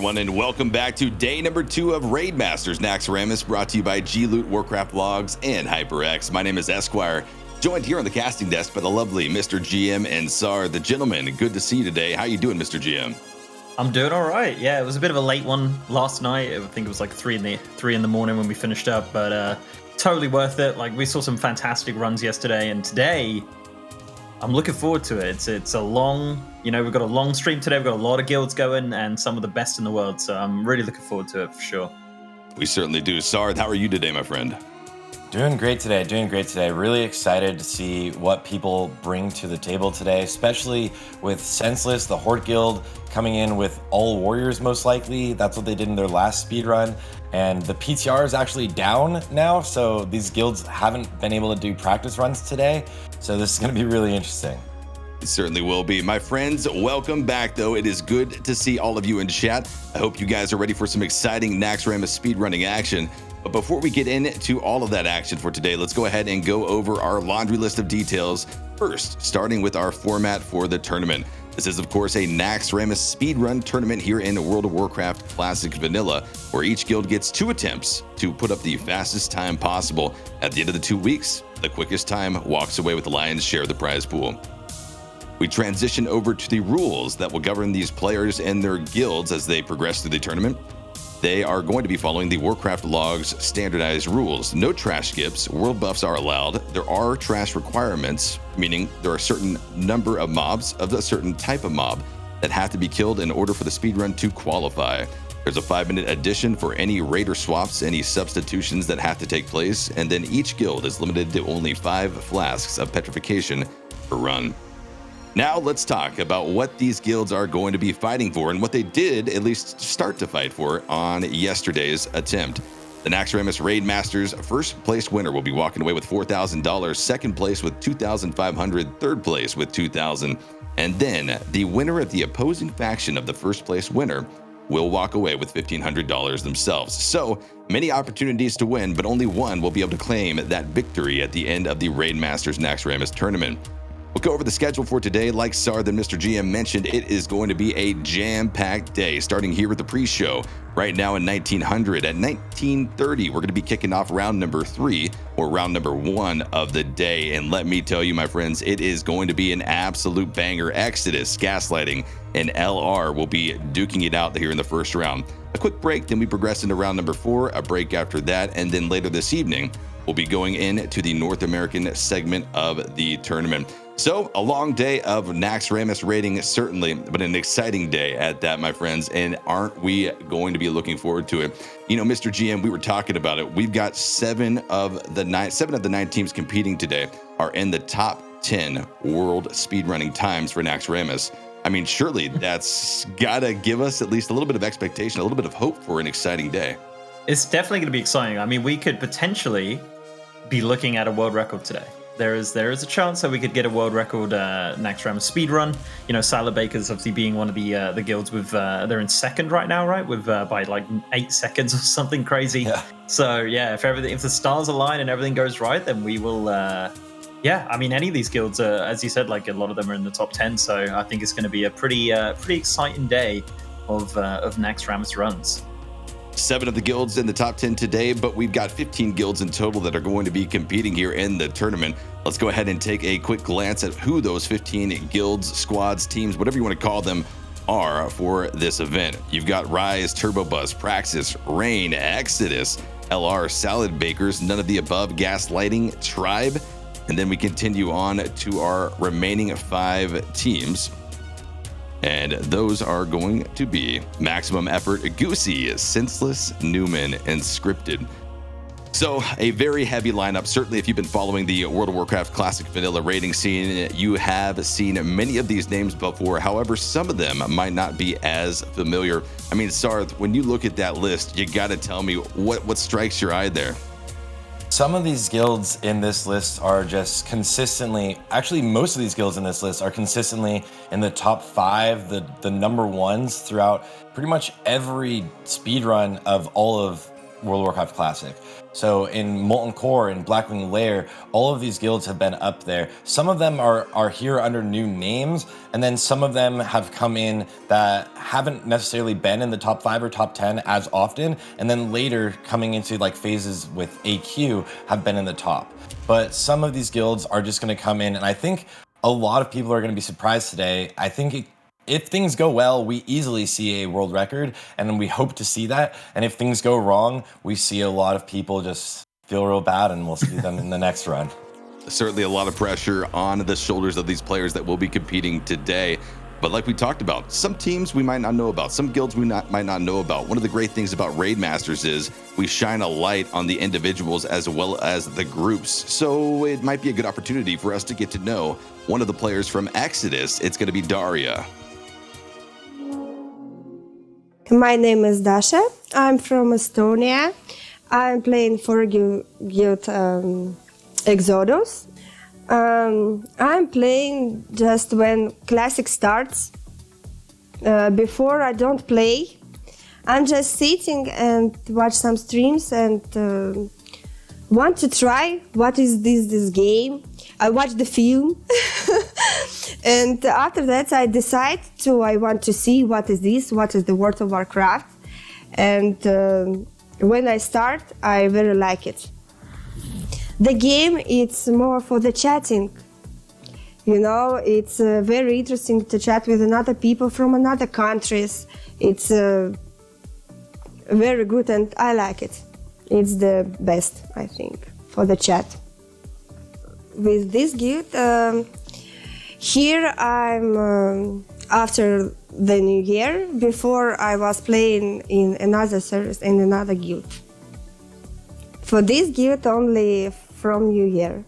everyone, and welcome back to day number 2 of Raid Masters Naxxramas, brought to you by G-Loot, Warcraft Logs, and HyperX. My name is Esquire, joined here on the casting desk by the lovely Mr. GM and Sar, the gentleman. Good to see you today. How you doing, Mr. GM? I'm doing all right. Yeah, it was a bit of a late one last night. I think it was like 3 in the morning when we finished up, but totally worth it. Like, we saw some fantastic runs yesterday, and today I'm looking forward to it. It's a long, we've got a long stream today. We've got a lot of guilds going and some of the best in the world. So I'm really looking forward to it for sure. We certainly do. Sarth, how are you today, my friend? Doing great today. Really excited to see what people bring to the table today, especially with Senseless, the Horde Guild, coming in with all warriors most likely. That's what they did in their last speed run. And the PTR is actually down now, so these guilds haven't been able to do practice runs today. So this is going to be really interesting. It certainly will be. My friends, welcome back, though. It is good to see all of you in chat. I hope you guys are ready for some exciting Naxxramas speedrunning action. But before we get into all of that action for today, let's go ahead and go over our laundry list of details. First, starting with our format for the tournament. This is, of course, a Naxxramas speedrun tournament here in World of Warcraft Classic Vanilla, where each guild gets 2 attempts to put up the fastest time possible. At the end of the 2 weeks, the quickest time walks away with the lion's share of the prize pool. We transition over to the rules that will govern these players and their guilds as they progress through the tournament. They are going to be following the Warcraft Logs standardized rules. No trash skips, world buffs are allowed. There are trash requirements, meaning there are a certain number of mobs of a certain type of mob that have to be killed in order for the speedrun to qualify. There's a 5-minute addition for any raider swaps, any substitutions that have to take place, and then each guild is limited to only 5 flasks of petrification per run. Now let's talk about what these guilds are going to be fighting for and what they did at least start to fight for on yesterday's attempt. The Naxxramas Raid Masters first place winner will be walking away with $4,000, second place with $2,500, third place with $2,000, and then the winner of the opposing faction of the first place winner will walk away with $1,500 themselves. So many opportunities to win, but only one will be able to claim that victory at the end of the Raid Masters Naxxramas tournament. We'll go over the schedule for today. Like Sar, the Mr. GM mentioned, it is going to be a jam-packed day, starting here with the pre-show. Right now in 1900, at 1930, we're going to be kicking off round number 3, or round number 1 of the day. And let me tell you, my friends, it is going to be an absolute banger. Exodus, Gaslighting, and LR will be duking it out here in the first round. A quick break, then we progress into round number 4, a break after that, and then later this evening, we'll be going into the North American segment of the tournament. So, a long day of Naxxramas raiding, certainly, but an exciting day at that, my friends, and aren't we going to be looking forward to it? You know, Mr. GM, we were talking about it. We've got 7 of the 9 teams competing today are in the top 10 world speedrunning times for Naxxramas. I mean, surely that's gotta give us at least a little bit of expectation, a little bit of hope for an exciting day. It's definitely going to be exciting. I mean, we could potentially be looking at a world record today. There is a chance that we could get a world record Naxxramas speedrun. You know, Silent Baker's obviously being one of the guilds with they're in second right now, right? With by like 8 seconds or something crazy. Yeah. So yeah, if the stars align and everything goes right, then we will. Yeah, I mean, any of these guilds, as you said, like a lot of them are in the top 10. So I think it's going to be a pretty exciting day of Naxxramas runs. 7 of the guilds in the top 10 today, but we've got 15 guilds in total that are going to be competing here in the tournament. Let's go ahead and take a quick glance at who those 15 guilds, squads, teams, whatever you want to call them, are for this event. You've got Rise, Turbo Buzz, Praxis, Rain, Exodus, LR, Salad Bakers, None of the Above, Gaslighting, Tribe, and then we continue on to our remaining 5 teams. And those are going to be Maximum Effort, Goosey, Senseless, Newman, and Scripted. So a very heavy lineup. Certainly, if you've been following the World of Warcraft Classic Vanilla rating scene, you have seen many of these names before. However, some of them might not be as familiar. I mean, Sarth, when you look at that list, you got to tell me what strikes your eye there. Some of these guilds in this list are just consistently, actually most of these guilds in this list are consistently in the top 5, the number ones throughout pretty much every speedrun of all of World of Warcraft Classic. So in Molten Core and Blackwing Lair, all of these guilds have been up there. Some of them are here under new names, and then some of them have come in that haven't necessarily been in the top 5 or top 10 as often, and then later coming into like phases with AQ have been in the top. But some of these guilds are just going to come in, and I think a lot of people are going to be surprised today. I think if things go well, we easily see a world record, and we hope to see that. And if things go wrong, we see a lot of people just feel real bad, and we'll see them in the next run. Certainly a lot of pressure on the shoulders of these players that will be competing today. But like we talked about, some teams we might not know about, some guilds we might not know about. One of the great things about Raid Masters is we shine a light on the individuals as well as the groups. So it might be a good opportunity for us to get to know one of the players from Exodus. It's going to be Daria. My name is Dasha. I'm from Estonia. I'm playing for Guild Exodus. I'm playing just when Classic starts. Before I don't play. I'm just sitting and watch some streams and want to try what is this game. I watch the film. And after that, I decide I want to see what is the World of Warcraft. And when I start, I very like it. The game, it's more for the chatting. You know, it's very interesting to chat with other people from other countries. It's very good and I like it. It's the best, I think, for the chat. With this guild, here I'm after the New Year. Before I was playing in another service in another guild. For this guild only from New Year.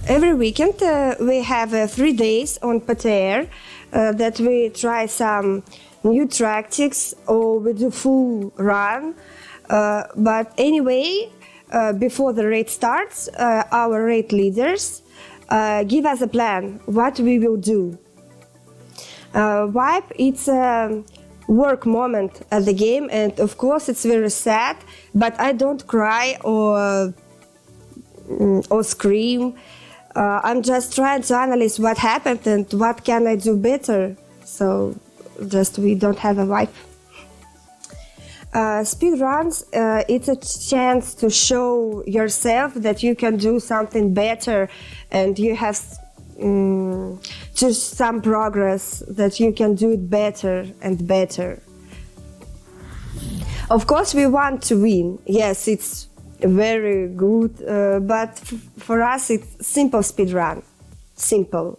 Every weekend we have 3 days on PTR that we try some new tactics or we do full run. But anyway, before the raid starts, our raid leaders give us a plan, what we will do. Wipe, it's a work moment at the game, and of course it's very sad, but I don't cry or scream. I'm just trying to analyze what happened and what can I do better. So just we don't have a wipe. Speedruns, it's a chance to show yourself that you can do something better and you have just some progress, that you can do it better and better. Of course, we want to win. Yes, it's very good, but for us, it's simple speedrun. Simple.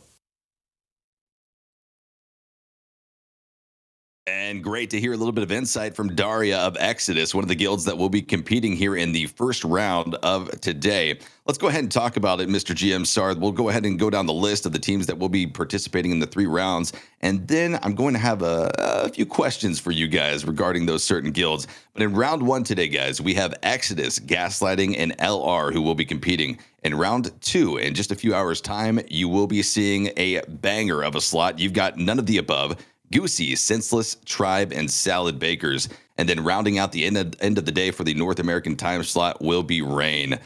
And great to hear a little bit of insight from Daria of Exodus, one of the guilds that will be competing here in the first round of today. Let's go ahead and talk about it, Mr. GM Sarth. We'll go ahead and go down the list of the teams that will be participating in the 3 rounds. And then I'm going to have a few questions for you guys regarding those certain guilds. But in round 1 today, guys, we have Exodus, Gaslighting, and LR who will be competing. In round 2, in just a few hours' time, you will be seeing a banger of a slot. You've got none of the above. Goosey, Senseless, Tribe, and Salad Bakers. And then rounding out the end of the day for the North American time slot will be Rain.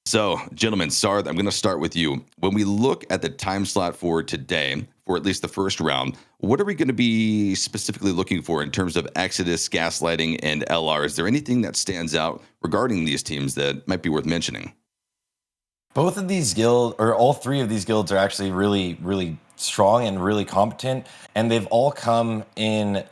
So, gentlemen, Sarth, I'm going to start with you. When we look at the time slot for today, for at least the first round, what are we going to be specifically looking for in terms of Exodus, Gaslighting, and LR? Is there anything that stands out regarding these teams that might be worth mentioning? Both of these guilds, or all 3 of these guilds, are actually really, really strong and really competent, and they've all come in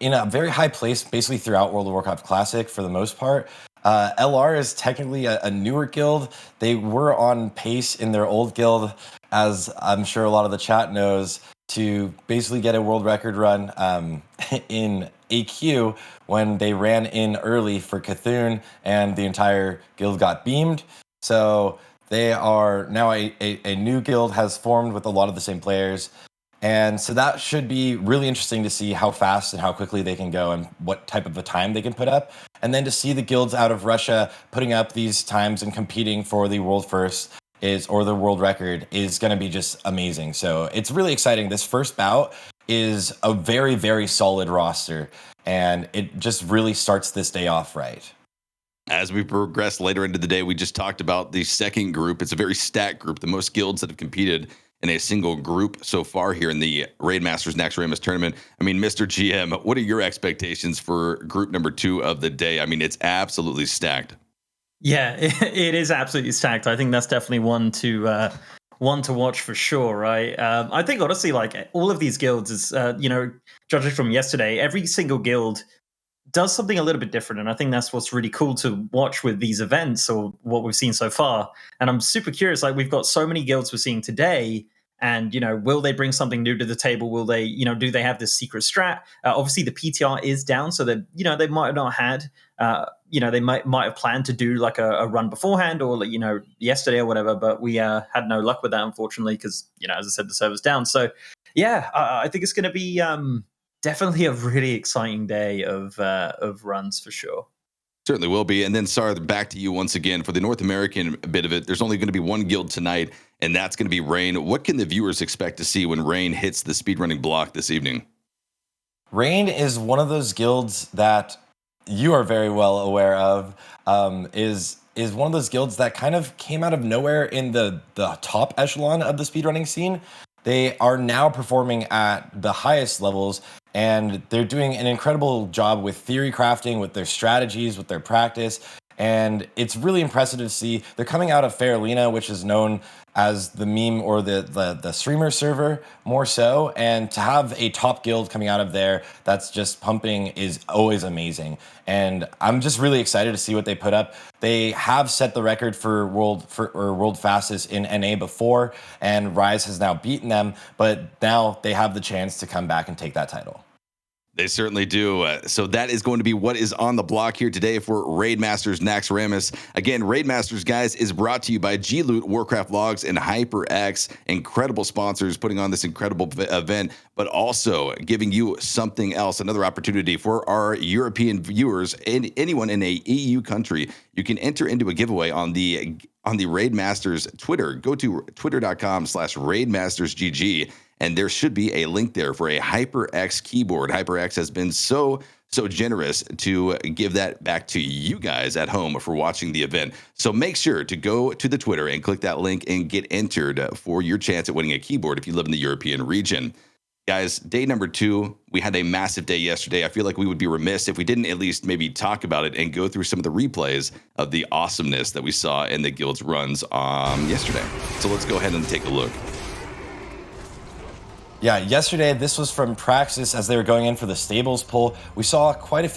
a very high place basically throughout World of Warcraft Classic for the most part. LR is technically a newer guild. They were on pace in their old guild, as I'm sure a lot of the chat knows, to basically get a world record run in AQ when they ran in early for Cthulhu and the entire guild got beamed. So they are now a new guild has formed with a lot of the same players. And so that should be really interesting to see how fast and how quickly they can go and what type of a time they can put up. And then to see the guilds out of Russia putting up these times and competing for the world first or the world record is going to be just amazing. So it's really exciting. This first bout is a very, very solid roster, and it just really starts this day off right. As we progress later into the day, we just talked about the second group. It's a very stacked group, the most guilds that have competed in a single group so far here in the Raid Masters Naxxramas tournament. I mean, Mr. GM, what are your expectations for group number 2 of the day? I mean, it's absolutely stacked. Yeah, it is absolutely stacked. I think that's definitely one to watch for sure, right? I think honestly, like all of these guilds is, judging from yesterday, every single guild does something a little bit different, and I think that's what's really cool to watch with these events or what we've seen so far. And I'm super curious. Like we've got so many guilds we're seeing today, and will they bring something new to the table? Will they, do they have this secret strat? Obviously, the PTR is down, so that they might have not had. They might have planned to do like a run beforehand or yesterday or whatever, but we had no luck with that, unfortunately, because as I said, the server's down. So yeah, I think it's going to be definitely a really exciting day of runs for sure. Certainly will be. And then, Sar, back to you once again for the North American bit of it. There's only going to be one guild tonight, and that's going to be Rain. What can the viewers expect to see when Rain hits the speedrunning block this evening? Rain is one of those guilds that you are very well aware of. Is one of those guilds that kind of came out of nowhere in the top echelon of the speedrunning scene. They are now performing at the highest levels, and they're doing an incredible job with theory crafting, with their strategies, with their practice. And it's really impressive to see. They're coming out of Faralina, which is known as the meme or the streamer server more so. And to have a top guild coming out of there that's just pumping is always amazing. And I'm just really excited to see what they put up. They have set the record for world fastest in NA before, and Rise has now beaten them. But now they have the chance to come back and take that title. They certainly do. So that is going to be what is on the block here today for Raid Masters Naxxramas. Again, Raid Masters, guys, is brought to you by G-Loot, Warcraft Logs, and HyperX. Incredible sponsors putting on this incredible event, but also giving you something else, another opportunity for our European viewers and anyone in a EU country. You can enter into a giveaway on the Raid Masters Twitter. Go to twitter.com/RaidMastersGG. And there should be a link there for a HyperX keyboard. HyperX has been so generous to give that back to you guys at home for watching the event. So make sure to go to the Twitter and click that link and get entered for your chance at winning a keyboard if you live in the European region. Guys, day number 2, we had a massive day yesterday. I feel like we would be remiss if we didn't at least maybe talk about it and go through some of the replays of the awesomeness that we saw in the guild's runs yesterday. So let's go ahead and take a look. Yeah, yesterday this was from Praxis as they were going in for the stables pull. We saw quite a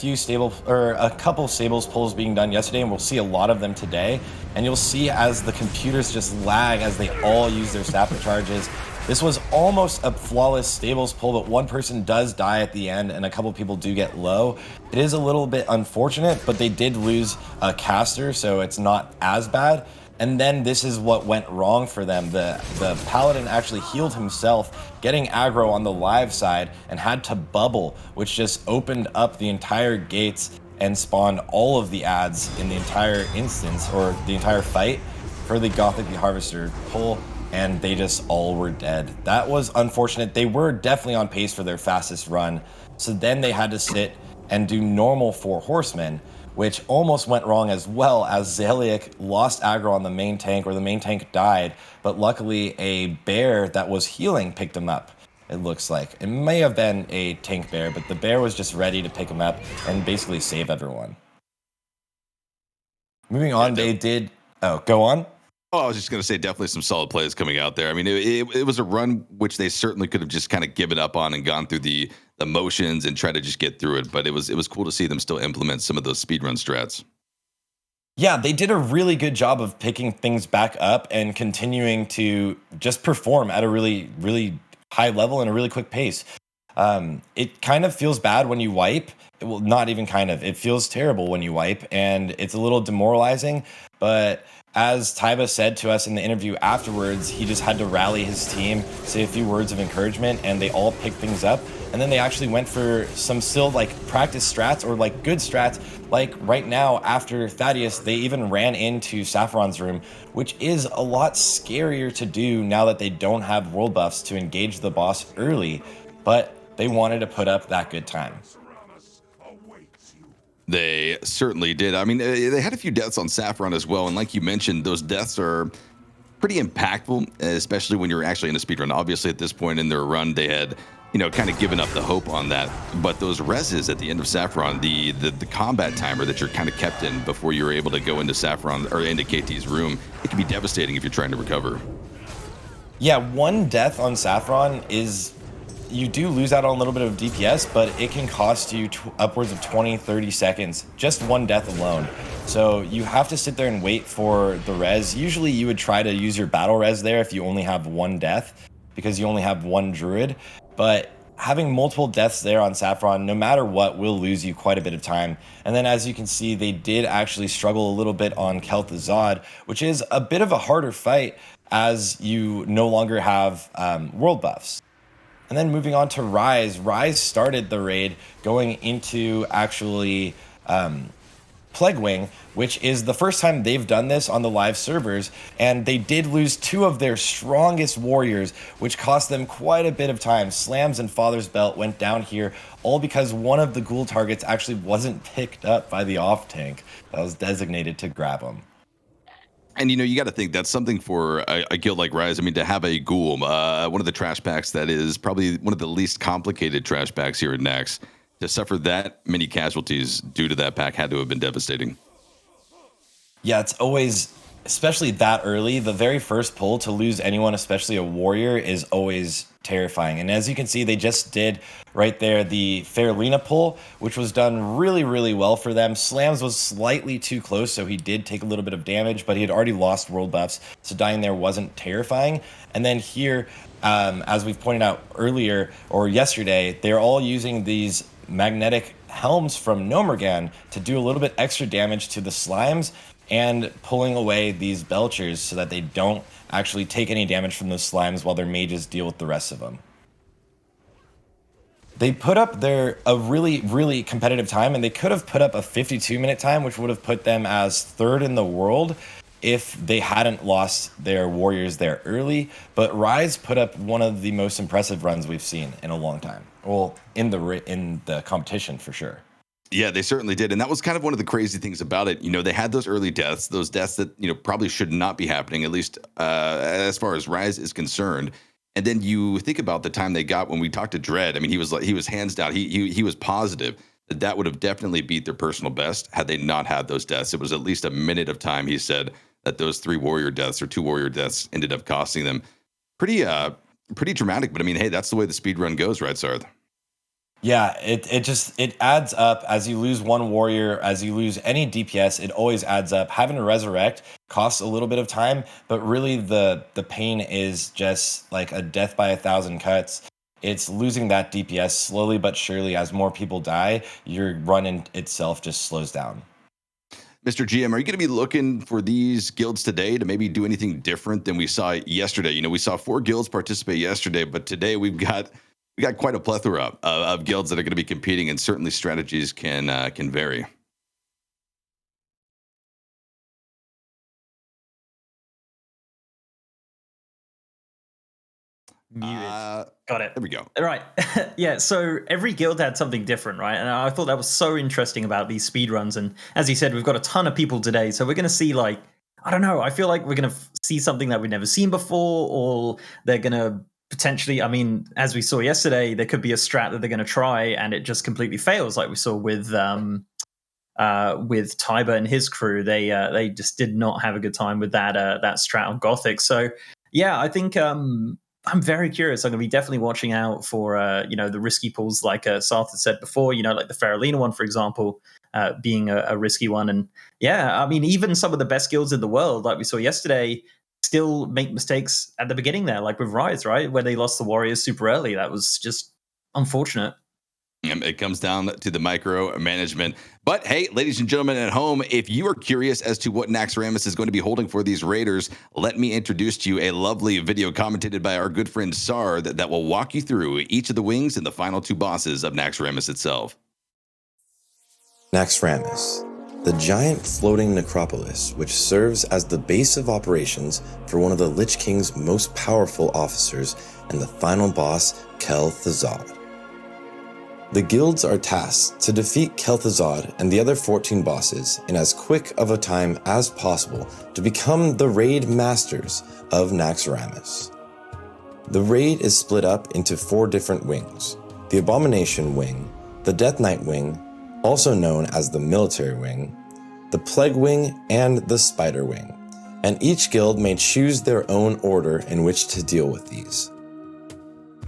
couple stables pulls being done yesterday, and we'll see a lot of them today. And you'll see as the computers just lag as they all use their staff charges. This was almost a flawless stables pull, but one person does die at the end, and a couple people do get low. It is a little bit unfortunate, but they did lose a caster, so it's not as bad. And then this is what went wrong for them. The paladin actually healed himself, getting aggro on the live side, and had to bubble, which just opened up the entire gates and spawned all of the ads in the entire instance, or the entire fight, for the Gothic the Harvester pull, and they just all were dead. That was unfortunate. They were definitely on pace for their fastest run, so then they had to sit and do normal 4 horsemen, which almost went wrong as well, as Zaliek lost aggro on the main tank, or the main tank died, but luckily a bear that was healing picked him up, it looks like. It may have been a tank bear, but the bear was just ready to pick him up and basically save everyone. Moving on, they did... Oh, go on? Oh, I was just going to say definitely some solid plays coming out there. I mean, it was a run which they certainly could have just kind of given up on and gone through the motions and tried to just get through it. But it was cool to see them still implement some of those speedrun strats. Yeah, they did a really good job of picking things back up and continuing to just perform at a really, really high level and a really quick pace. It kind of feels bad when you wipe. Well, not even kind of. It feels terrible when you wipe, and it's a little demoralizing. But as Taiba said to us in the interview afterwards, he just had to rally his team, say a few words of encouragement, and they all picked things up. And then they actually went for some still like practice strats, or like good strats. Like right now, after Thaddeus, they even ran into Saffron's room, which is a lot scarier to do now that they don't have world buffs to engage the boss early. But they wanted to put up that good time. They certainly did. I mean, they had a few deaths on Saffron as well. And like you mentioned, those deaths are pretty impactful, especially when you're actually in a speedrun. Obviously, at this point in their run, they had, kind of given up the hope on that. But those reses at the end of Saffron, the combat timer that you're kind of kept in before you're able to go into Saffron or into KT's room, it can be devastating if you're trying to recover. Yeah, one death on Saffron is, you do lose out on a little bit of DPS, but it can cost you upwards of 20-30 seconds, just one death alone. So you have to sit there and wait for the res. Usually you would try to use your battle res there if you only have one death, because you only have one druid. But having multiple deaths there on Saffron, no matter what, will lose you quite a bit of time. And then as you can see, they did actually struggle a little bit on Kel'thuzad, which is a bit of a harder fight as you no longer have world buffs. And then moving on to Rise. Rise started the raid going into actually Plague Wing, which is the first time they've done this on the live servers, and they did lose two of their strongest warriors, which cost them quite a bit of time. Slams and Father's Belt went down here, all because one of the ghoul targets actually wasn't picked up by the off tank that was designated to grab them. And you got to think that's something for a guild like Rise. I mean, to have a ghoul, one of the trash packs that is probably one of the least complicated trash packs here at Nax, to suffer that many casualties due to that pack had to have been devastating. Yeah, it's always, especially that early, the very first pull to lose anyone, especially a warrior, is always terrifying. And as you can see, they just did right there the Fairlina pull, which was done really, really well for them. Slams was slightly too close, so he did take a little bit of damage, but he had already lost world buffs, so dying there wasn't terrifying. And then here, as we've pointed out earlier or yesterday, they're all using these magnetic helms from Nomergan to do a little bit extra damage to the slimes and pulling away these belchers so that they don't actually take any damage from those slimes while their mages deal with the rest of them. They put up a really, really competitive time, and they could have put up a 52-minute time, which would have put them as third in the world if they hadn't lost their warriors there early. But Rise put up one of the most impressive runs we've seen in a long time. Well, in the competition for sure. Yeah, they certainly did. And that was kind of one of the crazy things about it. They had those early deaths, those deaths that, probably should not be happening, at least as far as Rise is concerned. And then you think about the time they got when we talked to Dread. I mean, he was hands down. He was positive that would have definitely beat their personal best had they not had those deaths. It was at least a minute of time, he said, that those 3 warrior deaths or 2 warrior deaths ended up costing them. Pretty dramatic, but I mean, hey, that's the way the speedrun goes, right, Sarth? Yeah, it adds up. As you lose one warrior, as you lose any DPS, it always adds up. Having to resurrect costs a little bit of time, but really the pain is just like a death by 1,000 cuts. It's losing that DPS slowly but surely. As more people die, your run in itself just slows down. Mr. GM, are you going to be looking for these guilds today to maybe do anything different than we saw yesterday? We saw 4 guilds participate yesterday, but today we got quite a plethora of guilds that are going to be competing, and certainly strategies can vary. Got it. There we go. Right. Yeah, so every guild had something different, right? And I thought that was so interesting about these speedruns. And as you said, we've got a ton of people today. So we're going to see, I don't know, I feel like we're going to see something that we've never seen before, or they're going to potentially, I mean, as we saw yesterday, there could be a strat that they're going to try and it just completely fails, like we saw with Tiber and his crew. They just did not have a good time with that strat on Gothic. So yeah, I think I'm very curious. I'm going to be definitely watching out for the risky pulls, like Sarth had said before, like the Fairlina one, for example, being a risky one. And yeah, I mean, even some of the best guilds in the world, like we saw yesterday, still make mistakes at the beginning there, like with Rise, right, where they lost the warriors super early. That was just unfortunate. It comes down to the micro management. But hey, ladies and gentlemen at home, if you are curious as to what Naxxramas is going to be holding for these raiders, let me introduce to you a lovely video commentated by our good friend Sar that will walk you through each of the wings and the final 2 bosses of Naxxramas itself. Naxxramas, the giant floating necropolis which serves as the base of operations for one of the Lich King's most powerful officers and the final boss, Kel'thuzad. The guilds are tasked to defeat Kel'thuzad and the other 14 bosses in as quick of a time as possible to become the raid masters of Naxxramas. The raid is split up into 4 different wings: the Abomination Wing, the Death Knight Wing, also known as the Military Wing, the Plague Wing, and the Spider Wing, and each guild may choose their own order in which to deal with these.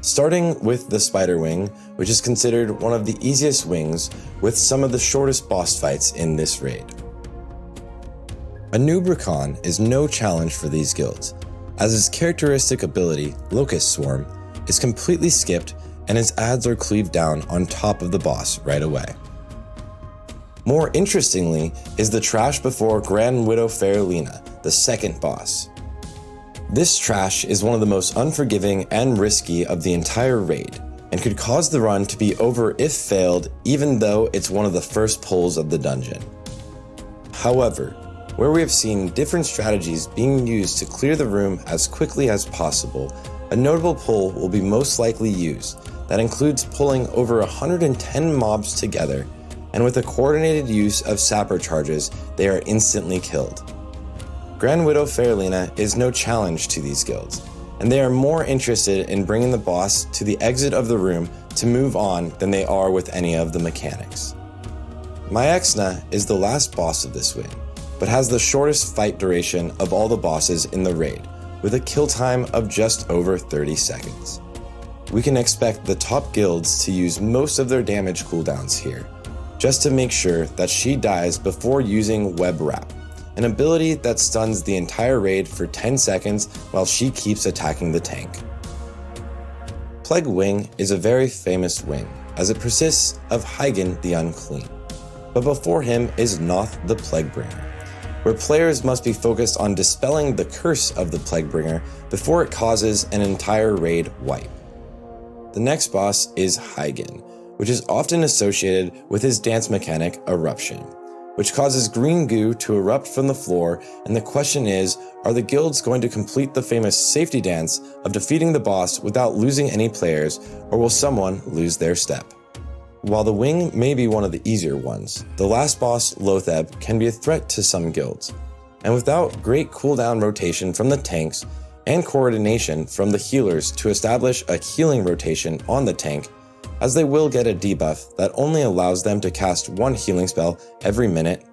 Starting with the Spider Wing, which is considered one of the easiest wings with some of the shortest boss fights in this raid. A Noob Recon is no challenge for these guilds, as his characteristic ability, Locust Swarm, is completely skipped and his adds are cleaved down on top of the boss right away. More interestingly is the Trash before Grand Widow Fairlina, the second boss. This Trash is one of the most unforgiving and risky of the entire raid, and could cause the run to be over if failed, even though it's one of the first pulls of the dungeon. However, where we have seen different strategies being used to clear the room as quickly as possible, a notable pull will be most likely used that includes pulling over 110 mobs together, and with a coordinated use of sapper charges, they are instantly killed. Grand Widow Fairlina is no challenge to these guilds, and they are more interested in bringing the boss to the exit of the room to move on than they are with any of the mechanics. Naxxramas is the last boss of this wing, but has the shortest fight duration of all the bosses in the raid, with a kill time of just over 30 seconds. We can expect the top guilds to use most of their damage cooldowns here, just to make sure that she dies before using Web Wrap, an ability that stuns the entire raid for 10 seconds while she keeps attacking the tank. Plague Wing is a very famous wing, as it persists of Hygen the Unclean, but before him is Noth the Plaguebringer, where players must be focused on dispelling the curse of the Plaguebringer before it causes an entire raid wipe. The next boss is Hygen, which is often associated with his dance mechanic Eruption, which causes green goo to erupt from the floor, and the question is, are the guilds going to complete the famous safety dance of defeating the boss without losing any players, or will someone lose their step? While the wing may be one of the easier ones, the last boss, Lotheb, can be a threat to some guilds, and without great cooldown rotation from the tanks and coordination from the healers to establish a healing rotation on the tank, as they will get a debuff that only allows them to cast one healing spell every minute,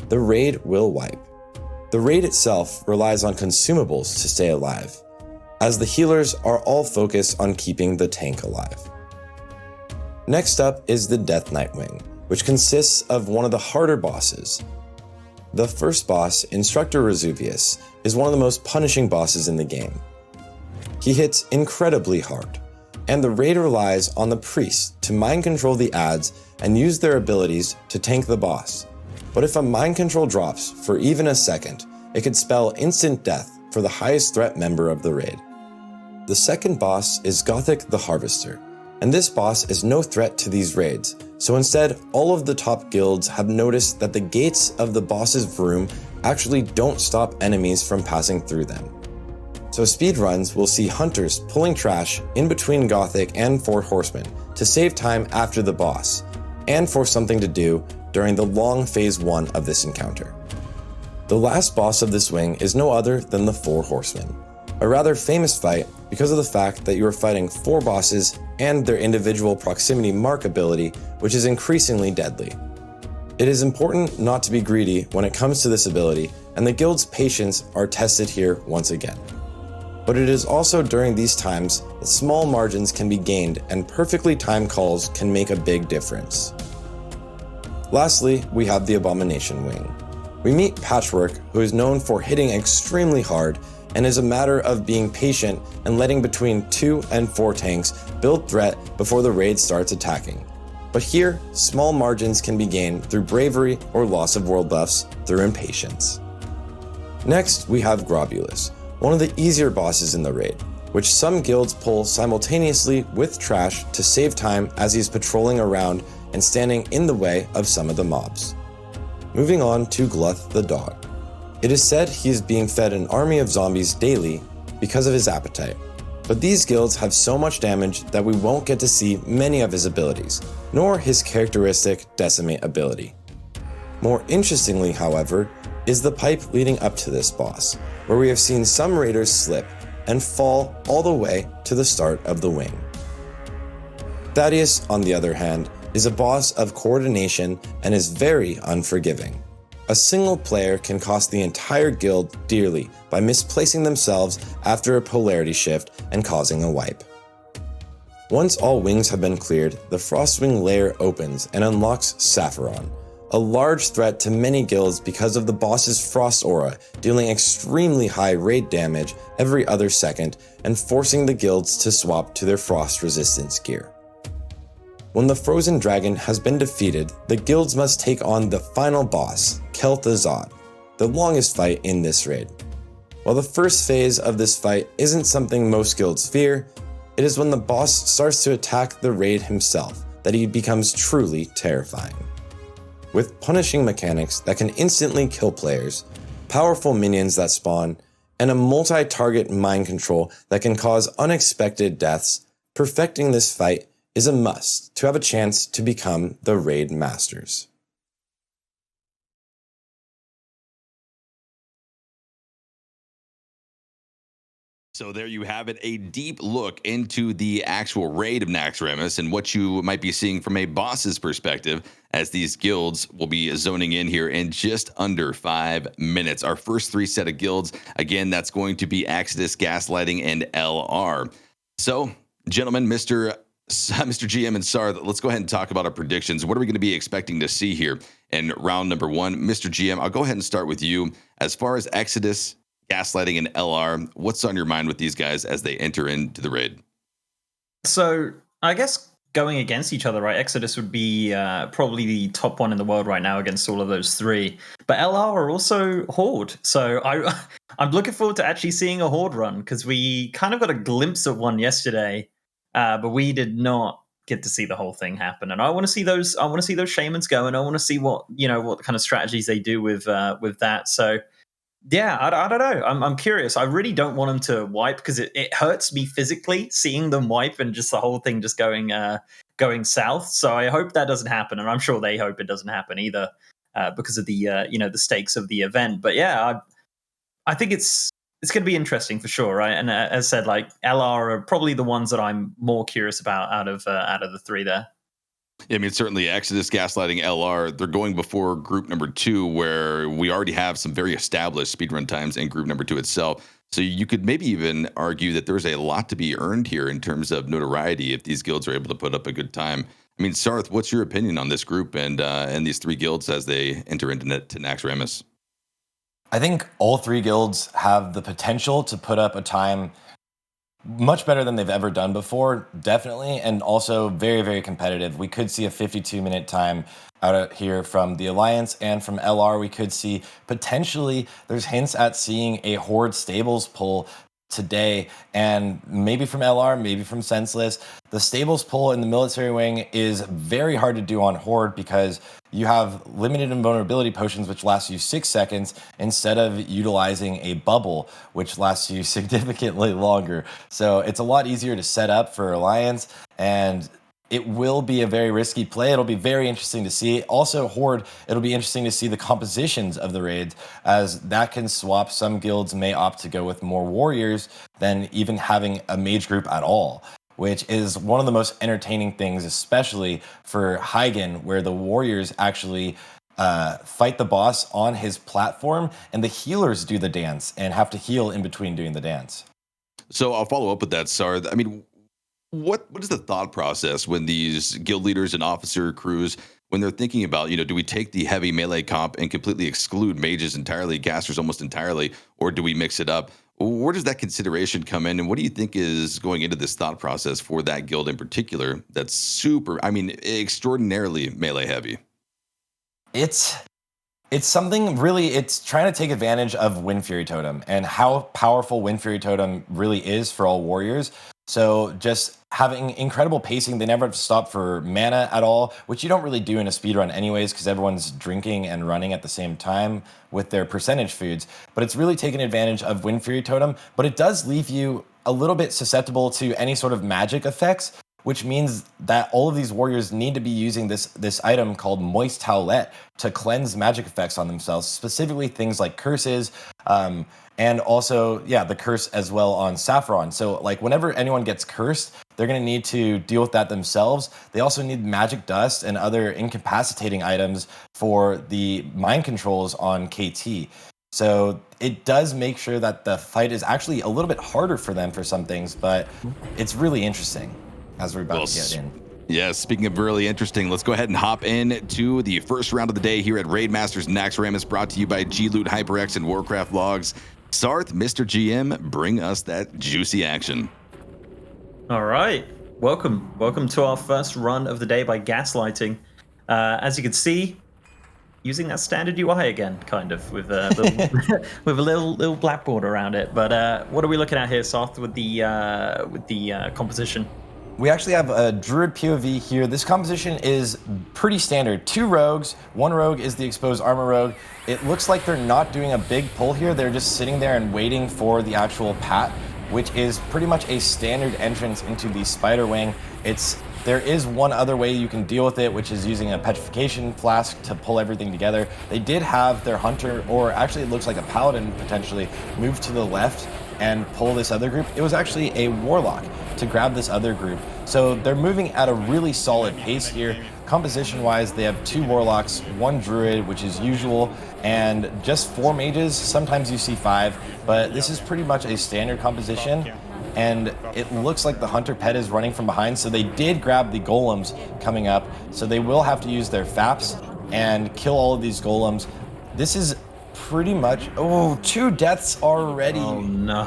the raid will wipe. The raid itself relies on consumables to stay alive, as the healers are all focused on keeping the tank alive. Next up is the Death Knight Wing, which consists of one of the harder bosses. The first boss, Instructor Resuvius, is one of the most punishing bosses in the game. He hits incredibly hard, and the raid relies on the priests to mind control the adds and use their abilities to tank the boss. But if a mind control drops for even a second, it could spell instant death for the highest threat member of the raid. The second boss is Gothic the Harvester, and this boss is no threat to these raids, so instead all of the top guilds have noticed that the gates of the boss's room actually don't stop enemies from passing through them. So speedruns will see hunters pulling trash in between Gothic and 4 horsemen to save time after the boss, and for something to do during the long phase 1 of this encounter. The last boss of this wing is no other than the 4 horsemen, a rather famous fight because of the fact that you are fighting 4 bosses and their individual proximity mark ability, which is increasingly deadly. It is important not to be greedy when it comes to this ability, and the guild's patience are tested here once again. But it is also during these times that small margins can be gained and perfectly timed calls can make a big difference. Lastly, we have the Abomination Wing. We meet Patchwork, who is known for hitting extremely hard and is a matter of being patient and letting between 2 and 4 tanks build threat before the raid starts attacking. But here, small margins can be gained through bravery or loss of world buffs through impatience. Next, we have Gravulus, one of the easier bosses in the raid, which some guilds pull simultaneously with Trash to save time as he is patrolling around and standing in the way of some of the mobs. Moving on to Gloth the Dog. It is said he is being fed an army of zombies daily because of his appetite, But these guilds have so much damage that we won't get to see many of his abilities, nor his characteristic Decimate ability. More interestingly, however, is the pipe leading up to this boss, where we have seen some raiders slip and fall all the way to the start of the wing. Thaddeus, on the other hand, is a boss of coordination and is very unforgiving. A single player can cost the entire guild dearly by misplacing themselves after a polarity shift and causing a wipe. Once all wings have been cleared, the Frostwing layer opens and unlocks Sapphiron, a large threat to many guilds because of the boss's frost aura, dealing extremely high raid damage every other second and forcing the guilds to swap to their frost resistance gear. When the frozen dragon has been defeated, the guilds must take on the final boss, Kel'thuzad, the longest fight in this raid. While the first phase of this fight isn't something most guilds fear, it is when the boss starts to attack the raid himself that he becomes truly terrifying. With punishing mechanics that can instantly kill players, powerful minions that spawn, and a multi-target mind control that can cause unexpected deaths, perfecting this fight is a must to have a chance to become the Raid Masters. So there you have it, a deep look into the actual raid of Naxxramas and what you might be seeing from a boss's perspective as these guilds will be zoning in here in just under 5 minutes. Our first 3 set of guilds, again, that's going to be Exodus, Gaslighting, and LR. So, gentlemen, Mr. GM and Sar, let's go ahead and talk about our predictions. What are we going to be expecting to see here in round number 1? Mr. GM, I'll go ahead and start with you. As far as Exodus, Gaslighting, and LR, what's on your mind with these guys as they enter into the raid? So I guess going against each other, right? Exodus would be probably the top one in the world right now against all of those 3. But LR are also Horde. So I'm looking forward to actually seeing a Horde run because we kind of got a glimpse of one yesterday. But we did not get to see the whole thing happen, and I want to see those. I want to see those shamans go, and I want to see what kind of strategies they do with that. So, yeah, I don't know. I'm curious. I really don't want them to wipe because it hurts me physically seeing them wipe and just the whole thing just going south. So I hope that doesn't happen, and I'm sure they hope it doesn't happen either because of the the stakes of the event. But yeah, I think it's going to be interesting for sure, right? And as said, like LR are probably the ones that I'm more curious about out of the 3 there. Yeah, I mean, certainly Exodus, Gaslighting, LR, they're going before group number 2, where we already have some very established speedrun times in group number 2 itself. So you could maybe even argue that there's a lot to be earned here in terms of notoriety if these guilds are able to put up a good time. I mean, Sarth, what's your opinion on this group and these 3 guilds as they enter into Naxxramas? I think all 3 guilds have the potential to put up a time much better than they've ever done before, definitely, and also very, very competitive. We could see a 52-minute time out here from the Alliance, and from LR we could see potentially, there's hints at seeing a Horde Stables pull today, and maybe from LR, maybe from Senseless. The Stables pull in the military wing is very hard to do on Horde because you have limited invulnerability potions which last you 6 seconds instead of utilizing a bubble which lasts you significantly longer. So it's a lot easier to set up for Alliance, and it will be a very risky play. It'll be very interesting to see. Also, Horde, it'll be interesting to see the compositions of the raids, as that can swap. Some guilds may opt to go with more warriors than even having a mage group at all, which is one of the most entertaining things, especially for Hygen, where the warriors actually fight the boss on his platform, and the healers do the dance and have to heal in between doing the dance. So I'll follow up with that, Sar. I mean, what is the thought process when these guild leaders and officer crews, when they're thinking about, do we take the heavy melee comp and completely exclude mages entirely, casters almost entirely, or do we mix it up? Where does that consideration come in, and what do you think is going into this thought process for that guild in particular that's extraordinarily melee heavy? It's something really, it's trying to take advantage of Wind Fury Totem and how powerful Wind Fury Totem really is for all warriors. So just having incredible pacing. They never have to stop for mana at all, which you don't really do in a speedrun anyways, because everyone's drinking and running at the same time with their percentage foods. But it's really taken advantage of Wind Fury Totem, but it does leave you a little bit susceptible to any sort of magic effects, which means that all of these warriors need to be using this item called Moist Towelette to cleanse magic effects on themselves, specifically things like curses, and also, the curse as well on Saffron. So like whenever anyone gets cursed, they're going to need to deal with that themselves. They also need magic dust and other incapacitating items for the mind controls on KT. So it does make sure that the fight is actually a little bit harder for them for some things, but it's really interesting as we're about to get in. Yeah, speaking of really interesting, let's go ahead and hop in to the first round of the day here at Raid Masters Naxxramas, brought to you by G-Loot, HyperX, and Warcraft Logs. Sarth, Mr. GM, bring us that juicy action. All right, welcome to our first run of the day by Gaslighting. As you can see, using that standard UI again, kind of with with a little blackboard around it. But what are we looking at here, Sarth, with the composition? We actually have a Druid POV here. This composition is pretty standard. 2 rogues. 1 rogue is the exposed armor rogue. It looks like they're not doing a big pull here. They're just sitting there and waiting for the actual pat, which is pretty much a standard entrance into the Spider Wing. There is one other way you can deal with it, which is using a petrification flask to pull everything together. They did have their hunter, or actually it looks like a paladin potentially, move to the left and pull this other group. It was actually a warlock to grab this other group. So they're moving at a really solid pace here. Composition wise, they have 2 warlocks, 1 druid, which is usual, and just 4 mages. Sometimes you see 5, but this is pretty much a standard composition. And it looks like the hunter pet is running from behind, so they did grab the golems coming up, so they will have to use their faps and kill all of these golems. This is pretty much 2 deaths already. Oh no.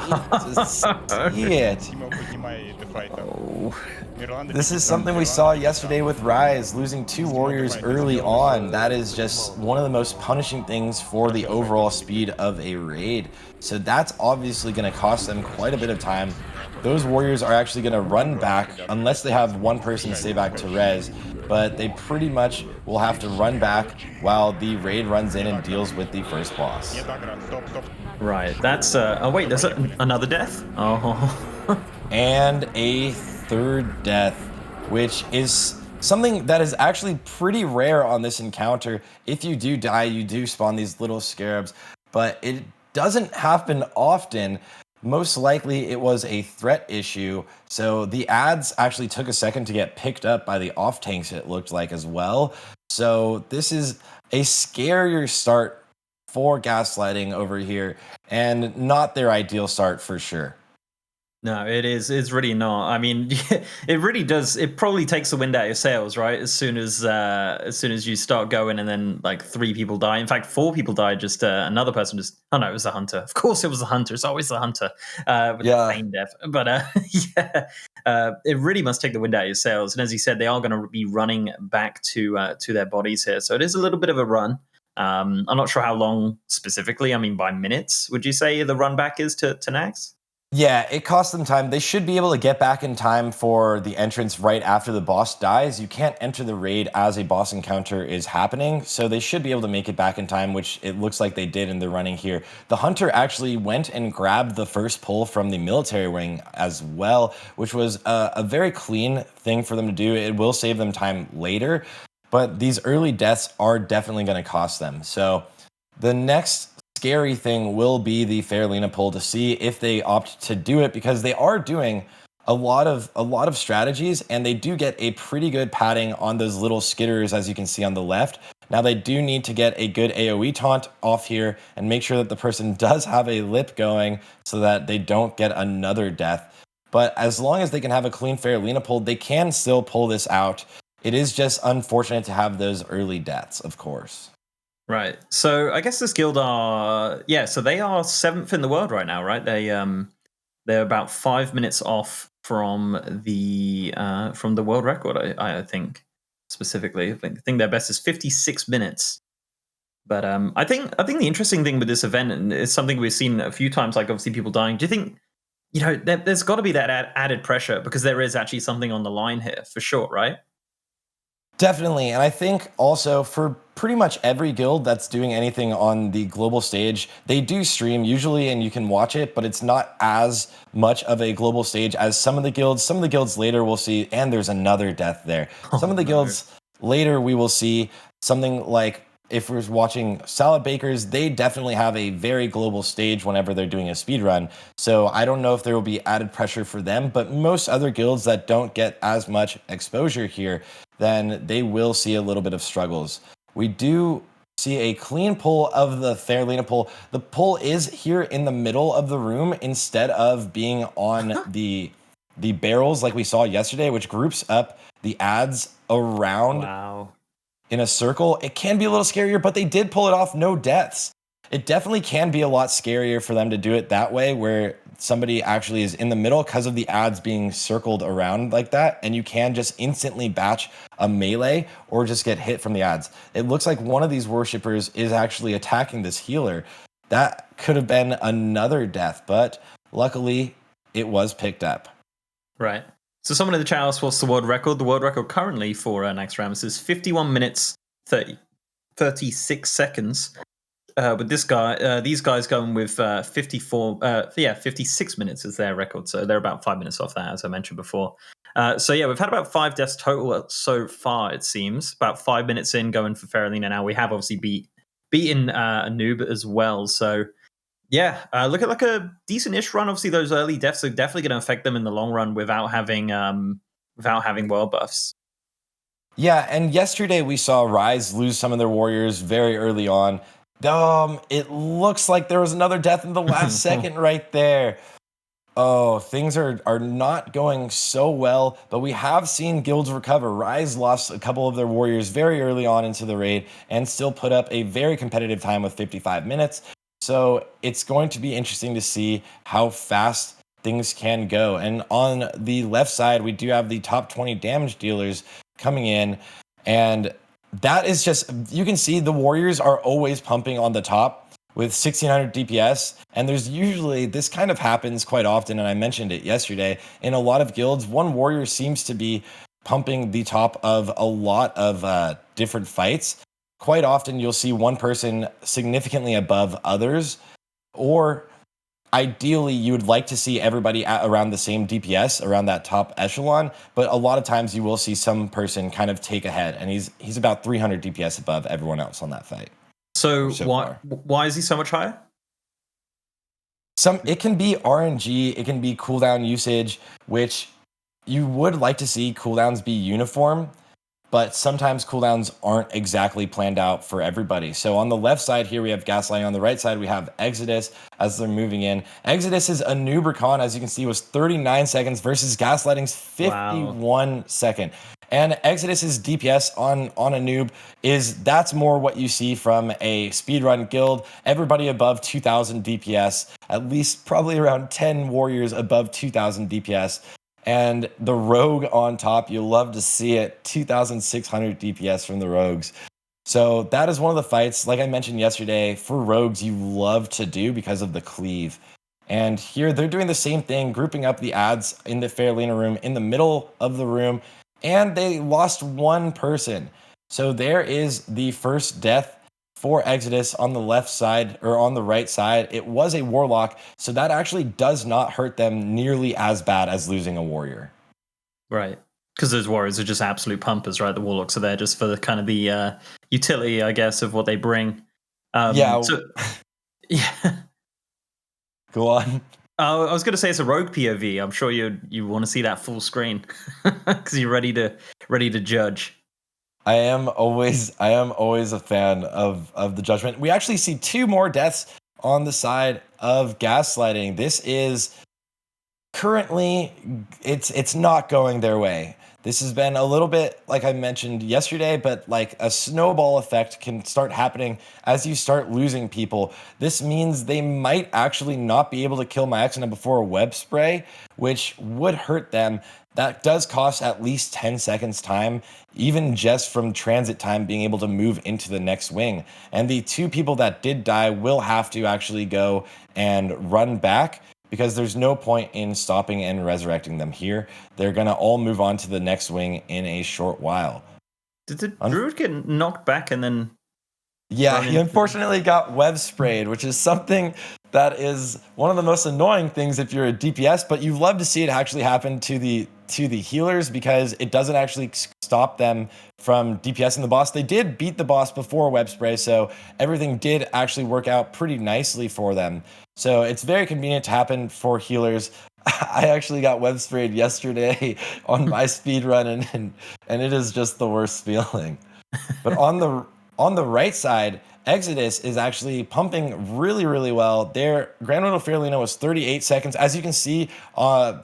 This is something we saw yesterday with Rise, losing 2 warriors early on. That is just one of the most punishing things for the overall speed of a raid. So that's obviously going to cost them quite a bit of time. Those warriors are actually going to run back unless they have one person stay back to res, but they pretty much will have to run back while the raid runs in and deals with the first boss. Right, that's oh wait, there's another death? Oh. And a 3rd death, which is something that is actually pretty rare on this encounter. If you do die, you do spawn these little scarabs, but it doesn't happen often. Most likely it was a threat issue. So the ads actually took a second to get picked up by the off tanks, it looked like, as well. So this is a scarier start for Gaslighting over here, and not their ideal start for sure. No, it is. It's really not. I mean, it really does. It probably takes the wind out of your sails, right? As soon as you start going, and then like 3 people die. In fact, 4 people died. Just another person just. Oh no, it was the hunter. Of course, it was the hunter. It's always the hunter. With the feign death. But it really must take the wind out of your sails. And as you said, they are going to be running back to their bodies here. So it is a little bit of a run. I'm not sure how long specifically. I mean, by minutes, would you say the run back is to Nax? Yeah, it costs them time. They should be able to get back in time for the entrance right after the boss dies. You can't enter the raid as a boss encounter is happening, so they should be able to make it back in time, which it looks like they did in the running here. The hunter actually went and grabbed the first pull from the military wing as well, which was a very clean thing for them to do. It will save them time later, but these early deaths are definitely going to cost them. So the next scary thing will be the Fairlena pull to see if they opt to do it, because they are doing a lot of strategies, and they do get a pretty good padding on those little skitters, as you can see on the left. Now they do need to get a good AoE taunt off here and make sure that the person does have a lip going so that they don't get another death. But as long as they can have a clean Fairlena pull, they can still pull this out. It is just unfortunate to have those early deaths, of course. Right. So I guess this guild are so they are 7th in the world right now, right? They're about 5 minutes off from the world record, I think, specifically. I think their best is 56 minutes. But I think the interesting thing with this event, and it's something we've seen a few times, like obviously people dying. Do you think there's got to be that added pressure because there is actually something on the line here for sure, right? Definitely. And I think also for pretty much every guild that's doing anything on the global stage, they do stream usually and you can watch it, but it's not as much of a global stage as some of the guilds. Some of the guilds later we'll see, and there's another death there. Some of the guilds later we will see something like, if we're watching Salad Bakers, they definitely have a very global stage whenever they're doing a speed run. So I don't know if there will be added pressure for them, but most other guilds that don't get as much exposure here, then they will see a little bit of struggles. We do see a clean pull of the Fairlena pull. The pull is here in the middle of the room instead of being on the barrels like we saw yesterday, which groups up the ads around. Wow. In a circle. It can be a little scarier, but they did pull it off, no deaths. It definitely can be a lot scarier for them to do it that way, where somebody actually is in the middle because of the ads being circled around like that, and you can just instantly batch a melee or just get hit from the ads. It looks like one of these worshippers is actually attacking this healer. That could have been another death, but luckily it was picked up. Right. So someone in the chat asked what's the world record. The world record currently for Naxxramas is 51 minutes 36 seconds. With this guy, these guys going with 56 minutes as their record. So they're about 5 minutes off that, as I mentioned before. So yeah, we've had about 5 deaths total so far, it seems. About 5 minutes in going for Fairlena now. We have obviously beaten a noob as well. So yeah, look at like a decent-ish run. Obviously, those early deaths are definitely going to affect them in the long run without having world buffs. Yeah, and yesterday we saw Rise lose some of their warriors very early on. It looks like there was another death in the last second right there. Oh, things are not going so well, but we have seen guilds recover. Rise lost a couple of their warriors very early on into the raid and still put up a very competitive time with 55 minutes. So it's going to be interesting to see how fast things can go. And on the left side, we do have the top 20 damage dealers coming in. And that is just, you can see the warriors are always pumping on the top with 1600 DPS. And there's usually, this kind of happens quite often, and I mentioned it yesterday, in a lot of guilds, one warrior seems to be pumping the top of a lot of different fights. Quite often you'll see one person significantly above others, or ideally you would like to see everybody at around the same DPS, around that top echelon, but a lot of times you will see some person kind of take ahead, and he's about 300 DPS above everyone else on that fight. So why is he so much higher? It can be RNG, it can be cooldown usage, which you would like to see cooldowns be uniform, but sometimes cooldowns aren't exactly planned out for everybody. So on the left side here, we have Gaslighting. On the right side, we have Exodus as they're moving in. Exodus is a new Recon, as you can see, was 39 seconds versus Gaslighting's 51 second. And Exodus's DPS on a noob that's more what you see from a speedrun guild. Everybody above 2,000 DPS, at least probably around 10 warriors above 2,000 DPS. And the rogue on top, you'll love to see it, 2,600 DPS from the rogues. So that is one of the fights, like I mentioned yesterday, for rogues you love to do because of the cleave. And here they're doing the same thing, grouping up the ads in the Fairlena room, in the middle of the room, and they lost one person. So there is the first death for Exodus on the left side, or on the right side. It was a warlock, so that actually does not hurt them nearly as bad as losing a warrior. Right, because those warriors are just absolute pumpers, right? The warlocks are there just for the kind of the utility, I guess, of what they bring. Yeah. Go on. I was going to say it's a rogue POV. I'm sure you want to see that full screen because you're ready to judge. I am always a fan of the judgment. We actually see 2 more deaths on the side of Gaslighting. This is currently, it's not going their way. This has been a little bit, like I mentioned yesterday, but like a snowball effect can start happening as you start losing people. This means they might actually not be able to kill Myexina before a web spray, which would hurt them. That does cost at least 10 seconds time, even just from transit time being able to move into the next wing. And the 2 people that did die will have to actually go and run back because there's no point in stopping and resurrecting them here. They're going to all move on to the next wing in a short while. Did the druid get knocked back and then... Yeah, he unfortunately got web sprayed, which is something that is one of the most annoying things if you're a DPS, but you love to see it actually happen to the healers because it doesn't actually stop them from DPSing the boss. They did beat the boss before web spray, so everything did actually work out pretty nicely for them. So it's very convenient to happen for healers. I actually got web sprayed yesterday on my speed run, and it is just the worst feeling. But on the right side, Exodus is actually pumping really, really well. Their Grand Riddle Fairlina was 38 seconds. As you can see,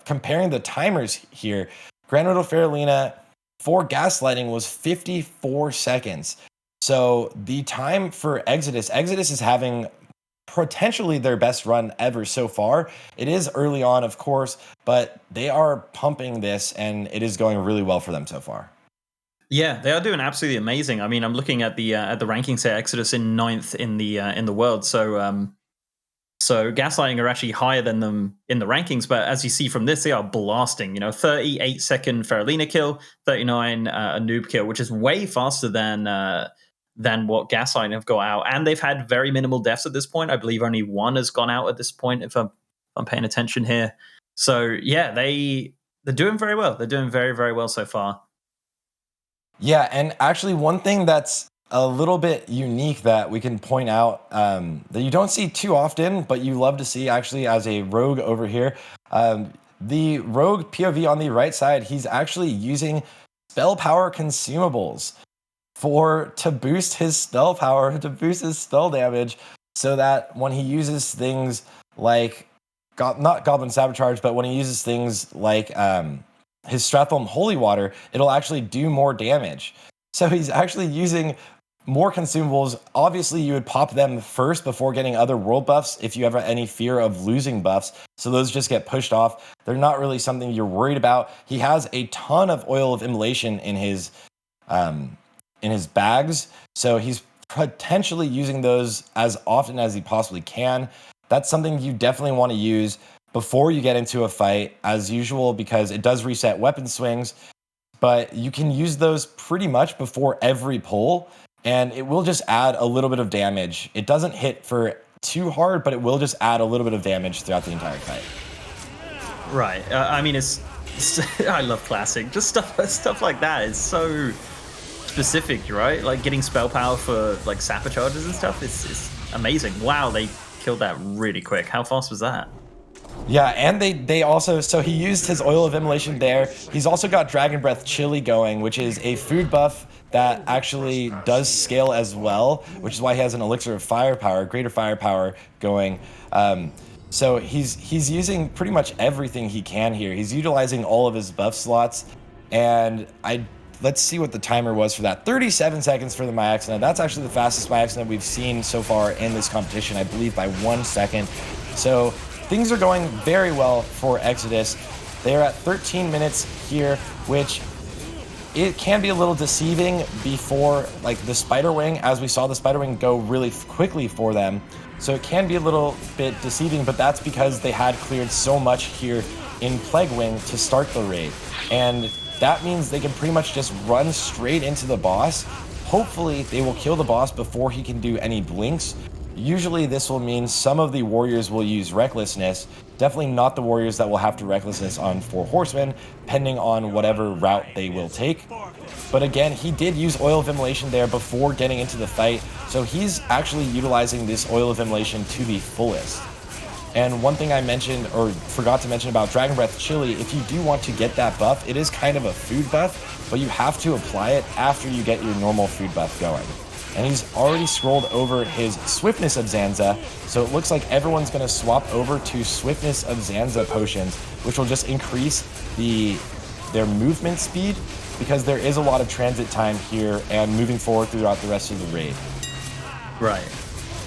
comparing the timers here, Grand Riddle Fairlina for Gaslighting was 54 seconds. So the time for Exodus is having potentially their best run ever so far. It is early on, of course, but they are pumping this, and it is going really well for them so far. Yeah, they are doing absolutely amazing. I mean, I'm looking at the rankings here. Exodus in 9th in the world. So Gaslighting are actually higher than them in the rankings. But as you see from this, they are blasting. 38-second Faralina kill, 39 a noob kill, which is way faster than what Gaslighting have got out. And they've had very minimal deaths at this point. I believe only one has gone out at this point, if I'm paying attention here. So yeah, they're doing very well. They're doing very, very well so far. Yeah, and actually one thing that's a little bit unique that we can point out that you don't see too often, but you love to see actually as a rogue over here. The rogue POV on the right side, he's actually using spell power consumables to boost his spell power, to boost his spell damage, so that when he uses things like, not Goblin Sabotage, but when he uses things like his Stratholm Holy Water, it'll actually do more damage. So he's actually using more consumables. Obviously, you would pop them first before getting other world buffs if you have any fear of losing buffs. So those just get pushed off. They're not really something you're worried about. He has a ton of Oil of Immolation in his bags, so he's potentially using those as often as he possibly can. That's something you definitely want to use before you get into a fight, as usual, because it does reset weapon swings, but you can use those pretty much before every pull, and it will just add a little bit of damage. It doesn't hit for too hard, but it will just add a little bit of damage throughout the entire fight. Right. I mean, it's I love classic. Just stuff like that is so specific, right? Like getting spell power for like sapper charges and stuff is amazing. Wow, they killed that really quick. How fast was that? Yeah, and they also, so he used his Oil of Immolation there. He's also got Dragon Breath Chili going, which is a food buff that actually does scale as well, which is why he has an Elixir of Firepower, Greater Firepower going. So he's using pretty much everything he can here. He's utilizing all of his buff slots, and let's see what the timer was for that. 37 seconds for the Myaxina. That's actually the fastest Myaxina we've seen so far in this competition, I believe by 1 second. So things are going very well for Exodus. They are at 13 minutes here, which it can be a little deceiving before like the Spider Wing, as we saw the Spider Wing go really quickly for them. So it can be a little bit deceiving, but that's because they had cleared so much here in Plague Wing to start the raid. And that means they can pretty much just run straight into the boss. Hopefully they will kill the boss before he can do any blinks. Usually this will mean some of the warriors will use Recklessness. Definitely not the warriors that will have to Recklessness on 4 horsemen, depending on whatever route they will take. But again, he did use Oil of Immolation there before getting into the fight, so he's actually utilizing this Oil of Immolation to the fullest. And one thing I mentioned, or forgot to mention about Dragon Breath Chili, if you do want to get that buff, it is kind of a food buff, but you have to apply it after you get your normal food buff going. And he's already scrolled over his Swiftness of Zanza, so it looks like everyone's going to swap over to Swiftness of Zanza potions, which will just increase their movement speed, because there is a lot of transit time here and moving forward throughout the rest of the raid. Right.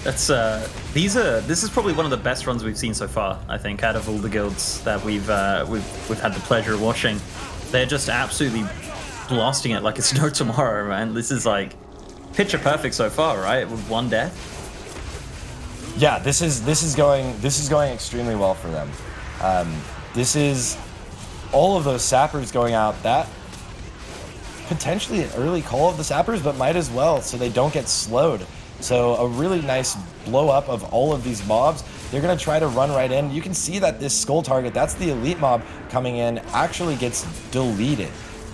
That's this is probably one of the best runs we've seen so far, I think, out of all the guilds that we've had the pleasure of watching. They're just absolutely blasting it like it's no tomorrow, man. This is like picture perfect so far, right? With 1 death. Yeah, this is going extremely well for them. This is all of those sappers going out. That potentially an early call of the sappers, but might as well, so they don't get slowed. So a really nice blow up of all of these mobs. They're going to try to run right in. You can see that this skull target, that's the elite mob coming in, actually gets deleted.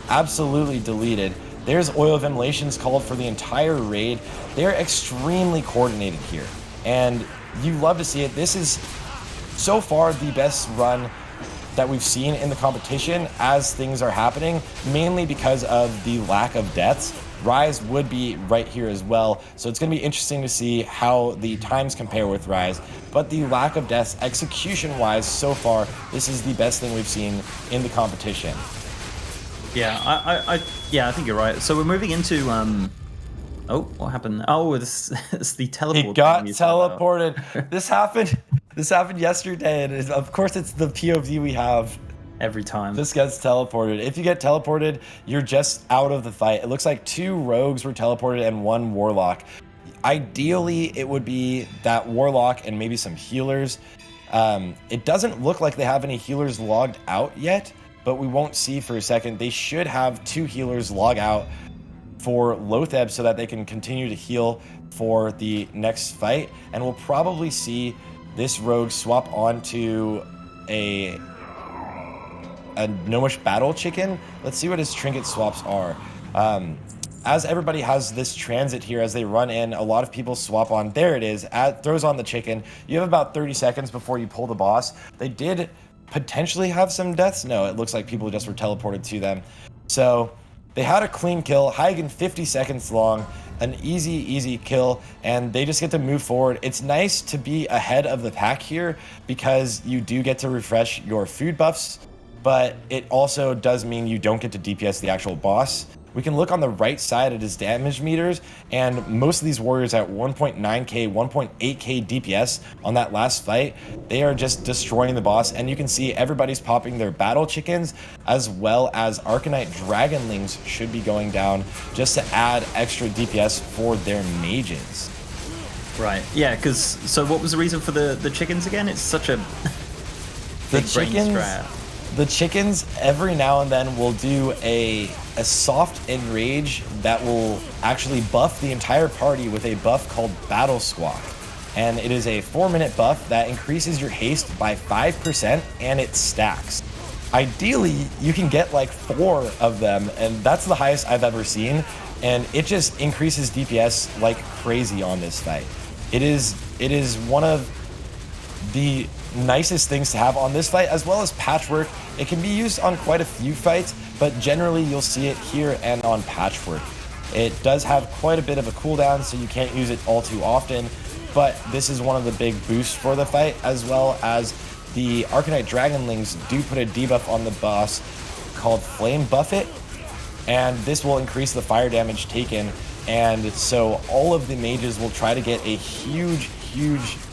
Absolutely deleted. There's Oil of Immolations called for the entire raid. They're extremely coordinated here, and you love to see it. This is so far the best run that we've seen in the competition as things are happening, mainly because of the lack of deaths. Rise would be right here as well, so it's going to be interesting to see how the times compare with Rise, but the lack of deaths execution-wise so far, this is the best thing we've seen in the competition. Yeah, I think you're right. So we're moving into oh, what happened? Oh, it's the teleport. It got teleported. This happened yesterday, and of course it's the POV we have. Every time this gets teleported. If you get teleported, you're just out of the fight. It looks like 2 rogues were teleported and 1 warlock. Ideally, it would be that warlock and maybe some healers. It doesn't look like they have any healers logged out yet, but we won't see for a second. They should have 2 healers log out for Lotheb so that they can continue to heal for the next fight. And we'll probably see this rogue swap onto a Gnomish Battle Chicken. Let's see what his trinket swaps are. As everybody has this transit here, as they run in, a lot of people swap on. There it is. Throws on the chicken. You have about 30 seconds before you pull the boss. They did potentially have some deaths. No, it looks like people just were teleported to them. So they had a clean kill. Huygen 50 seconds long. An easy kill, and they just get to move forward. It's nice to be ahead of the pack here because you do get to refresh your food buffs, but it also does mean you don't get to DPS the actual boss. We can look on the right side at his damage meters, and most of these warriors at 1.9k, 1.8k DPS on that last fight, they are just destroying the boss, and you can see everybody's popping their battle chickens, as well as Arcanite Dragonlings should be going down just to add extra DPS for their mages. Right, yeah, because, so what was the reason for the chickens again? It's such a big brain strat. The chickens every now and then will do a soft enrage that will actually buff the entire party with a buff called Battle Squawk. And it is a 4-minute buff that increases your haste by 5% and it stacks. Ideally, you can get like 4 of them, and that's the highest I've ever seen. And it just increases DPS like crazy on this fight. It is one of the nicest things to have on this fight, as well as Patchwork. It can be used on quite a few fights, but generally you'll see it here and on Patchwork. It does have quite a bit of a cooldown, so you can't use it all too often, but this is one of the big boosts for the fight, as well as the Arcanite Dragonlings do put a debuff on the boss called Flame Buffet, and this will increase the fire damage taken, and so all of the mages will try to get a huge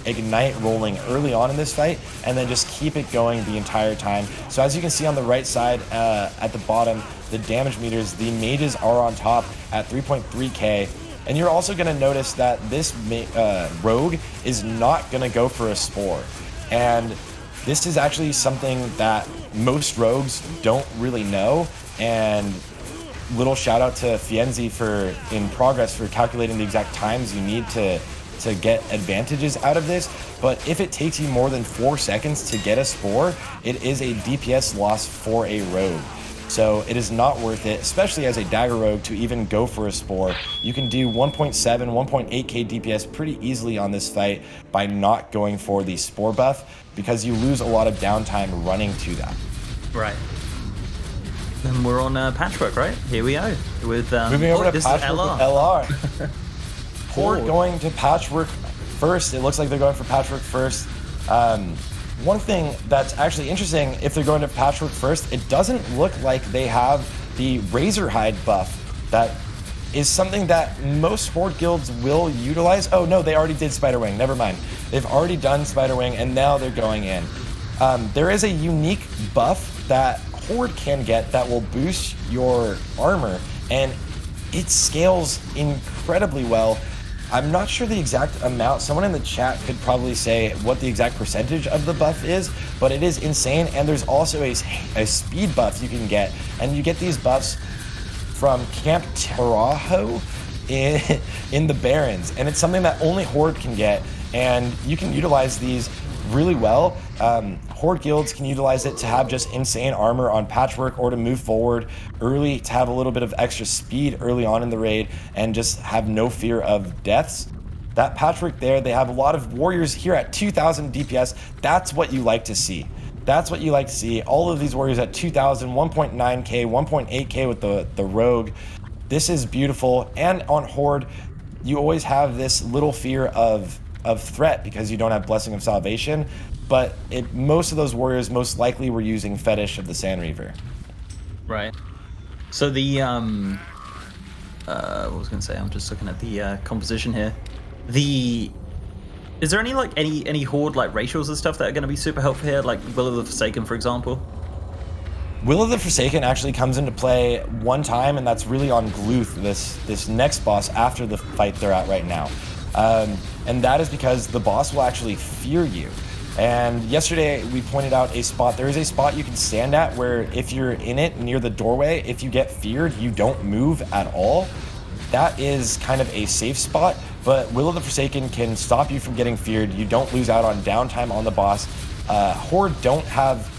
ignite rolling early on in this fight, and then just keep it going the entire time. So as you can see on the right side at the bottom, the damage meters, the mages are on top at 3.3k, and you're also going to notice that this rogue is not going to go for a spore, and this is actually something that most rogues don't really know. And little shout out to Fienzi in progress for calculating the exact times you need to get advantages out of this. But if it takes you more than 4 seconds to get a spore, it is a DPS loss for a rogue. So it is not worth it, especially as a dagger rogue, to even go for a spore. You can do 1.7, 1.8k DPS pretty easily on this fight by not going for the spore buff, because you lose a lot of downtime running to that. Right. Then we're on Patchwork, right? Here we go. With moving over to Patchwork with LR. Horde going to Patchwork first. It looks like they're going for Patchwork first. One thing that's actually interesting, if they're going to Patchwork first, it doesn't look like they have the Razorhide buff. That is something that most Horde guilds will utilize. Oh no, they already did Spiderwing. Never mind. They've already done Spiderwing, and now they're going in. There is a unique buff that Horde can get that will boost your armor, and it scales incredibly well. I'm not sure the exact amount. Someone in the chat could probably say what the exact percentage of the buff is, but it is insane. And there's also a speed buff you can get, and you get these buffs from Camp Taraho in the Barrens, and it's something that only Horde can get, and you can utilize these really well. Horde guilds can utilize it to have just insane armor on Patchwork, or to move forward early, to have a little bit of extra speed early on in the raid and just have no fear of deaths. That Patchwork there, they have a lot of warriors here at 2,000 DPS. That's what you like to see. That's what you like to see. All of these warriors at 2,000, 1.9k, 1.8k with the rogue. This is beautiful. And on Horde, you always have this little fear of threat because you don't have Blessing of Salvation, but most of those warriors most likely were using Fetish of the Sand Reaver. Right. So the what was I gonna say? I'm just looking at the composition here. Is there any Horde like racials and stuff that are going to be super helpful here, like Will of the Forsaken, for example? Will of the Forsaken actually comes into play one time, and that's really on Gloth, this next boss after the fight they're at right now. And that is because the boss will actually fear you. And yesterday we pointed out a spot. There is a spot you can stand at where if you're in it near the doorway, if you get feared, you don't move at all. That is kind of a safe spot, but Will of the Forsaken can stop you from getting feared. You don't lose out on downtime on the boss. Horde don't have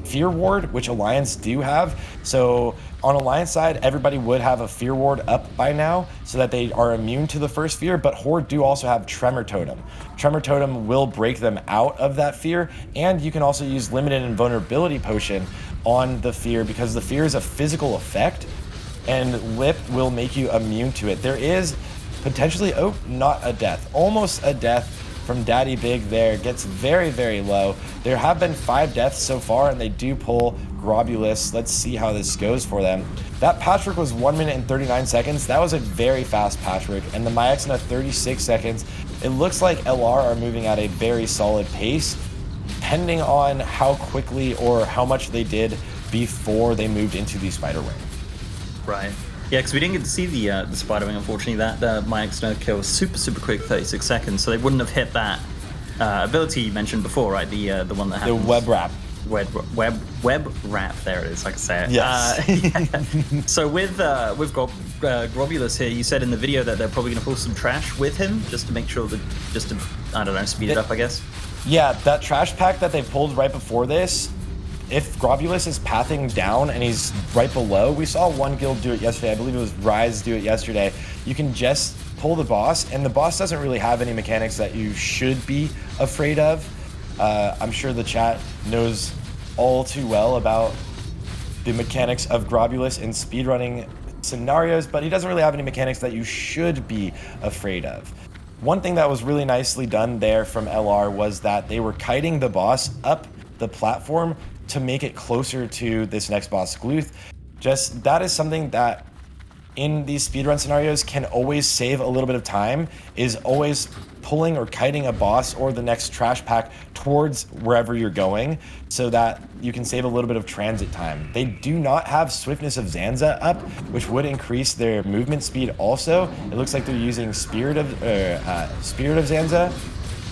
Fear Ward, which Alliance do have. So on Alliance side, everybody would have a Fear Ward up by now so that they are immune to the first fear, but Horde do also have Tremor Totem. Tremor Totem will break them out of that fear, and you can also use Limited Invulnerability Potion on the fear because the fear is a physical effect, and Lip will make you immune to it. There is potentially, oh, not a death, almost a death from Daddy Big there, gets very, very low. There have been 5 deaths so far, and they do pull Gravulus. Let's see how this goes for them. That Patchwork was 1 minute and 39 seconds. That was a very fast Patchwork, and the Myexna 36 seconds. It looks like LR are moving at a very solid pace, depending on how quickly or how much they did before they moved into the Spider Wing. Right. Yeah, because we didn't get to see the Spider Wing, unfortunately. That Myexna kill was super quick, 36 seconds, so they wouldn't have hit that ability you mentioned before, right? The one that happens. The web wrap. Web wrap. There it is. I can say it. Yes. Yeah. So with Gravulus here, you said in the video that they're probably going to pull some trash with him just to make sure that, I don't know, speed it up, I guess. Yeah, that trash pack that they pulled right before this. If Gravulus is pathing down and he's right below, we saw one guild do it yesterday. I believe it was Rise do it yesterday. You can just pull the boss, and the boss doesn't really have any mechanics that you should be afraid of. I'm sure the chat knows all too well about the mechanics of Gravulus in speedrunning scenarios, but he doesn't really have any mechanics that you should be afraid of. One thing that was really nicely done there from LR was that they were kiting the boss up the platform to make it closer to this next boss, Gloth. Just that is something that in these speedrun scenarios can always save a little bit of time, is always pulling or kiting a boss or the next trash pack towards wherever you're going so that you can save a little bit of transit time. They do not have Swiftness of Zanza up, which would increase their movement speed also. It looks like they're using Spirit of Zanza.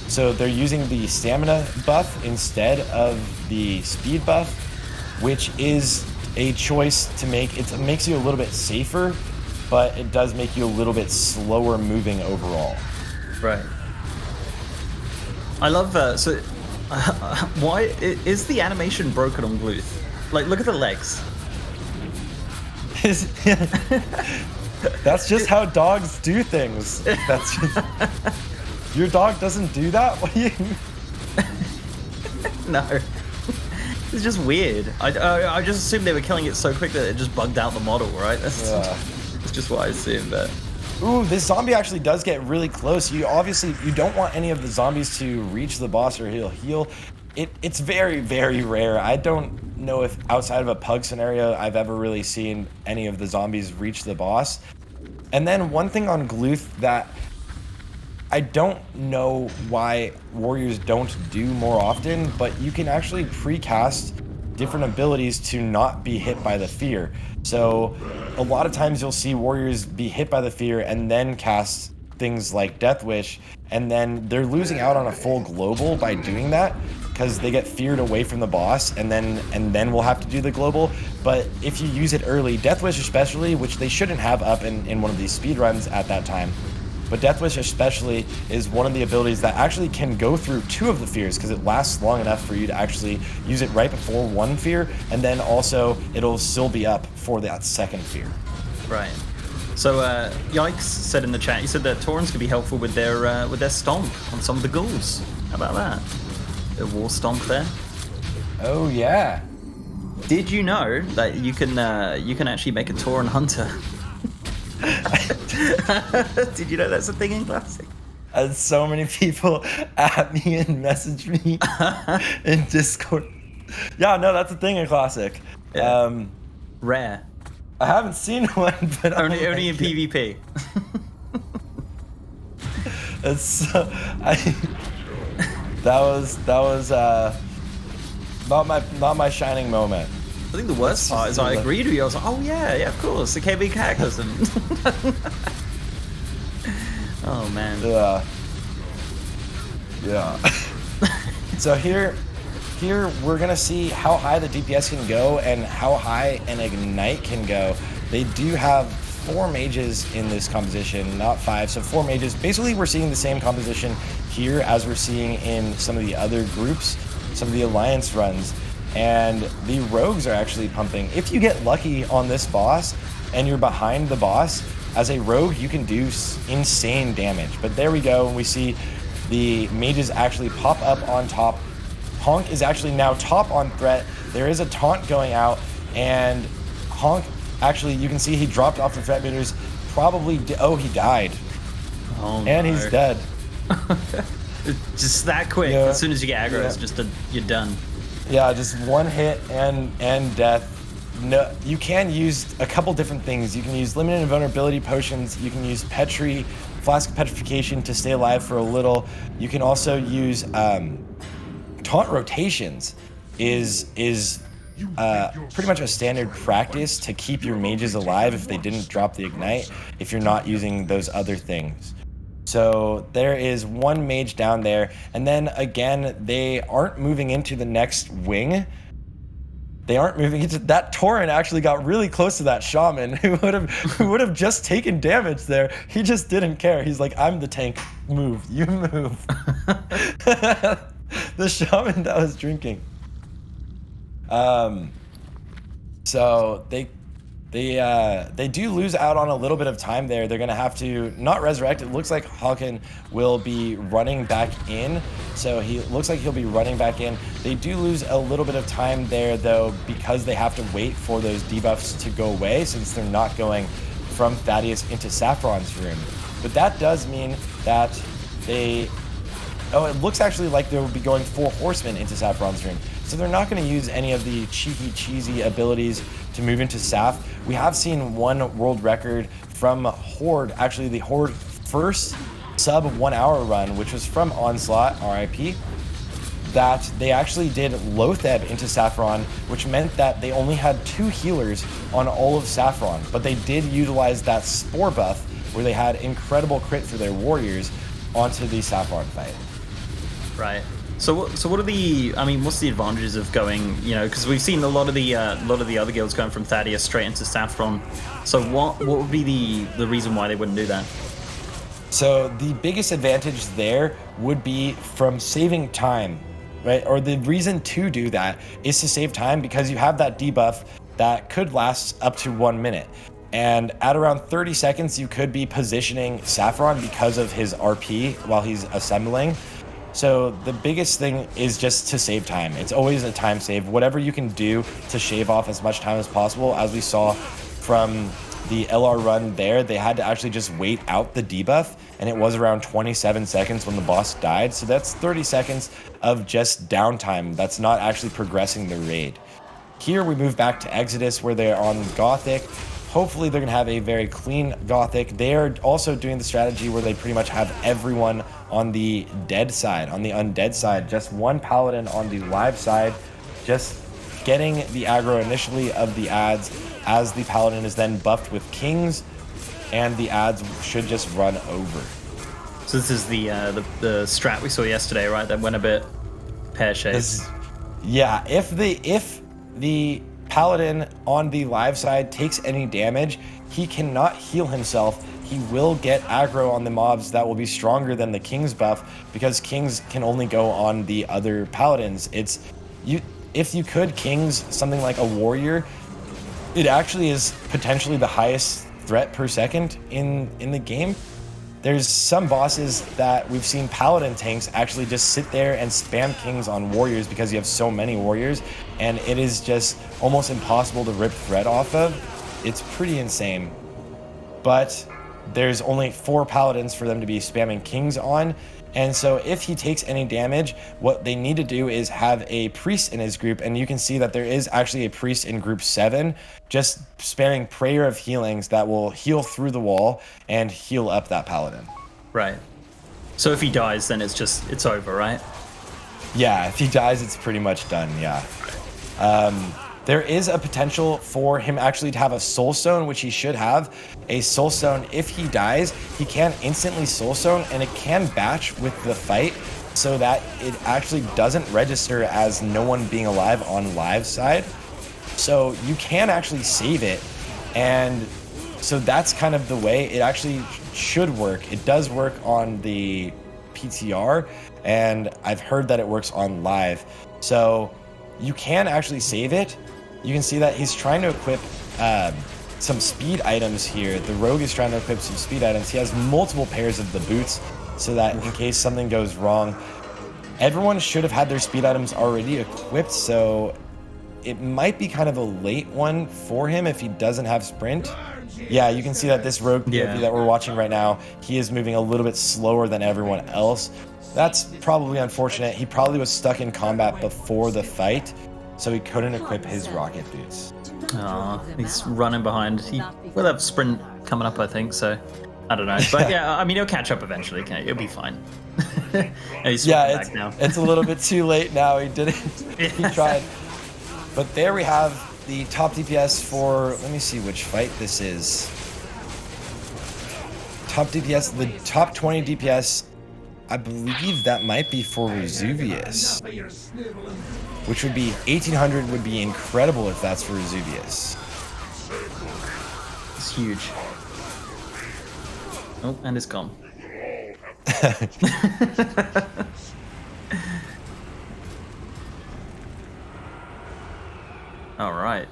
So they're using the stamina buff instead of the speed buff, which is a choice to make. It makes you a little bit safer, but it does make you a little bit slower moving overall. Right. I love that. So why is the animation broken on Gloth? Like, look at the legs. That's just how dogs do things. That's just... Your dog doesn't do that? What do you... No. It's just weird. I just assumed they were killing it so quick that it just bugged out the model, right? That's just what I assumed. But ooh, this zombie actually does get really close. You don't want any of the zombies to reach the boss or he'll heal. It's very, very rare. I don't know if outside of a pug scenario I've ever really seen any of the zombies reach the boss. And then one thing on Gloth that I don't know why warriors don't do more often, but you can actually precast different abilities to not be hit by the fear. So a lot of times you'll see warriors be hit by the fear and then cast things like Death Wish, and then they're losing out on a full global by doing that because they get feared away from the boss, and then we'll have to do the global. But if you use it early, Death Wish especially, which they shouldn't have up in one of these speed runs at that time, but Death Wish especially is one of the abilities that actually can go through 2 of the fears because it lasts long enough for you to actually use it right before 1 fear, and then also it'll still be up for that 2nd fear. Right. So Yikes said in the chat, he said that Taurens could be helpful with their stomp on some of the ghouls. How about that? The war stomp there. Oh yeah. Did you know that you can actually make a Tauren hunter? Did you know that's a thing in Classic? So many people at me and message me in Discord. Yeah, no, that's a thing in Classic. Yeah. Rare. I haven't seen one, but only in PvP. It's that was not my shining moment. I think the worst part is I agreed with you. I was like, oh yeah, of course, the KB Cataclysm. Oh man. Yeah. So here we're gonna see how high the DPS can go and how high an Ignite can go. They do have 4 mages in this composition, not 5, so 4 mages. Basically, we're seeing the same composition here as we're seeing in some of the other groups, some of the Alliance runs. And the rogues are actually pumping. If you get lucky on this boss and you're behind the boss, as a rogue you can do insane damage. But there we go, and we see the mages actually pop up on top. Honk is actually now top on threat. There is a taunt going out, and Honk actually, you can see he dropped off the threat meters. Probably, he died. Oh, and no. He's dead. Just that quick. Yeah. As soon as you get aggro, it's just you're done. Yeah, just 1 hit and death. No, you can use a couple different things. You can use limited invulnerability potions. You can use Petri, Flask of Petrification to stay alive for a little. You can also use taunt rotations. Is pretty much a standard practice to keep your mages alive if they didn't drop the Ignite, if you're not using those other things. So there is 1 mage down there, and then again, they aren't moving into the next wing. They aren't moving into that. Tauren actually got really close to that shaman who would have just taken damage there. He just didn't care. He's like, I'm the tank. Move. You move. The shaman that was drinking. So they do lose out on a little bit of time there. They're gonna have to not resurrect. It looks like Hawken will be running back in. So he looks like he'll be running back in. They do lose a little bit of time there though, because they have to wait for those debuffs to go away since they're not going from Thaddeus into Saffron's room. But that does mean that it looks actually like they will be going 4 horsemen into Saffron's room. So they're not going to use any of the cheesy abilities to move into Saf. We have seen 1 world record from Horde, actually the Horde first sub 1 hour run, which was from Onslaught, RIP, that they actually did Lotheb into Saffron, which meant that they only had 2 healers on all of Saffron, but they did utilize that Spore buff where they had incredible crit for their warriors onto the Saffron fight. Right. So what are the? I mean, what's the advantages of going? You know, because we've seen a lot of the other guilds going from Thaddeus straight into Saffron. So what would be the reason why they wouldn't do that? So the biggest advantage there would be from saving time, right? Or the reason to do that is to save time because you have that debuff that could last up to 1 minute. And at around 30 seconds, you could be positioning Saffron because of his RP while he's assembling. So the biggest thing is just to save time. It's always a time save. Whatever you can do to shave off as much time as possible. As we saw from the LR run there, they had to actually just wait out the debuff, and it was around 27 seconds when the boss died. So that's 30 seconds of just downtime. That's not actually progressing the raid. Here we move back to Exodus where they're on Gothic. Hopefully they're gonna have a very clean Gothic. They are also doing the strategy where they pretty much have everyone on the dead side, on the undead side, just 1 paladin on the live side, just getting the aggro initially of the adds as the paladin is then buffed with kings, and the adds should just run over. So this is the strat we saw yesterday, right? That went a bit pear-shaped. Yeah, if the paladin on the live side takes any damage, he cannot heal himself. He will get aggro on the mobs that will be stronger than the king's buff, because kings can only go on the other paladins. If you could kings something like a warrior, it actually is potentially the highest threat per second in the game. There's some bosses that we've seen paladin tanks actually just sit there and spam kings on warriors because you have so many warriors, and it is just almost impossible to rip threat off of. It's pretty insane. But there's only 4 paladins for them to be spamming kings on, and so if he takes any damage, what they need to do is have a priest in his group, and you can see that there is actually a priest in group 7 just spamming prayer of healings that will heal through the wall and heal up that paladin. Right. So if he dies, then it's over, right? Yeah, if he dies, it's pretty much done, yeah. There is a potential for him actually to have a soul stone, which he should have. A soul stone, if he dies, he can instantly soul stone, and it can batch with the fight so that it actually doesn't register as no one being alive on live side. So you can actually save it, and so that's kind of the way it actually should work. It does work on the PTR, and I've heard that it works on live. So you can actually save it. You can see that he's trying to equip some speed items here. The rogue is trying to equip some speed items. He has multiple pairs of the boots so that in case something goes wrong, everyone should have had their speed items already equipped, so it might be kind of a late one for him if he doesn't have sprint. Yeah, you can see that this rogue POV that we're watching right now, he is moving a little bit slower than everyone else. That's probably unfortunate. He probably was stuck in combat before the fight, so he couldn't equip his rocket boots. Oh, he's running behind. He will have sprint coming up, I think, so I don't know. But yeah, I mean, he'll catch up eventually. It'll be fine. He's back now. It's a little bit too late now. He didn't. He tried. But there we have the top DPS for, let me see which fight this is. Top DPS, the top 20 DPS, I believe that might be for Vesuvius, which would be 1800 would be incredible if that's for Vesuvius. It's huge. Oh, and it's gone. All right.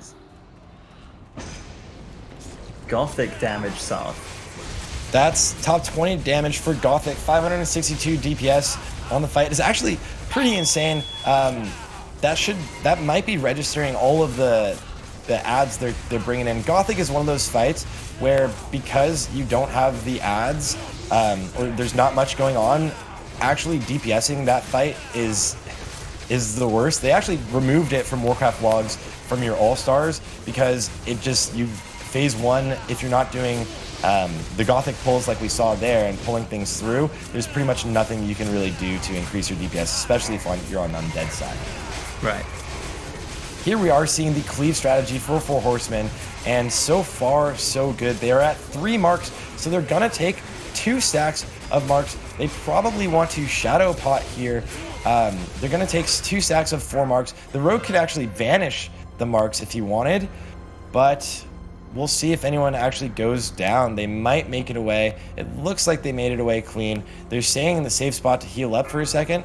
Gothic damage south. That's top 20 damage for Gothic, 562 DPS on the fight. It's actually pretty insane. That might be registering all of the ads they're bringing in. Gothic is one of those fights where, because you don't have the ads or there's not much going on, actually DPSing that fight is the worst. They actually removed it from Warcraft logs from your all-stars because it just, phase 1, if you're not doing the Gothic pulls like we saw there and pulling things through, there's pretty much nothing you can really do to increase your DPS, especially if you're on undead side. Right. Here we are seeing the cleave strategy for 4 horsemen, and so far so good. They are at 3 marks, so they're gonna take 2 stacks of marks. They probably want to shadow pot here. They're gonna take 2 stacks of 4 marks. The rogue could actually vanish the marks if he wanted, but we'll see if anyone actually goes down. They might make it away. It looks like they made it away clean. They're staying in the safe spot to heal up for a second.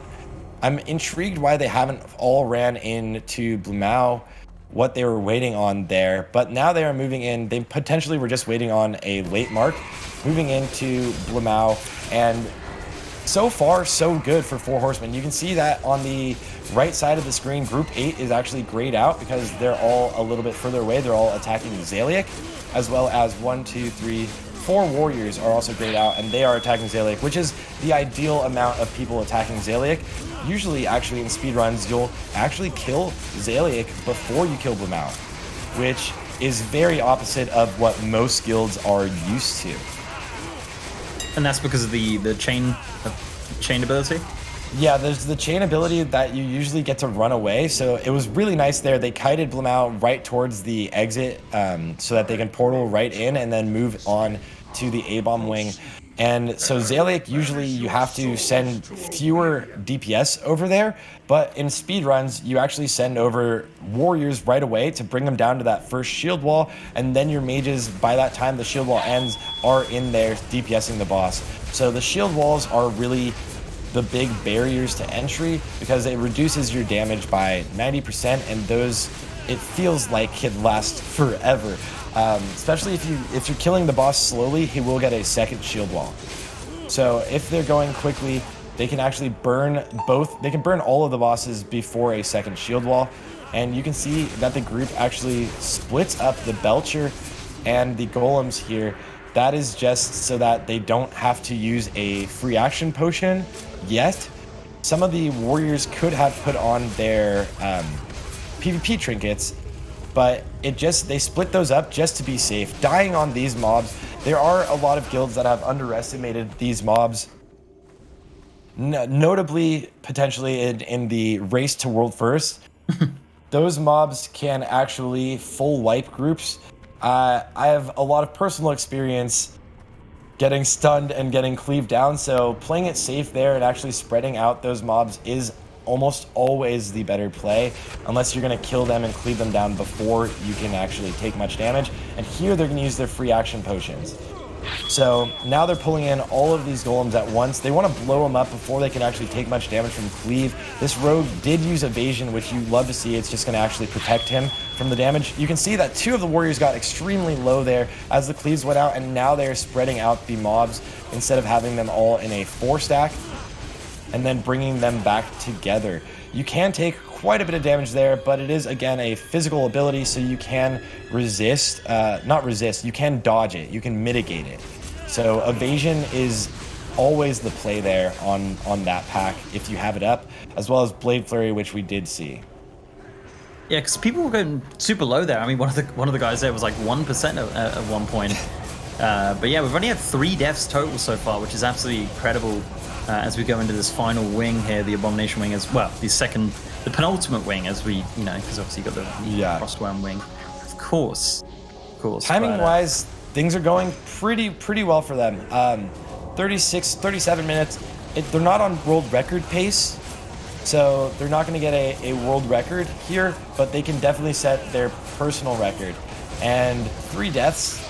I'm intrigued why they haven't all ran into Blumau, what they were waiting on there, but now they are moving in. They potentially were just waiting on a late mark, moving into Blumau, and so far so good for 4 horsemen. You can see that on the right side of the screen, group 8 is actually grayed out because they're all a little bit further away. They're all attacking Zaliek, as well as 1, 2, 3, 4 warriors are also grayed out, and they are attacking Zaliek, which is the ideal amount of people attacking Zaliek. Usually, actually, in speedruns, you'll actually kill Zaliek before you kill Blumau, which is very opposite of what most guilds are used to. And that's because of the chain ability? Yeah, there's the chain ability that you usually get to run away, so it was really nice there. They kited Blumau right towards the exit so that they can portal right in and then move on to the Abomination Wing. And so Zaliek, usually you have to send fewer DPS over there, but in speedruns, you actually send over warriors right away to bring them down to that first shield wall, and then your mages, by that time the shield wall ends, are in there DPSing the boss. So the shield walls are really the big barriers to entry because it reduces your damage by 90%, and those, it feels like could last forever. Especially if you're killing the boss slowly, he will get a second shield wall. So if they're going quickly, they can actually burn both. They can burn all of the bosses before a second shield wall. And you can see that the group actually splits up the Belcher and the golems here. That is just so that they don't have to use a free action potion yet. Some of the warriors could have put on their PvP trinkets, but they split those up just to be safe. Dying on these mobs, there are a lot of guilds that have underestimated these mobs. Notably, potentially in the race to world first, those mobs can actually full wipe groups. I have a lot of personal experience getting stunned and getting cleaved down, so playing it safe there and actually spreading out those mobs is almost always the better play, unless you're going to kill them and cleave them down before you can actually take much damage. And here they're going to use their free action potions. So now they're pulling in all of these golems at once. They want to blow them up before they can actually take much damage from cleave. This rogue did use evasion, which you love to see. It's just going to actually protect him from the damage. You can see that two of the warriors got extremely low there as the cleaves went out, and now they're spreading out the mobs instead of having them all in a 4-stack and then bringing them back together. You can take quite a bit of damage there, but it is, again, a physical ability, so you can resist, not resist, you can dodge it, you can mitigate it. So evasion is always the play there on that pack if you have it up, as well as Blade Flurry, which we did see. Yeah, because people were going super low there. I mean, one of the guys there was like 1% at one point. But yeah, we've only had 3 deaths total so far, which is absolutely incredible. As we go into this final wing here, the Abomination Wing as well, the penultimate wing, as we, because obviously you got the Frostworm Wing, of course. Timing wise, things are going pretty well for them. 37 minutes. They're not on world record pace, so they're not going to get a world record here, but they can definitely set their personal record. And 3 deaths,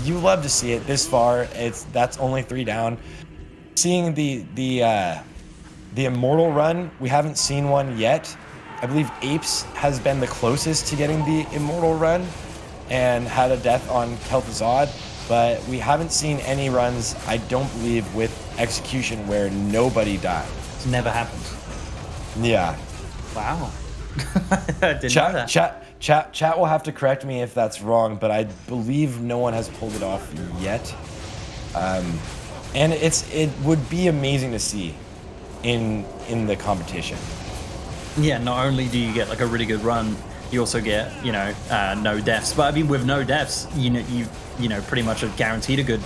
you love to see it this far. That's only 3 down. Seeing the Immortal run, we haven't seen one yet. I believe Apes has been the closest to getting the Immortal run and had a death on Kel'thuzad, but we haven't seen any runs, I don't believe, with Execution where nobody died. It's never happened. Yeah. Wow. I didn't know that. Chat will have to correct me if that's wrong, but I believe no one has pulled it off yet. And it would be amazing to see in the competition. Yeah, not only do you get like a really good run, you also get no deaths. But I mean, with no deaths, you pretty much are guaranteed a good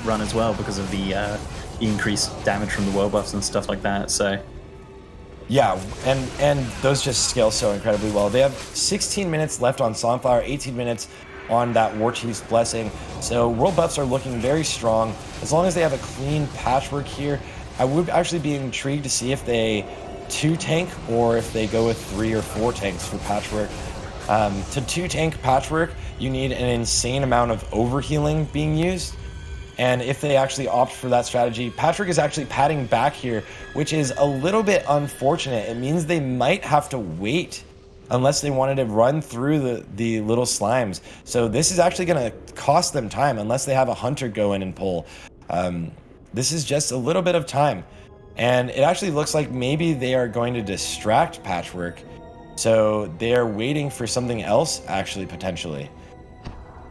run as well because of the increased damage from the world buffs and stuff like that. So yeah, and those just scale so incredibly well. They have 16 minutes left on Sunflower, 18 minutes on that Warchief's Blessing. So world buffs are looking very strong. As long as they have a clean patchwork here, I would actually be intrigued to see if they 2-tank or if they go with 3 or 4 tanks for patchwork. To 2-tank patchwork, you need an insane amount of overhealing being used. And if they actually opt for that strategy, Patchwork is actually padding back here, which is a little bit unfortunate. It means they might have to wait unless they wanted to run through the little slimes. So this is actually going to cost them time unless they have a hunter go in and pull. This is just a little bit of time. And it actually looks like maybe they are going to distract Patchwork. So they are waiting for something else, actually, potentially.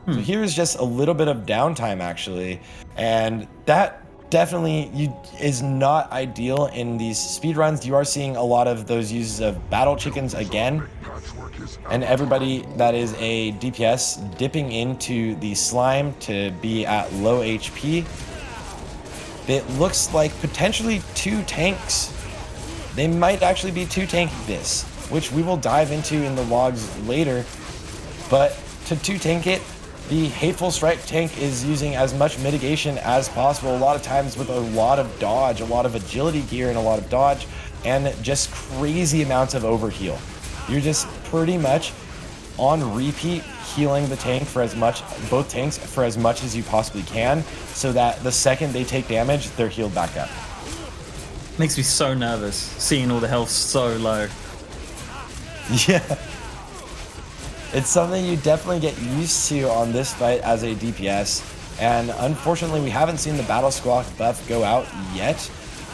So here's just a little bit of downtime, actually. And that definitely is not ideal in these speedruns. You are seeing a lot of those uses of battle chickens again. And everybody that is a DPS dipping into the slime to be at low HP. It looks like potentially 2 tanks. They might actually be 2-tanking this, which we will dive into in the logs later. But to 2-tank it, the Hateful Strike tank is using as much mitigation as possible, a lot of times with a lot of dodge, a lot of agility gear and a lot of dodge, and just crazy amounts of overheal. You're just pretty much on repeat healing the tank for as much, both tanks for as much as you possibly can, so that the second they take damage, they're healed back up. Makes me so nervous seeing all the health so low. Yeah. It's something you definitely get used to on this fight as a DPS, and unfortunately we haven't seen the Battle Squawk buff go out yet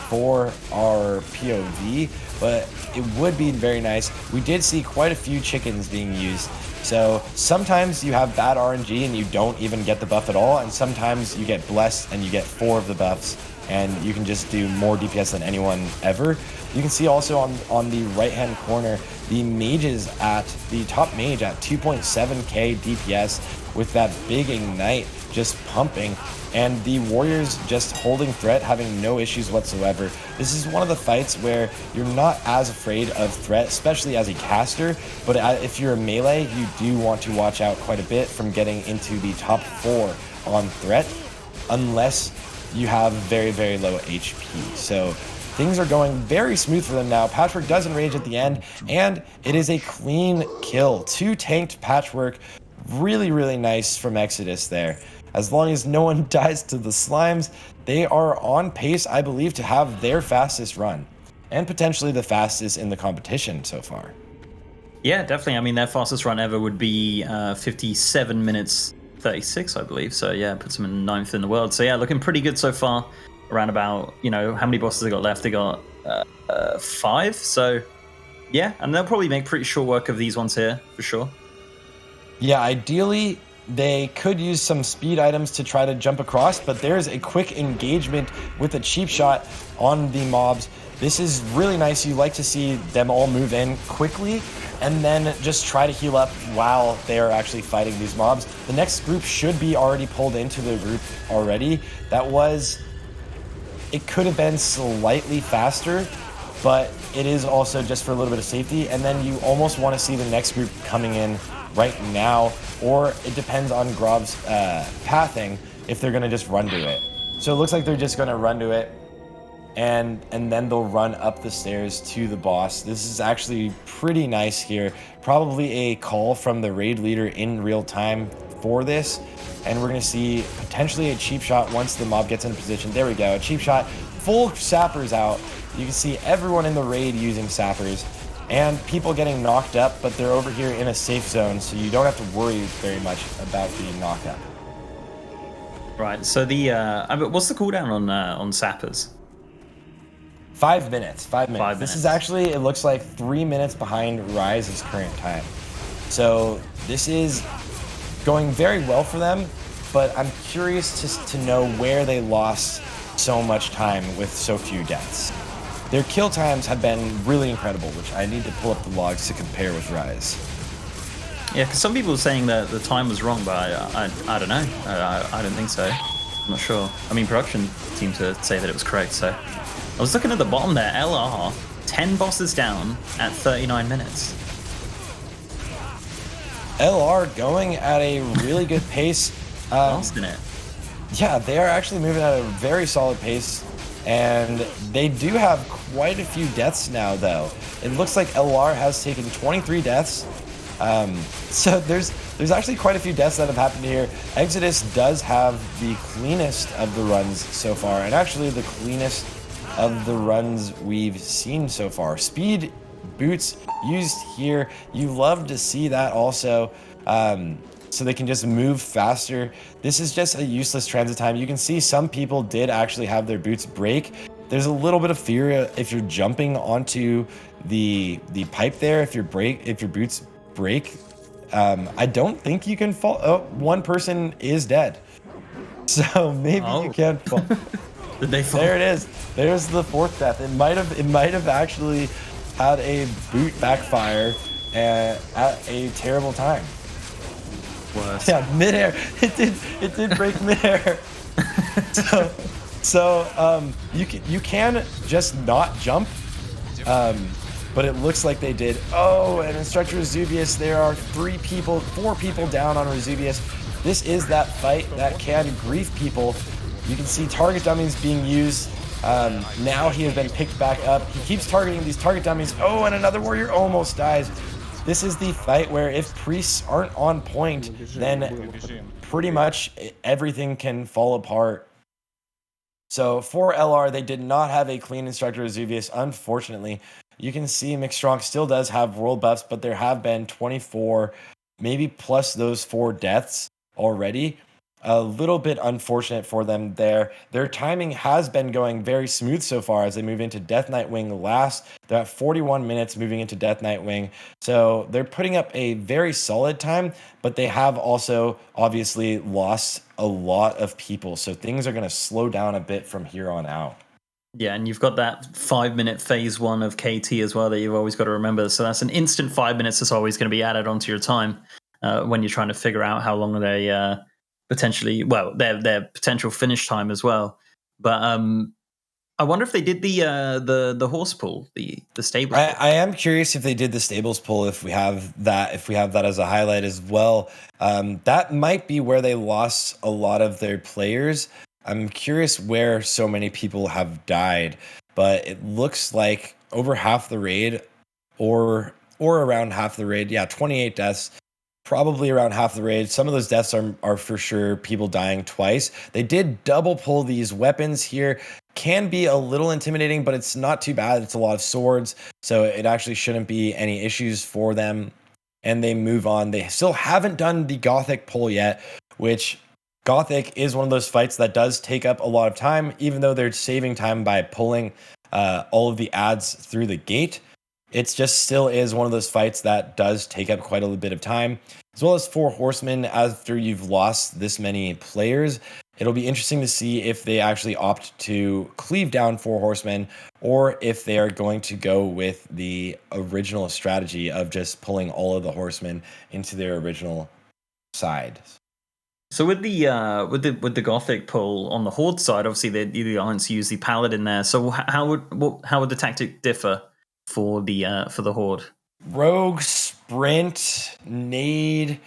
for our POV, but it would be very nice. We did see quite a few chickens being used, so sometimes you have bad RNG and you don't even get the buff at all, and sometimes you get blessed and you get 4 of the buffs and you can just do more DPS than anyone ever. You can see also on the right hand corner, the mages at the top mage at 2.7k DPS with that big ignite just pumping, and the warriors just holding threat, having no issues whatsoever. This is one of the fights where you're not as afraid of threat, especially as a caster, but if you're a melee, you do want to watch out quite a bit from getting into the top 4 on threat, unless you have very, very low HP. So things are going very smooth for them now. Patchwork does enrage at the end, and it is a clean kill. 2 tanked Patchwork. Really, really nice from Exodus there. As long as no one dies to the slimes, they are on pace, I believe, to have their fastest run, and potentially the fastest in the competition so far. Yeah, definitely. I mean, their fastest run ever would be 57 minutes 36, I believe. So yeah, puts them in 9th in the world. So yeah, looking pretty good so far. Around about, you know, how many bosses they got left? They got 5. So yeah, and they'll probably make pretty short work of these ones here for sure. Yeah, ideally they could use some speed items to try to jump across, but there's a quick engagement with a cheap shot on the mobs. This is really nice. You like to see them all move in quickly and then just try to heal up while they are actually fighting these mobs. The next group should be already pulled into the group already. It could have been slightly faster, but it is also just for a little bit of safety. And then you almost want to see the next group coming in right now, or it depends on Grov's pathing if they're going to just run to it. So it looks like they're just going to run to it, and then they'll run up the stairs to the boss. This is actually pretty nice here. Probably a call from the raid leader in real time for this, and we're going to see potentially a cheap shot once the mob gets in position. There we go, a cheap shot, full sappers out. You can see everyone in the raid using sappers, and people getting knocked up, but they're over here in a safe zone, so you don't have to worry very much about being knocked up. Right, so the what's the cooldown on sappers? 5 minutes. 5 minutes. 5 minutes. This is actually, it looks like 3 minutes behind Rise's current time. So this is going very well for them, but I'm curious to know where they lost so much time with so few deaths. Their kill times have been really incredible, which I need to pull up the logs to compare with Rise. Yeah, because some people are saying that the time was wrong, but I don't know. I don't think so. I'm not sure. I mean, production seemed to say that it was correct, so. I was looking at the bottom there, LR, 10 bosses down at 39 minutes. LR going at a really good pace. Fast in it. Yeah, they are actually moving at a very solid pace, and they do have quite a few deaths now, though. It looks like LR has taken 23 deaths. So there's actually quite a few deaths that have happened here. Exodus does have the cleanest of the runs so far, and actually the cleanest of the runs we've seen so far. Speed boots used here. You love to see that also. So they can just move faster. This is just a useless transit time. You can see some people did actually have their boots break. There's a little bit of fear if you're jumping onto the pipe there. If your boots break, I don't think you can fall. Oh, one person is dead. So maybe you can't fall. Did they fall? There it is. There's the 4th death. It might have actually had a boot backfire at a terrible time. Worse. Yeah, midair. It did break midair. So you can just not jump, but it looks like they did. Oh, and Instructor Rezubius, there are 4 people down on Rezubius. this is that fight that can grief people. You can see target dummies being used. Now he has been picked back up. He keeps targeting these target dummies. Oh, and another warrior almost dies. This is the fight where if priests aren't on point, then pretty much everything can fall apart. So for LR, they did not have a clean instructor Vesuvius, unfortunately. You can see McStrong still does have world buffs, but there have been 24, maybe plus those 4 deaths already. A little bit unfortunate for them there. Their timing has been going very smooth so far as they move into Death Nightwing last. They're at 41 minutes moving into Death Nightwing. So they're putting up a very solid time, but they have also obviously lost a lot of people. So things are going to slow down a bit from here on out. Yeah, and you've got that 5-minute phase 1 of KT as well that you've always got to remember. So that's an instant 5 minutes that's always going to be added onto your time when you're trying to figure out how long they potentially, well, their potential finish time as well. But I wonder if they did the horse pull, the stable. I am curious if they did the stables pull. If we have that as a highlight as well, that might be where they lost a lot of their players. I'm curious where so many people have died, but it looks like over half the raid, or around half the raid. Yeah, 28 deaths. Probably around half the raid. Some of those deaths are for sure people dying twice. They did double pull these weapons here. Can be a little intimidating, but it's not too bad. It's a lot of swords, so it actually shouldn't be any issues for them. And they move on. They still haven't done the Gothic pull yet, which Gothic is one of those fights that does take up a lot of time, even though they're saving time by pulling all of the ads through the gate. It's just still is one of those fights that does take up quite a little bit of time, as well as 4 horsemen after you've lost this many players. It'll be interesting to see if they actually opt to cleave down 4 horsemen, or if they are going to go with the original strategy of just pulling all of the horsemen into their original side. So with the Gothic pull on the Horde side, obviously the Alliance use the Paladin there. So how would the tactic differ for the Horde? Rogue, sprint, nade,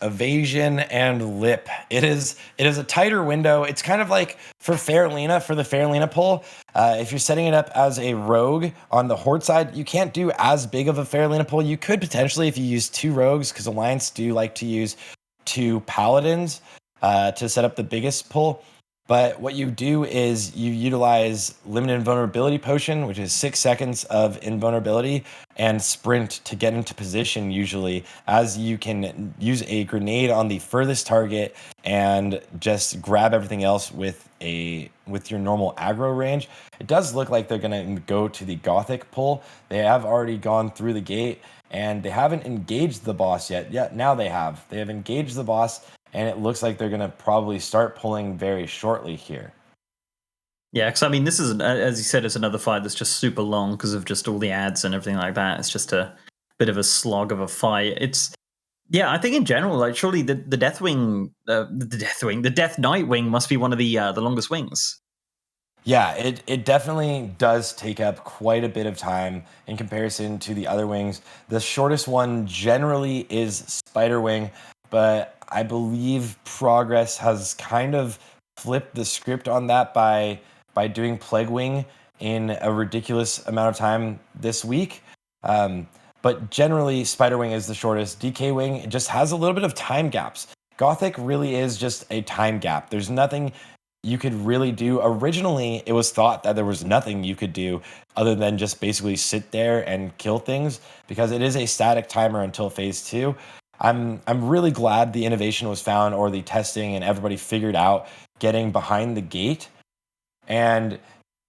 evasion, and lip. It is a tighter window. It's kind of like for the Fairlena pull. If you're setting it up as a rogue on the Horde side, you can't do as big of a Fairlena pull. You could potentially if you use 2 rogues, because Alliance do like to use 2 paladins to set up the biggest pull. But what you do is you utilize limited invulnerability potion, which is 6 seconds of invulnerability, and sprint to get into position usually, as you can use a grenade on the furthest target and just grab everything else with your normal aggro range. It does look like they're going to go to the Gothic pull. They have already gone through the gate, and they haven't engaged the boss yet. Yeah, now they have. They have engaged the boss, and it looks like they're going to probably start pulling very shortly here. Yeah, because I mean, this is, as you said, it's another fight that's just super long because of just all the ads and everything like that. It's just a bit of a slog of a fight. Yeah, I think in general, like surely the Death Nightwing must be one of the longest wings. Yeah, it definitely does take up quite a bit of time in comparison to the other wings. The shortest one generally is Spiderwing, but I believe Progress has kind of flipped the script on that by doing Plague Wing in a ridiculous amount of time this week. But generally, Spiderwing is the shortest. DK Wing just has a little bit of time gaps. Gothic really is just a time gap. There's nothing you could really do. Originally, it was thought that there was nothing you could do other than just basically sit there and kill things, because it is a static timer until phase 2. I'm really glad the innovation was found, or the testing, and everybody figured out getting behind the gate. And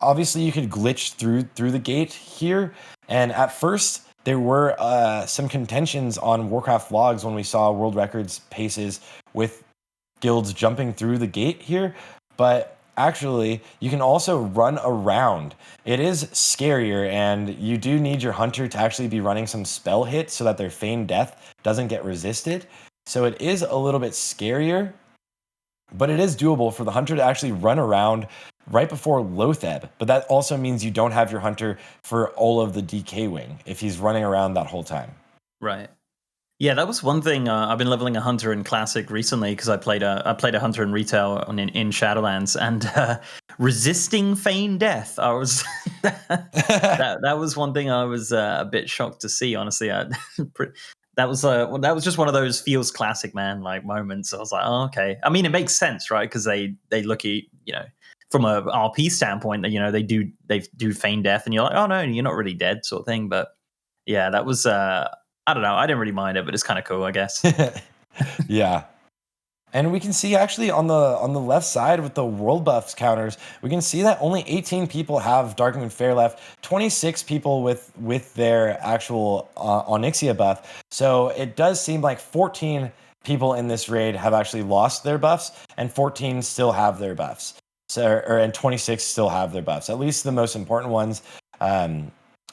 obviously you could glitch through the gate here. And at first there were some contentions on Warcraft logs when we saw world records paces with guilds jumping through the gate here. But actually, you can also run around. It is scarier, and you do need your hunter to actually be running some spell hits so that their feigned death doesn't get resisted. So it is a little bit scarier, but it is doable for the hunter to actually run around right before Lotheb. But that also means you don't have your hunter for all of the DK wing if he's running around that whole time. Right. Yeah, that was one thing. I've been leveling a hunter in classic recently because I played a hunter in retail in Shadowlands, and resisting feign death. I was that was one thing I was a bit shocked to see. Honestly, that was just one of those feels classic man like moments. I was like, oh, okay. I mean, it makes sense, right? Because they look at from a RP standpoint that they do feign death, and you're like, oh no, you're not really dead, sort of thing. But yeah, that was I don't know. I didn't really mind it, but it's kind of cool, I guess. Yeah. And we can see actually on the left side with the world buffs counters, we can see that only 18 people have Darkmoon Fair left, 26 people with their actual Onyxia buff. So it does seem like 14 people in this raid have actually lost their buffs, and 14 still have their buffs. And 26 still have their buffs, at least the most important ones.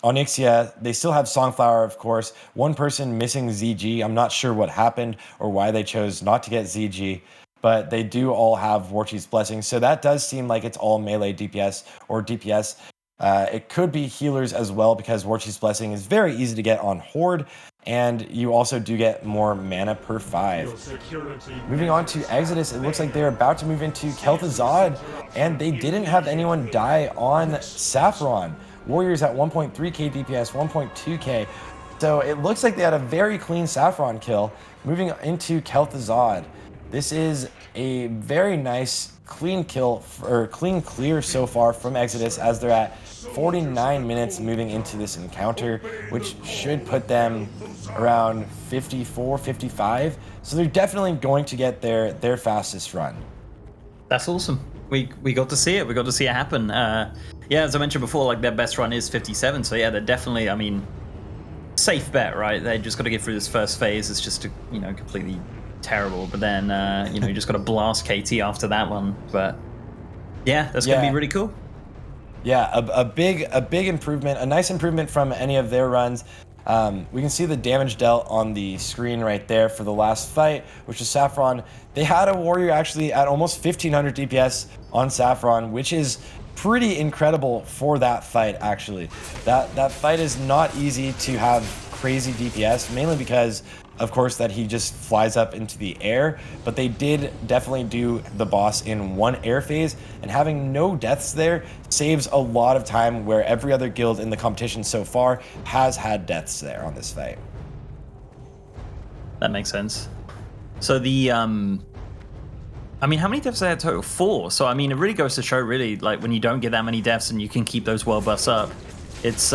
Onyxia, they still have Songflower, of course. One person missing ZG. I'm not sure what happened or why they chose not to get ZG, but they do all have Warchief's Blessing. So that does seem like it's all melee DPS or DPS. It could be healers as well, because Warchief's Blessing is very easy to get on Horde, and you also do get more mana per 5. Moving on to Exodus, it looks like they're about to move into Kel'Thuzad, and they didn't have anyone die on Saffron. Warriors at 1.3k DPS, 1.2k. So it looks like they had a very clean Saffron kill. Moving into Kel'Thuzad, this is a very nice clean kill, or clean clear so far from Exodus, as they're at 49 minutes moving into this encounter, which should put them around 54, 55. So they're definitely going to get their fastest run. That's awesome. We got to see it. We got to see it happen. Yeah, as I mentioned before, like their best run is 57. So yeah, they're definitely, I mean, safe bet, right? They just got to get through this first phase. It's just completely terrible. But then you just got to blast KT after that one. But yeah, that's gonna be really cool. Yeah, a big improvement, a nice improvement from any of their runs. We can see the damage dealt on the screen right there for the last fight, which is Saffron. They had a warrior actually at almost 1500 DPS on Saffron, which is pretty incredible for that fight. Actually, that fight is not easy to have crazy DPS, mainly because of course that he just flies up into the air, but they did definitely do the boss in one air phase, and having no deaths there saves a lot of time, where every other guild in the competition so far has had deaths there on this fight. That makes sense. So the I mean, how many deaths are there total? 4. So I mean, it really goes to show, really, like when you don't get that many deaths and you can keep those world buffs up, it's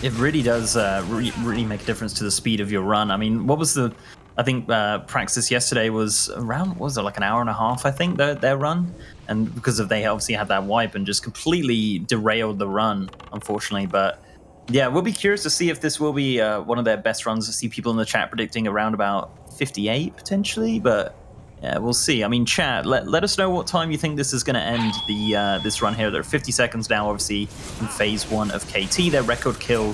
it really does really make a difference to the speed of your run. I mean, what was I think Praxis yesterday was around, what was it, like an hour and a half, I think, their run? And because they obviously had that wipe and just completely derailed the run, unfortunately. But yeah, we'll be curious to see if this will be one of their best runs. I see people in the chat predicting around about 58 potentially, but yeah, we'll see. I mean, chat, let us know what time you think this is going to end, this run here. There are 50 seconds now, obviously, in phase 1 of KT. Their record kill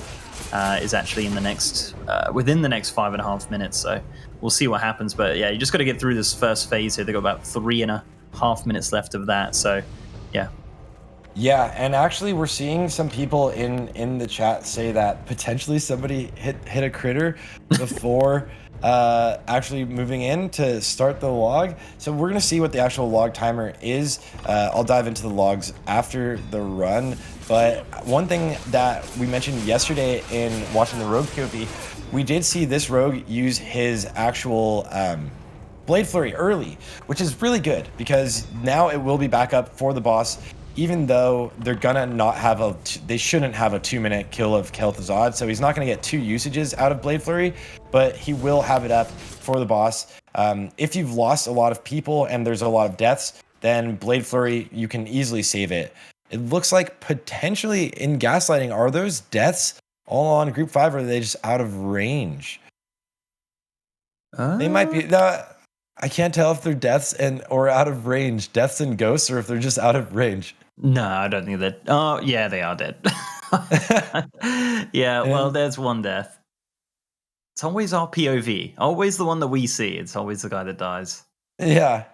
is actually in the next, within the next 5.5 minutes. So we'll see what happens. But yeah, you just got to get through this first phase here. They've got about 3.5 minutes left of that. So yeah. Yeah, and actually we're seeing some people in the chat say that potentially somebody hit a critter before actually moving in to start the log. So we're gonna see what the actual log timer is. I'll dive into the logs after the run. But one thing that we mentioned yesterday in watching the Rogue POV, we did see this Rogue use his actual Blade Flurry early, which is really good, because now it will be back up for the boss, even though they're gonna not have they shouldn't have a 2-minute kill of Kel'Thuzad, so he's not gonna get 2 usages out of Blade Flurry, but he will have it up for the boss. If you've lost a lot of people and there's a lot of deaths, then Blade Flurry, you can easily save it. It looks like potentially in Gaslighting, are those deaths all on Group 5, or are they just out of range? They might be. I can't tell if they're deaths or out of range, deaths and ghosts, or if they're just out of range. No, I don't think that. Oh, yeah, they are dead. Yeah, well, there's one death. It's always our POV, always the one that we see. It's always the guy that dies. Yeah.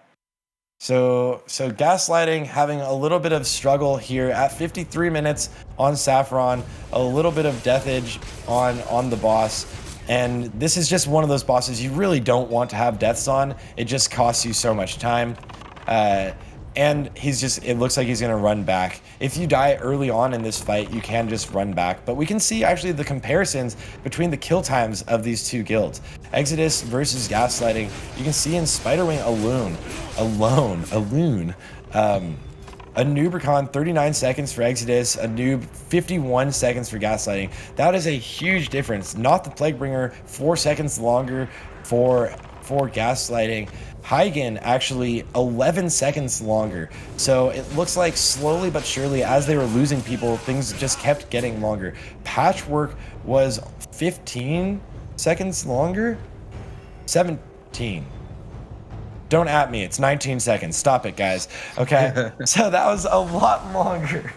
So Gaslighting having a little bit of struggle here at 53 minutes on Saffron, a little bit of deathage on the boss. And this is just one of those bosses you really don't want to have deaths on. It just costs you so much time. And it looks like he's going to run back. If you die early on in this fight, you can just run back. But we can see actually the comparisons between the kill times of these two guilds. Exodus versus Gaslighting. You can see in Spiderwing alone, a Noobricon 39 seconds for Exodus, a Noob 51 seconds for Gaslighting. That is a huge difference. Not the Plaguebringer, 4 seconds longer for Gaslighting. Hygen actually 11 seconds longer. So it looks like slowly but surely as they were losing people, things just kept getting longer. Patchwork was 15 seconds longer? 17. Don't at me, it's 19 seconds. Stop it, guys. Okay, so that was a lot longer.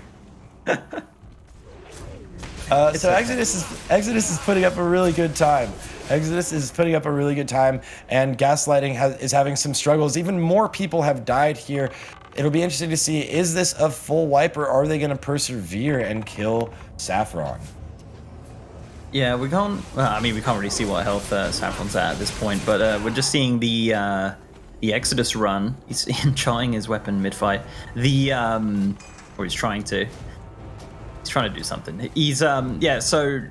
So Exodus is putting up a really good time. Exodus is putting up a really good time, and Gaslighting is having some struggles. Even more people have died here. It'll be interesting to see, is this a full wipe, or are they going to persevere and kill Saffron? Yeah, we can't really see what health Saffron's at this point, but we're just seeing the Exodus run. He's trying his weapon mid-fight. Or he's trying to. He's trying to do something. He's, so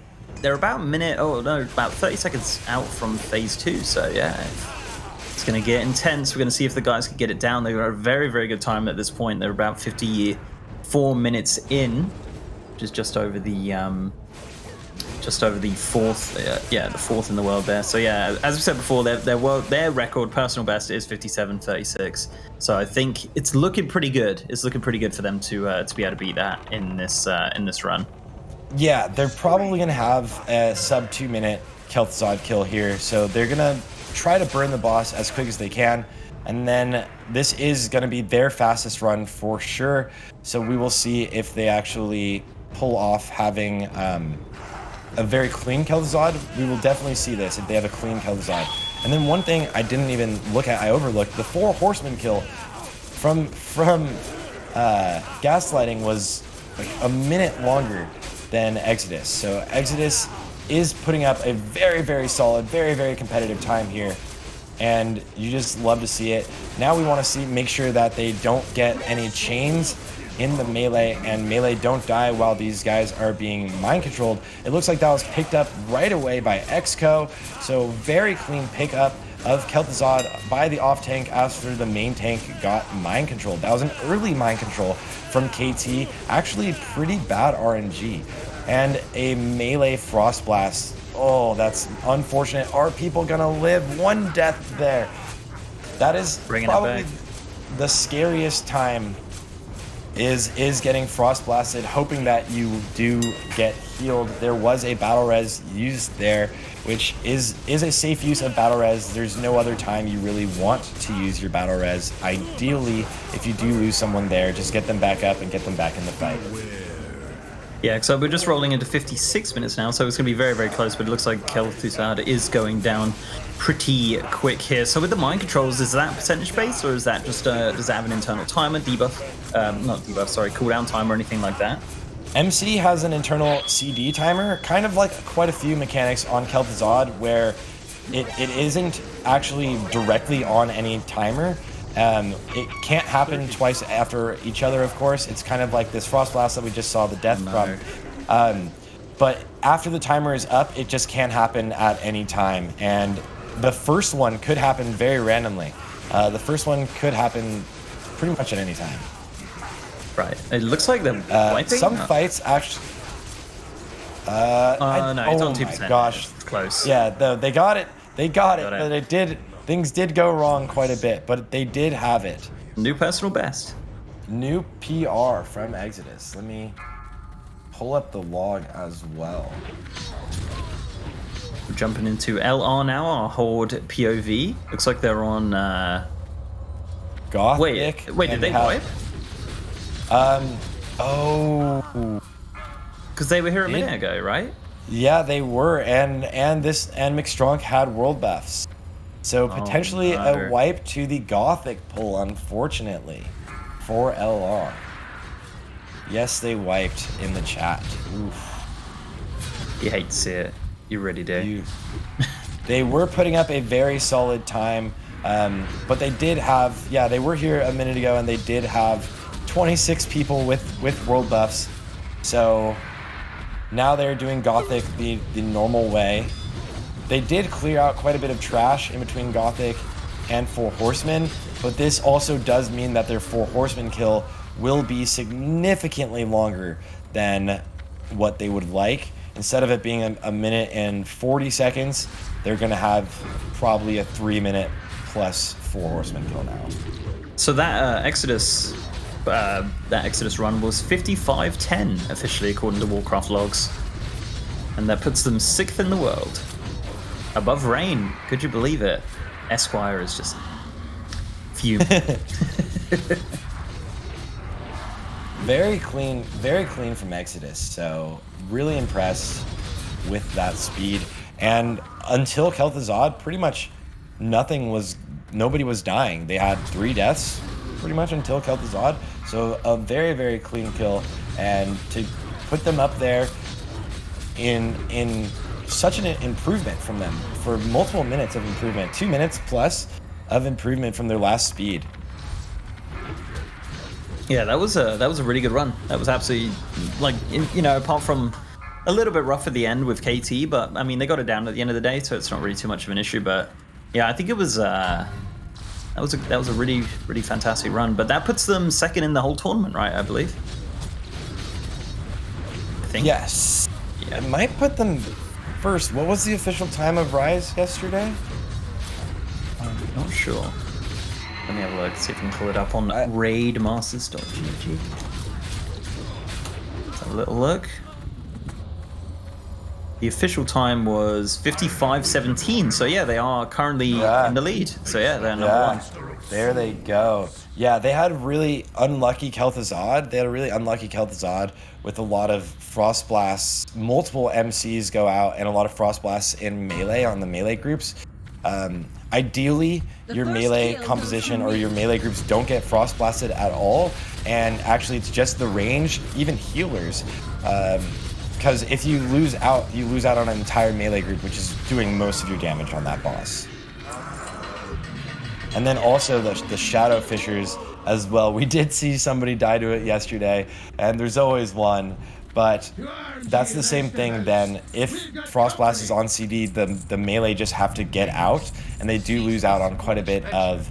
they're about about 30 seconds out from phase 2, so yeah. It's going to get intense. We're going to see if the guys can get it down. They've got a very, very good time at this point. They're about 54 minutes in, which is just over the fourth, the fourth in the world there. So yeah, as we said before, their record personal best is 57:36. So I think it's looking pretty good. It's looking pretty good for them to be able to beat that in this run. Yeah, they're probably gonna have a sub 2 minute Kel'thuzad kill here. So they're gonna try to burn the boss as quick as they can. And then this is gonna be their fastest run for sure. So we will see if they actually pull off having a very clean Kel'thuzad. We will definitely see this if they have a clean Kel'thuzad. And then one thing I didn't even look at, I overlooked, the 4 horseman kill from Gaslighting was like a minute longer than Exodus. So Exodus is putting up a very, very solid, very, very competitive time here. And you just love to see it. Now we want to make sure that they don't get any chains in the melee, and melee don't die while these guys are being mind controlled. It looks like that was picked up right away by Exco, so very clean pickup of Kel'thuzad by the off tank after the main tank got mind controlled. That was an early mind control from KT, actually pretty bad RNG. And a melee Frost Blast. Oh, that's unfortunate. Are people gonna live? 1 death there. That is probably the scariest time is getting Frost Blasted, hoping that you do get healed. There was a battle res used there, which is a safe use of battle res. There's no other time you really want to use your battle res. Ideally, if you do lose someone there, just get them back up and get them back in the fight. Yeah, so we're just rolling into 56 minutes now, so it's going to be very, very close, but it looks like Kel'Thuzad is going down pretty quick here. So with the mind controls, is that percentage based, or is that just does that have an internal timer, debuff? Not debuff, sorry, cooldown timer or anything like that? MC has an internal CD timer, kind of like quite a few mechanics on Kel'Thuzad, where it isn't actually directly on any timer. It can't happen twice after each other, of course. It's kind of like this Frost Blast that we just saw the death from. But after the timer is up, it just can't happen at any time. And the first one could happen very randomly. The first one could happen pretty much at any time. Right. It looks like they're wiping. Some fights actually... no, it's on 2%. Oh my gosh. It's close. Yeah, they got it. They got it, but it did... Things did go wrong quite a bit, but they did have it. New personal best. New PR from Exodus. Let me pull up the log as well. We're jumping into LR now, our Horde POV. Looks like they're on... Gothic. Wait, did they wipe? Oh. Because they were here a minute ago, right? Yeah, they were, and McStrunk had world buffs. So potentially a wipe to the Gothic pull, unfortunately, for LR. Yes, they wiped in the chat. Oof. You hate to see it. You really do. They were putting up a very solid time, but they did have, they were here a minute ago, and they did have 26 people with world buffs. So now they're doing Gothic the normal way. They did clear out quite a bit of trash in between Gothic and 4 Horsemen, but this also does mean that their 4 Horsemen kill will be significantly longer than what they would like. Instead of it being a minute and 40 seconds, they're going to have probably a 3-minute plus 4 Horsemen kill now. So that Exodus run was 55:10 officially, according to Warcraft logs, and that puts them 6th in the world, above Rain. Could you believe it? Esquire is just fuming. Very clean from Exodus. So really impressed with that speed. And until Kel'thuzad, pretty much nobody was dying. They had 3 deaths pretty much until Kel'thuzad. So a very, very clean kill. And to put them up there in such an improvement from them for multiple minutes of improvement, 2 minutes plus of improvement from their last speed. Yeah, that was a really good run. That was absolutely, like, apart from a little bit rough at the end with KT, but I mean they got it down at the end of the day, so it's not really too much of an issue. But yeah, I think it was that was a really, really fantastic run. But that puts them 2nd in the whole tournament, right? I believe. I think. Yes. Yeah. It might put them first. What was the official time of Rise yesterday? I'm not sure. Let me have a look, see if I can pull it up on raidmasters.gg. Let's have a little look. The official time was 55:17, so yeah, they are currently in the lead. So yeah, they're number 1. There they go. Yeah, they had really unlucky Kel'thuzad. They had a really unlucky Kel'thuzad with a lot of Frost Blasts. Multiple MCs go out and a lot of Frost Blasts in melee on the melee groups. Ideally, your melee composition or your melee groups don't get Frost Blasted at all, and actually it's just the range, even healers. Because if you lose out on an entire melee group, which is doing most of your damage on that boss. And then also the Shadow Fissures as well. We did see somebody die to it yesterday, and there's always one. But that's the same thing then. If Frost Blast is on CD, the melee just have to get out, and they do lose out on quite a bit of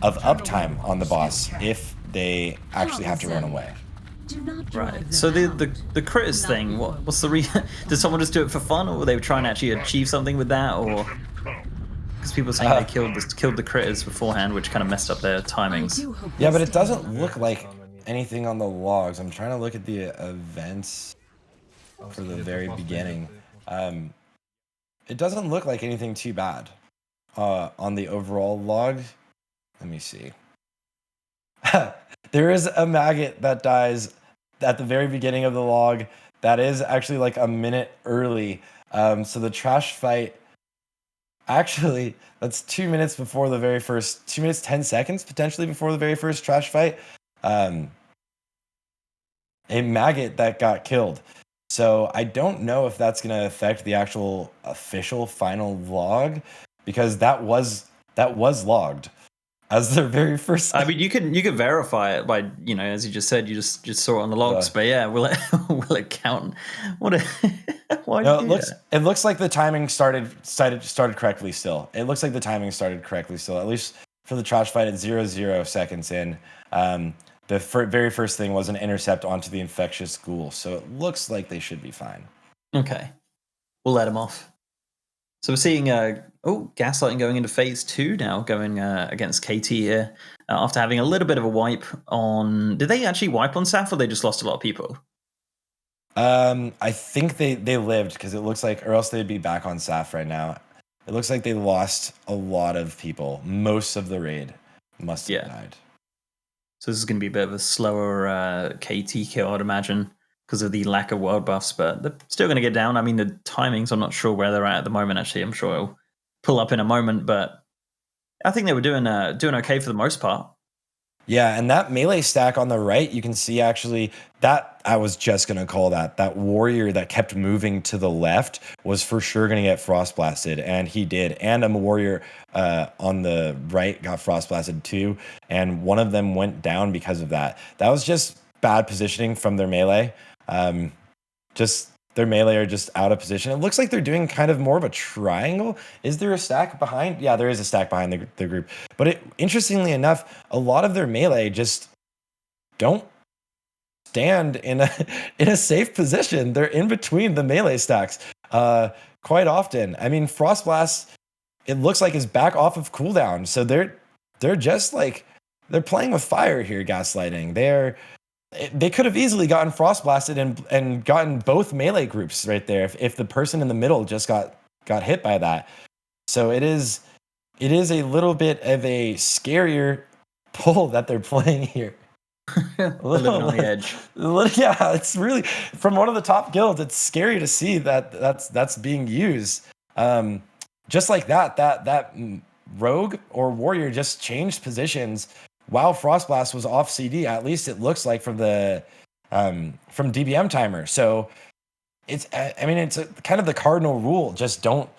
uptime on the boss if they actually have to run away. Right. So the critters thing, what's the did someone just do it for fun, or were they trying to actually achieve something with that, or because people are saying they killed the critters beforehand, which kind of messed up their timings. Yeah, but it doesn't look like anything on the logs. I'm trying to look at the events for the very beginning. It doesn't look like anything too bad on the overall log. Let me see. There is a maggot that dies at the very beginning of the log. That is actually like a minute early. So the trash fight, actually, that's 2 minutes before the very first, 2 minutes, 10 seconds potentially before the very first trash fight. A maggot that got killed. So I don't know if that's going to affect the actual official final log, because that was logged as their very first. I mean, you can verify it by, as you just said, you just saw it on the logs. But yeah, will it count? Why? No, it looks like the timing started correctly. Still, it looks like the timing started correctly. Still, at least for the trash fight at 0 seconds in. The very first thing was an intercept onto the infectious ghoul, so it looks like they should be fine. Okay, we'll let them off. So we're seeing Gaslighting going into phase 2 now, going against KT here, after having a little bit of a wipe on. Did they actually wipe on Saf, or they just lost a lot of people? I think they lived, because it looks like, or else they'd be back on Saf right now. It looks like they lost a lot of people. Most of the raid must have died. So this is going to be a bit of a slower KT kill, I'd imagine, because of the lack of world buffs, but they're still going to get down. I mean, the timings, I'm not sure where they're at the moment, actually. I'm sure it'll pull up in a moment, but I think they were doing okay for the most part. Yeah, and that melee stack on the right, you can see actually that I was just gonna call that warrior that kept moving to the left was for sure gonna get frost blasted, and he did. And a warrior on the right got frost blasted too, and one of them went down because of that. That was just bad positioning from their melee. Just their melee are just out of position. It looks like they're doing kind of more of a triangle. Is there a stack behind? Yeah, there is a stack behind the group. But interestingly enough, a lot of their melee just don't stand in a safe position. They're in between the melee stacks quite often. I mean, Frost Blast, it looks like is back off of cooldown. So they're just like they're playing with fire here, Gaslighting. They could have easily gotten frost blasted and gotten both melee groups right there if the person in the middle just got hit by that. So it is a little bit of a scarier pull that they're playing here. Living on the edge. Yeah, it's really from one of the top guilds. It's scary to see that's being used. Just like that rogue or warrior just changed positions while Frostblast was off CD. At least it looks like from the from DBM timer. So it's kind of the cardinal rule. Just don't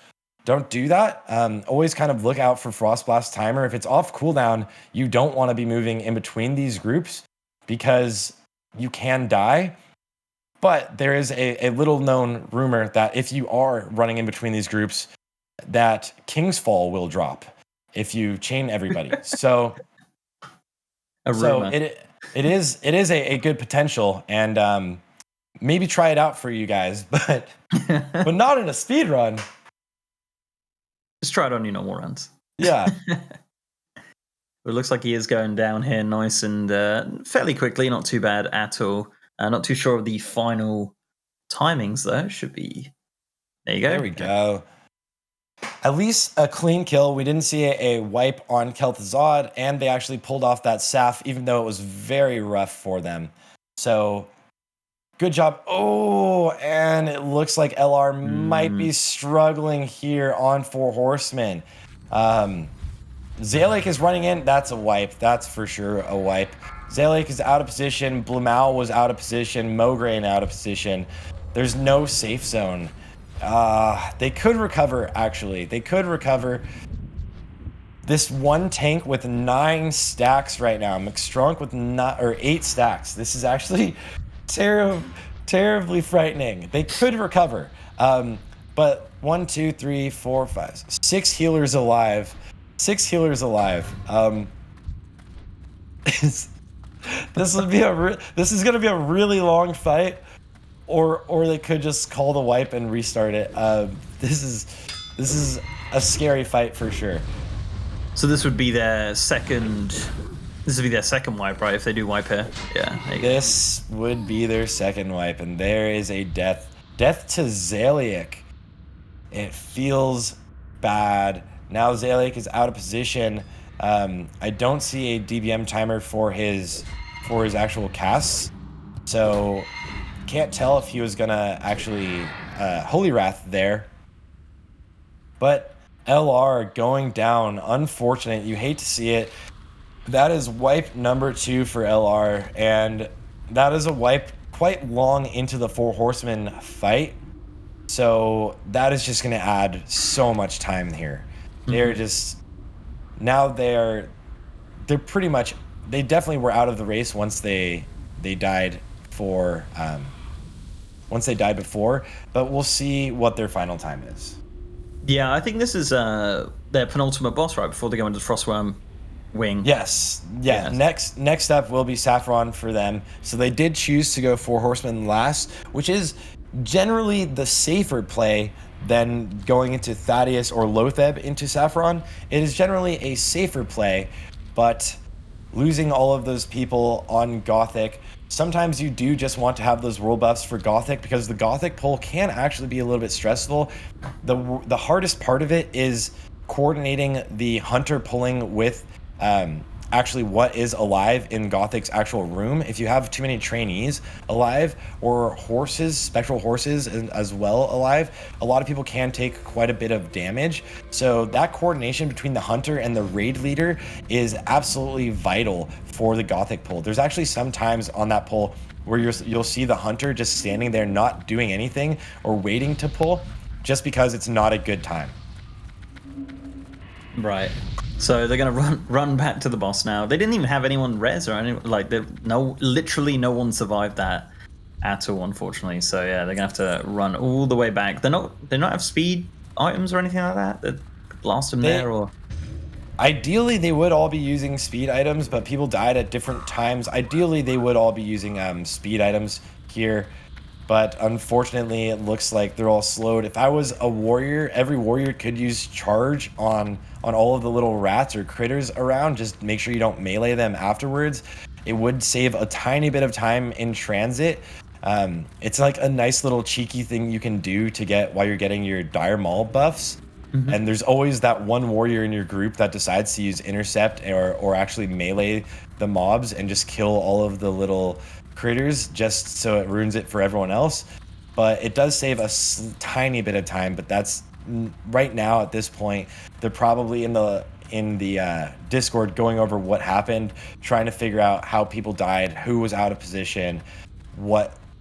do that. Always kind of look out for Frostblast timer. If it's off cooldown, you don't want to be moving in between these groups because you can die. But there is a little known rumor that if you are running in between these groups, that King's Fall will drop if you chain everybody. So it is a good potential, and maybe try it out for you guys, but not in a speed run. Just try it on your normal runs. Yeah. It looks like he is going down here nice and fairly quickly. Not too bad at all. Not too sure of the final timings, though. Should be... There you go. There we go. At least a clean kill. We didn't see a wipe on Kel'thuzad, and they actually pulled off that Saf, even though it was very rough for them. So, good job. Oh, and it looks like LR might be struggling here on Four Horsemen. Zalek is running in. That's a wipe. That's for sure a wipe. Zalek is out of position. Blumau was out of position. Mograine out of position. There's no safe zone. They could recover, actually. They could recover. This one tank with 9 stacks right now. McStrunk with 8 stacks. This is actually terribly frightening. They could recover. But 1, 2, 3, 4, 5, 6 healers alive. 6 healers alive. This is going to be a really long fight. Or they could just call the wipe and restart it. This is a scary fight for sure. So this would be their second. This would be their second wipe, right? If they do wipe here, yeah. This would be their second wipe, and there is a death to Zaliek. It feels bad. Now Zaliek is out of position. I don't see a DBM timer for his actual casts, so. Can't tell if he was gonna actually Holy Wrath there. But LR going down, unfortunate. You hate to see it. That is wipe number 2 for LR, and that is a wipe quite long into the Four Horsemen fight. So that is just gonna add so much time here. They're just now they're pretty much they definitely were out of the race once they died for once they died before, but we'll see what their final time is. Yeah, I think this is their penultimate boss, right, before they go into Frostworm Wing. Yes. Yeah. Next up will be Saffron for them. So they did choose to go Four Horsemen last, which is generally the safer play than going into Thaddeus or Lotheb into Saffron. It is generally a safer play, but losing all of those people on Gothic, sometimes you do just want to have those world buffs for Gothic because the Gothic pull can actually be a little bit stressful. The hardest part of it is coordinating the hunter pulling with actually what is alive in Gothic's actual room. If you have too many trainees alive or horses, spectral horses as well alive, a lot of people can take quite a bit of damage. So that coordination between the hunter and the raid leader is absolutely vital for the Gothic pull. There's actually some times on that pull where you'll see the hunter just standing there not doing anything or waiting to pull just because it's not a good time. Right. So they're gonna run back to the boss now. They didn't even have anyone res or any literally no one survived that at all, unfortunately. So yeah, they're gonna have to run all the way back. They not have speed items or anything like that that blast them there or. Ideally, they would all be using speed items, but people died at different times. Ideally, they would all be using speed items here, but unfortunately, it looks like they're all slowed. If I was a warrior, every warrior could use charge on all of the little rats or critters around. Just make sure you don't melee them afterwards. It would save a tiny bit of time in transit. It's like a nice little cheeky thing you can do to get while you're getting your Dire Maul buffs. Mm-hmm. And there's always that one warrior in your group that decides to use intercept or actually melee the mobs and just kill all of the little critters just so it ruins it for everyone else. But it does save a tiny bit of time, but that's right now at this point. They're probably in the Discord going over what happened, trying to figure out how people died, who was out of position,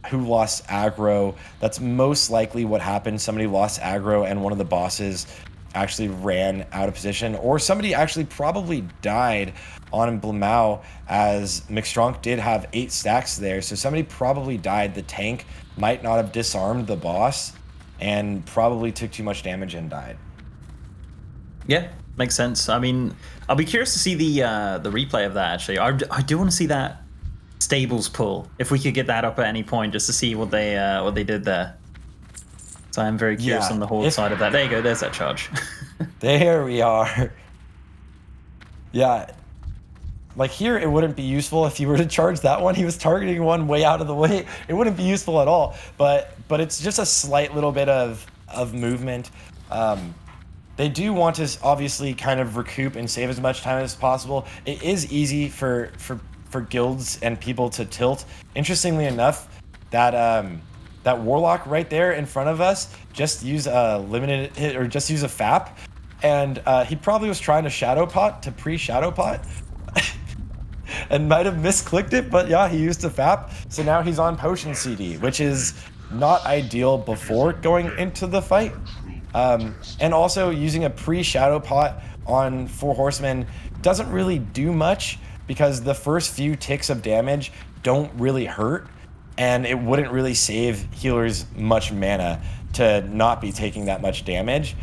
who lost aggro. That's most likely what happened. Somebody lost aggro and one of the bosses actually ran out of position, or somebody actually probably died on Blamau, as McStrunk did have 8 stacks there. So somebody probably died. The tank might not have disarmed the boss and probably took too much damage and died. Yeah, makes sense. I mean, I'll be curious to see the replay of that, actually. I do want to see that stables pull, if we could get that up at any point, just to see what they did there. So I'm very curious on the horde side of that. There you go, there's that charge. There we are. Yeah, like here it wouldn't be useful if you were to charge that one. He was targeting one way out of the way. It wouldn't be useful at all, but it's just a slight little bit of movement. They do want to obviously kind of recoup and save as much time as possible. It is easy for guilds and people to tilt. Interestingly enough, that warlock right there in front of us just use a limited hit, or just use a FAP, and he probably was trying to shadow pot to pre-shadow pot and might have misclicked it, but yeah, he used a FAP. So now he's on potion CD, which is not ideal before going into the fight. And also using a pre-shadow pot on 4 horsemen doesn't really do much, because the first few ticks of damage don't really hurt, and it wouldn't really save healers much mana to not be taking that much damage.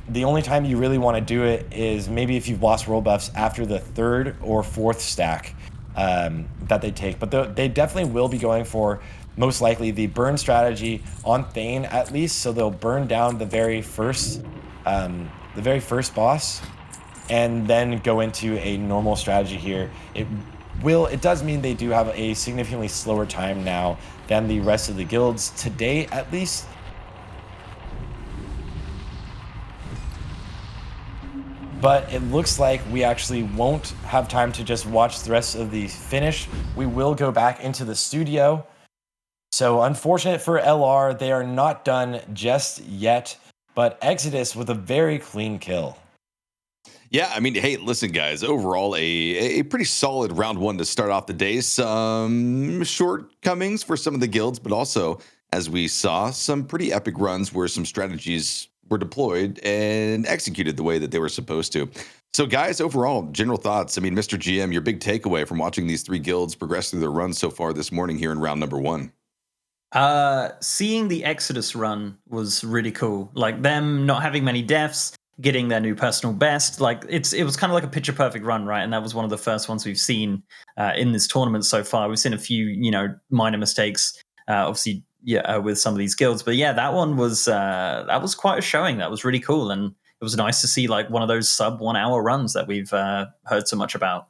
The only time you really want to do it is maybe if you've lost roll buffs after the 3rd or 4th stack that they take. But they definitely will be going for, most likely, the burn strategy on Thane at least, so they'll burn down the very first boss, and then go into a normal strategy here. It does mean they do have a significantly slower time now than the rest of the guilds, today at least. But it looks like we actually won't have time to just watch the rest of the finish. We will go back into the studio. So unfortunate for LR, they are not done just yet, but Exodus with a very clean kill. Yeah, I mean, hey, listen, guys, overall, a pretty solid round 1 to start off the day. Some shortcomings for some of the guilds, but also, as we saw, some pretty epic runs where some strategies were deployed and executed the way that they were supposed to. So, guys, overall, general thoughts. I mean, Mr. GM, your big takeaway from watching these 3 guilds progress through their runs so far this morning here in round number 1. Seeing the Exodus run was really cool. Like, them not having many deaths, getting their new personal best. Like, it was kind of like a picture perfect run, right? And that was one of the first ones we've seen in this tournament so far. We've seen a few, minor mistakes, obviously, with some of these guilds. But yeah, that one was quite a showing. That was really cool, and it was nice to see like one of those sub 1 hour runs that we've heard so much about.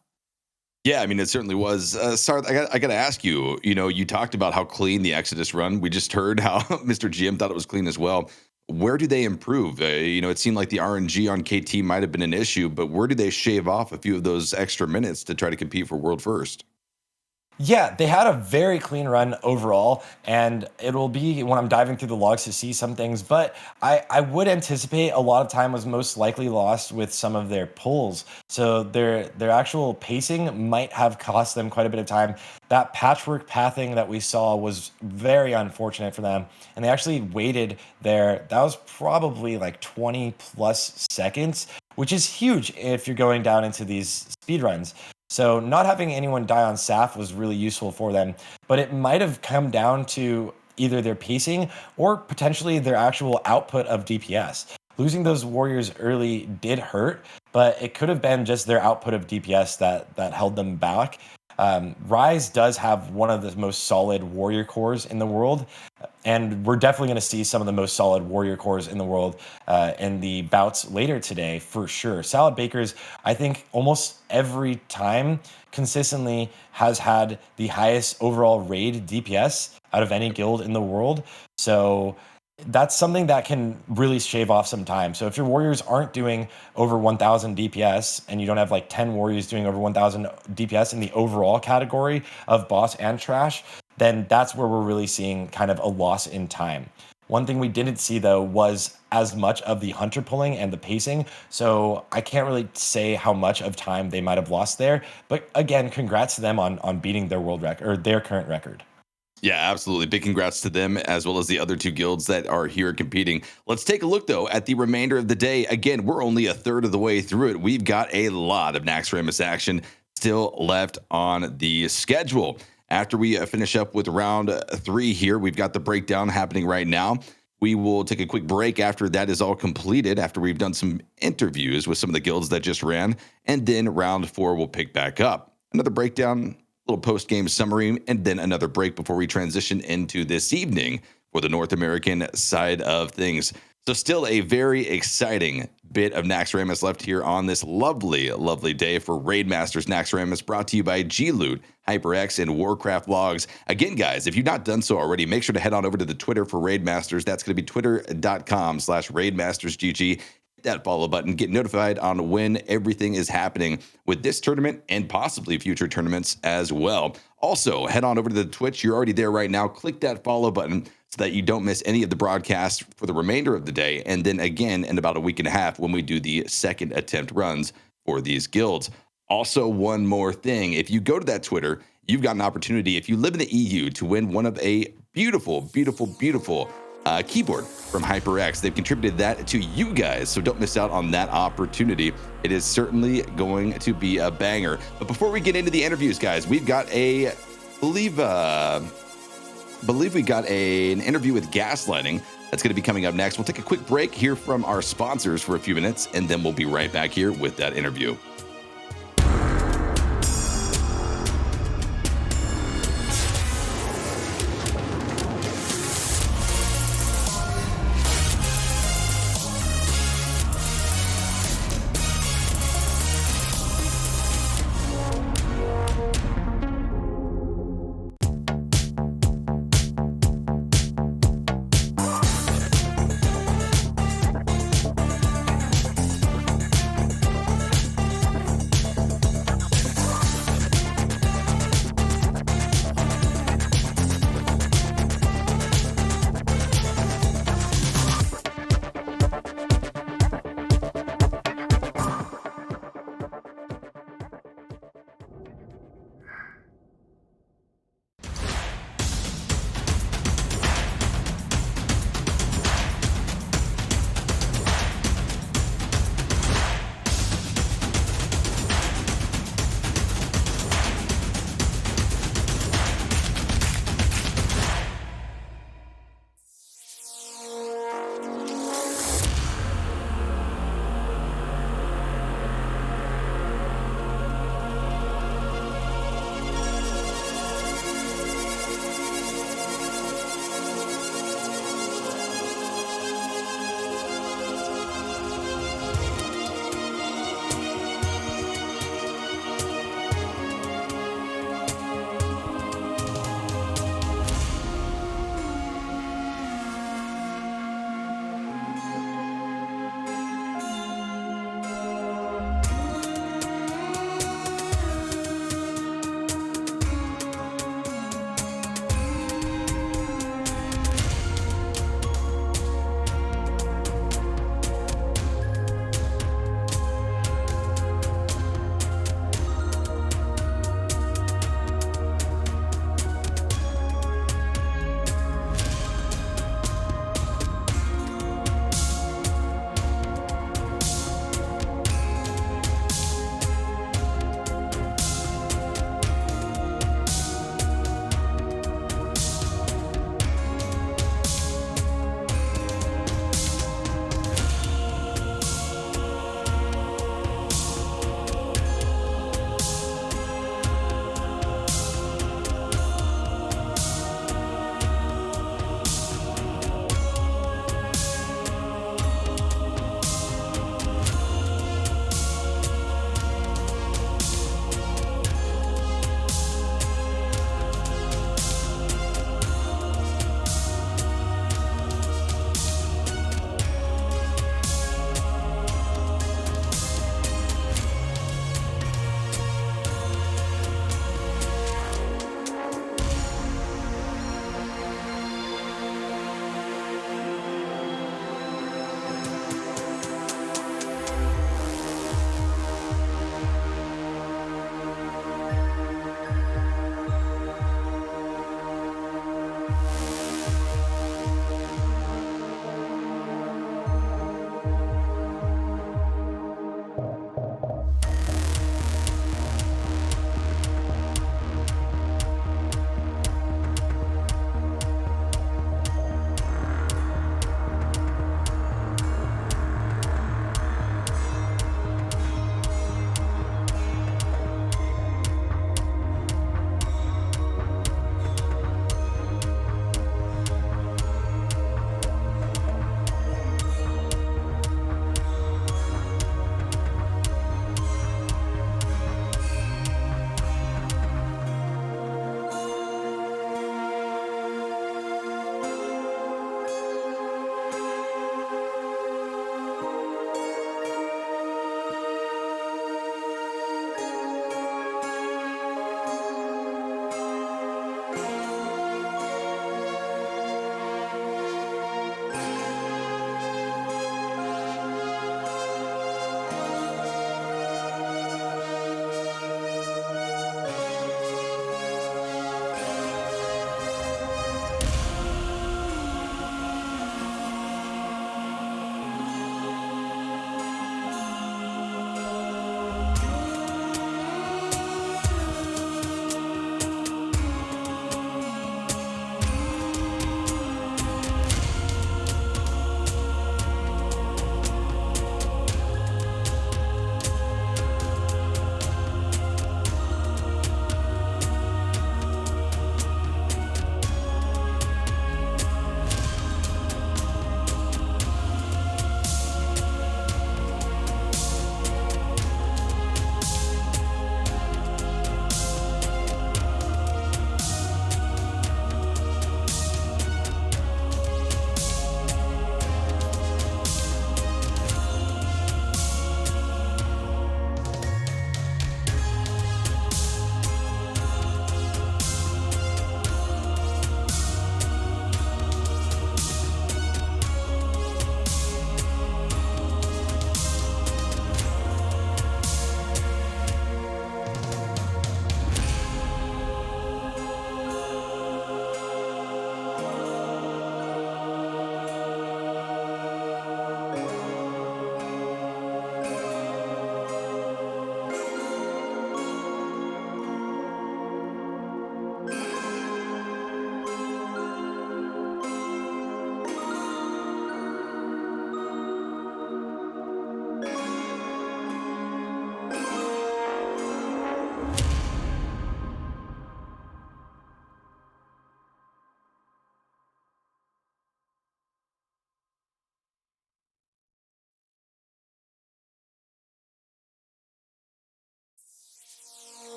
Yeah, I mean, it certainly was. Sarth, I got to ask you, you talked about how clean the Exodus run. We just heard how Mr. GM thought it was clean as well. where do they improve? It seemed like the RNG on KT might have been an issue, but where do they shave off a few of those extra minutes to try to compete for world first? Yeah, they had a very clean run overall, and it'll be when I'm diving through the logs to see some things, but I would anticipate a lot of time was most likely lost with some of their pulls. So their actual pacing might have cost them quite a bit of time. That patchwork pathing that we saw was very unfortunate for them, and they actually waited there. That was probably like 20 plus seconds, which is huge if you're going down into these speed runs. So not having anyone die on SAF was really useful for them, but it might have come down to either their pacing or potentially their actual output of DPS. Losing those warriors early did hurt, but it could have been just their output of DPS that held them back. Rise does have one of the most solid warrior cores in the world, and we're definitely going to see some of the most solid warrior cores in the world in the bouts later today for sure. Salad Bakers, I think almost every time consistently has had the highest overall raid DPS out of any guild in the world. So that's something that can really shave off some time. So if your warriors aren't doing over 1,000 DPS and you don't have like 10 warriors doing over 1,000 DPS in the overall category of boss and trash, then that's where we're really seeing kind of a loss in time. One thing we didn't see though was as much of the hunter pulling and the pacing. So I can't really say how much of time they might have lost there. But again, congrats to them on beating their world record or their current record. Yeah, absolutely. Big congrats to them as well as the other two guilds that are here competing. Let's take a look, though, at the remainder of the day. Again, we're only a third of the way through it. We've got a lot of Naxxramas action still left on the schedule. After we finish up with round 3 here, we've got the breakdown happening right now. We will take a quick break after that is all completed, after we've done some interviews with some of the guilds that just ran, and then round 4 will pick back up. Another breakdown, little post-game summary, and then another break before we transition into this evening for the North American side of things. So still a very exciting bit of Naxxramas left here on this lovely, lovely day for Raid Masters Naxxramas, brought to you by G-Loot, HyperX, and Warcraft Logs. Again, guys, if you've not done so already, make sure to head on over to the Twitter for Raid Masters. That's going to be twitter.com/RaidMastersGG. That follow button, get notified on when everything is happening with this tournament and possibly future tournaments as well. Also, head on over to the Twitch. You're already there right now. Click that follow button so that you don't miss any of the broadcasts for the remainder of the day. And then again, in about a week and a half, when we do the second attempt runs for these guilds. Also, one more thing. If you go to that Twitter, you've got an opportunity, if you live in the EU, to win one of a beautiful, beautiful, beautiful keyboard from HyperX. They've contributed that to you guys, so don't miss out on that opportunity. It is certainly going to be a banger. But before we get into the interviews, guys, we've got believe we got an interview with Gaslighting that's going to be coming up next. We'll take a quick break, hear from our sponsors for a few minutes, and then we'll be right back here with that interview.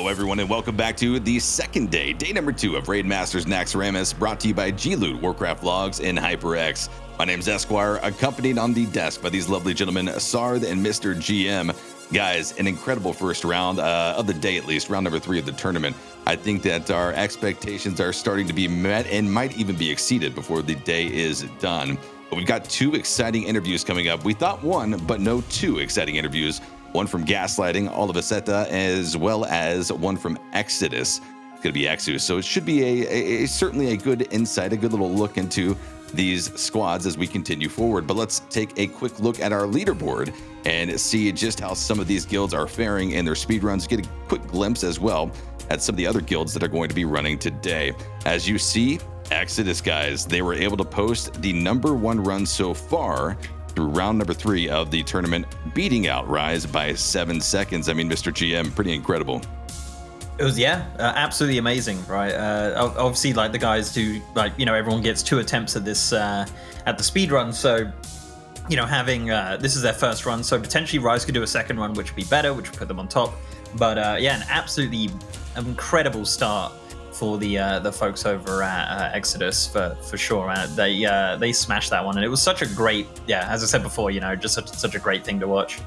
Hello, everyone, and welcome back to the second day, day number 2 of Raid Masters Naxxramas, brought to you by G-Loot, Warcraft Logs, and HyperX. My name's Esquire, accompanied on the desk by these lovely gentlemen, Sarth and Mr. GM. Guys, an incredible first round of the day, at least, round number 3 of the tournament. I think that our expectations are starting to be met and might even be exceeded before the day is done. But we've got 2 exciting interviews coming up. We thought 1, but no 2 exciting interviews. One from Gaslighting, Olivaceta, as well as one from Exodus. It's going to be Exus. So it should be certainly a good insight, a good little look into these squads as we continue forward. But let's take a quick look at our leaderboard and see just how some of these guilds are faring in their speedruns. Get a quick glimpse as well at some of the other guilds that are going to be running today. As you see, Exodus guys, they were able to post the #1 run so far through round number 3 of the tournament, beating out Rise by 7 seconds. I mean, Mr. GM, pretty incredible. It was, absolutely amazing, right? Obviously, like, the guys do, like, everyone gets 2 attempts at this, at the speed run. So, having, this is their first run. So potentially Rise could do a second run, which would be better, which would put them on top. But an absolutely incredible start for the folks over at Exodus for sure. They smashed that one, and it was such a great, as I said before, just such a great thing to watch.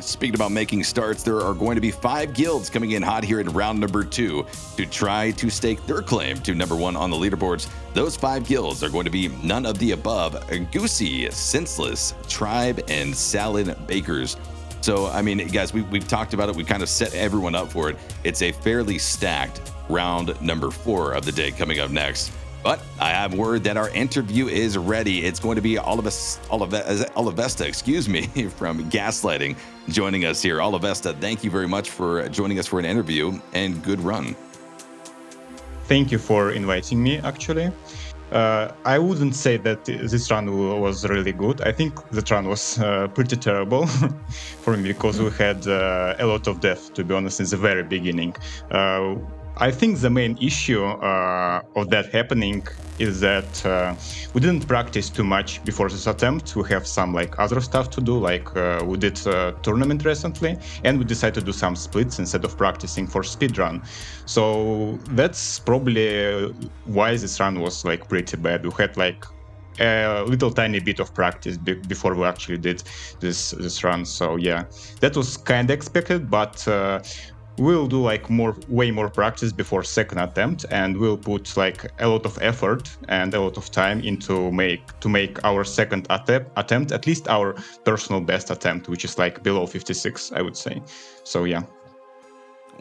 Speaking about making starts, there are going to be 5 guilds coming in hot here in round number 2 to try to stake their claim to #1 on the leaderboards. Those 5 guilds are going to be none of the above: Goosey, Senseless, Tribe, and Salad Bakers. So, I mean, guys, we've talked about it. We kind of set everyone up for it. It's a fairly stacked round number 4 of the day coming up next. But I have word that our interview is ready. It's going to be Olivesta, excuse me, from Gaslighting joining us here. Olivesta, thank you very much for joining us for an interview, and good run. Thank you for inviting me, actually. I wouldn't say that this run was really good. I think that run was pretty terrible for me, because we had a lot of death, to be honest, in the very beginning. I think the main issue of that happening is that we didn't practice too much before this attempt. We have some other stuff to do, we did a tournament recently, and we decided to do some splits instead of practicing for speedrun. So that's probably why this run was pretty bad. We had a little tiny bit of practice before we actually did this run. So yeah, that was kind of expected, but we'll do way more practice before second attempt, and we'll put a lot of effort and a lot of time into make our second attempt at least our personal best attempt, which is below 56, I would say. So yeah.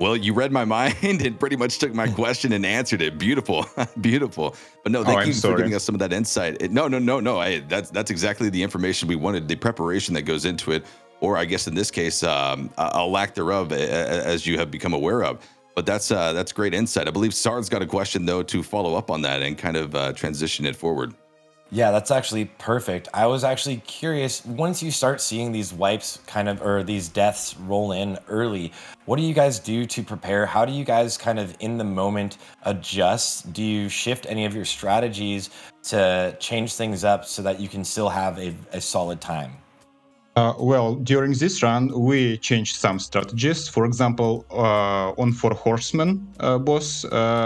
Well, you read my mind and pretty much took my question and answered it. Beautiful, beautiful. But no, thank you for giving us some of that insight. No. That's exactly the information we wanted. The preparation that goes into it, or I guess in this case, a lack thereof, as you have become aware of. But that's great insight. I believe Sarth's got a question though to follow up on that and kind of transition it forward. Yeah, that's actually perfect. I was actually curious, once you start seeing these wipes or these deaths roll in early, what do you guys do to prepare? How do you guys kind of in the moment adjust? Do you shift any of your strategies to change things up so that you can still have a solid time? Well, during this run, we changed some strategies. For example, on 4 Horsemen boss,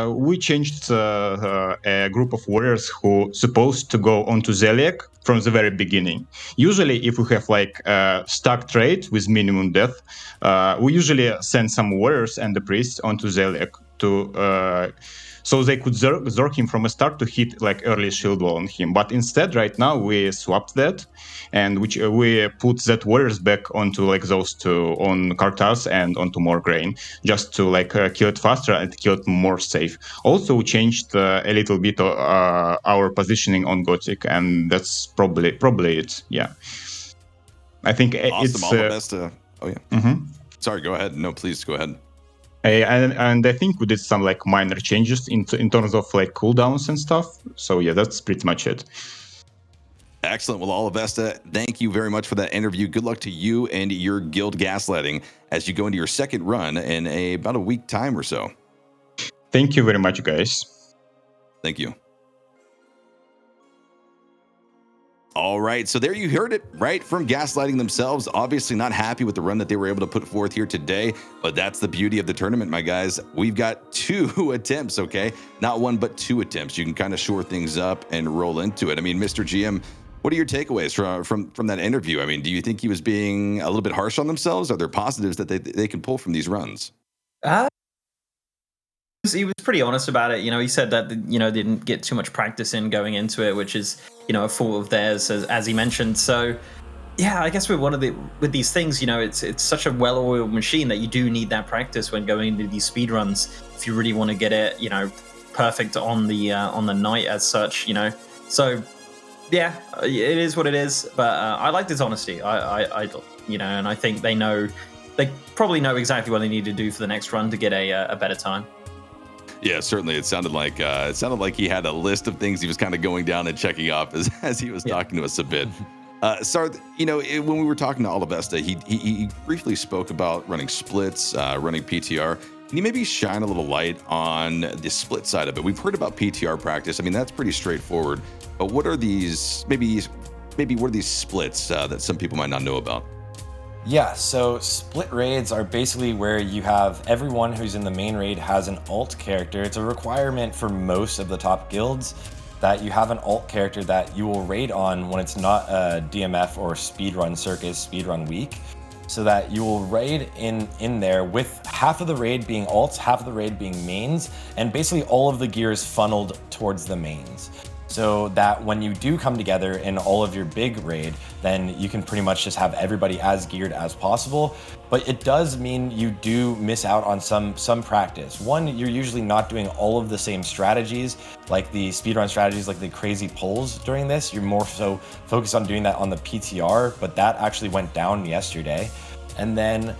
we changed a group of warriors who supposed to go onto Zeliek from the very beginning. Usually, if we have a stack trade with minimum death, we usually send some warriors and the priest onto Zeliek to so they could zerk him from a start to hit early shield wall on him. But instead, right now, we swapped that, and we put that warriors back onto those 2 on Kartas and onto Morgraine, just to kill it faster and kill it more safe. Also, we changed a little bit our positioning on Gothic, and that's probably it. Yeah, I think awesome. All the best. Oh yeah. Mm-hmm. Sorry, go ahead. No, please go ahead. And I think we did some minor changes in terms of cooldowns and stuff. So yeah, that's pretty much it. Excellent. Well, Olivesta, thank you very much for that interview. Good luck to you and your guild Gaslighting as you go into your second run in about a week time or so. Thank you very much, guys. Thank you. All right, so there you heard it right from Gaslighting themselves. Obviously not happy with the run that they were able to put forth here today, but that's the beauty of the tournament, my guys. We've got 2 attempts, okay? Not 1, but 2 attempts. You can kind of shore things up and roll into it. I mean, Mr. GM, what are your takeaways from that interview? I mean, do you think he was being a little bit harsh on themselves? Are there positives that they can pull from these runs? He was pretty honest about it. He said that, they didn't get too much practice in going into it, which is, a fault of theirs, as he mentioned. So, yeah, I guess with these things, it's such a well-oiled machine that you do need that practice when going into these speed runs if you really want to get it, perfect on the night as such. So, yeah, it is what it is. But I liked his honesty. And I think they probably know exactly what they need to do for the next run to get a better time. Yeah, certainly. It sounded like he had a list of things he was kind of going down and checking off as he was talking to us a bit. Sar, when we were talking to Olivesta, he briefly spoke about running splits, running PTR. Can you maybe shine a little light on the split side of it? We've heard about PTR practice. I mean, that's pretty straightforward. But what are these maybe what are these splits that some people might not know about? Yeah, so split raids are basically where you have everyone who's in the main raid has an alt character. It's a requirement for most of the top guilds that you have an alt character that you will raid on when it's not a DMF or speedrun circus, speedrun week, so that you will raid in there with half of the raid being alts, half of the raid being mains, and basically all of the gear is funneled towards the mains. So that when you do come together in all of your big raid, then you can pretty much just have everybody as geared as possible. But it does mean you do miss out on some practice. One, you're usually not doing all of the same strategies, like the speedrun strategies, like the crazy pulls during this. You're more so focused on doing that on the PTR, but that actually went down yesterday. And then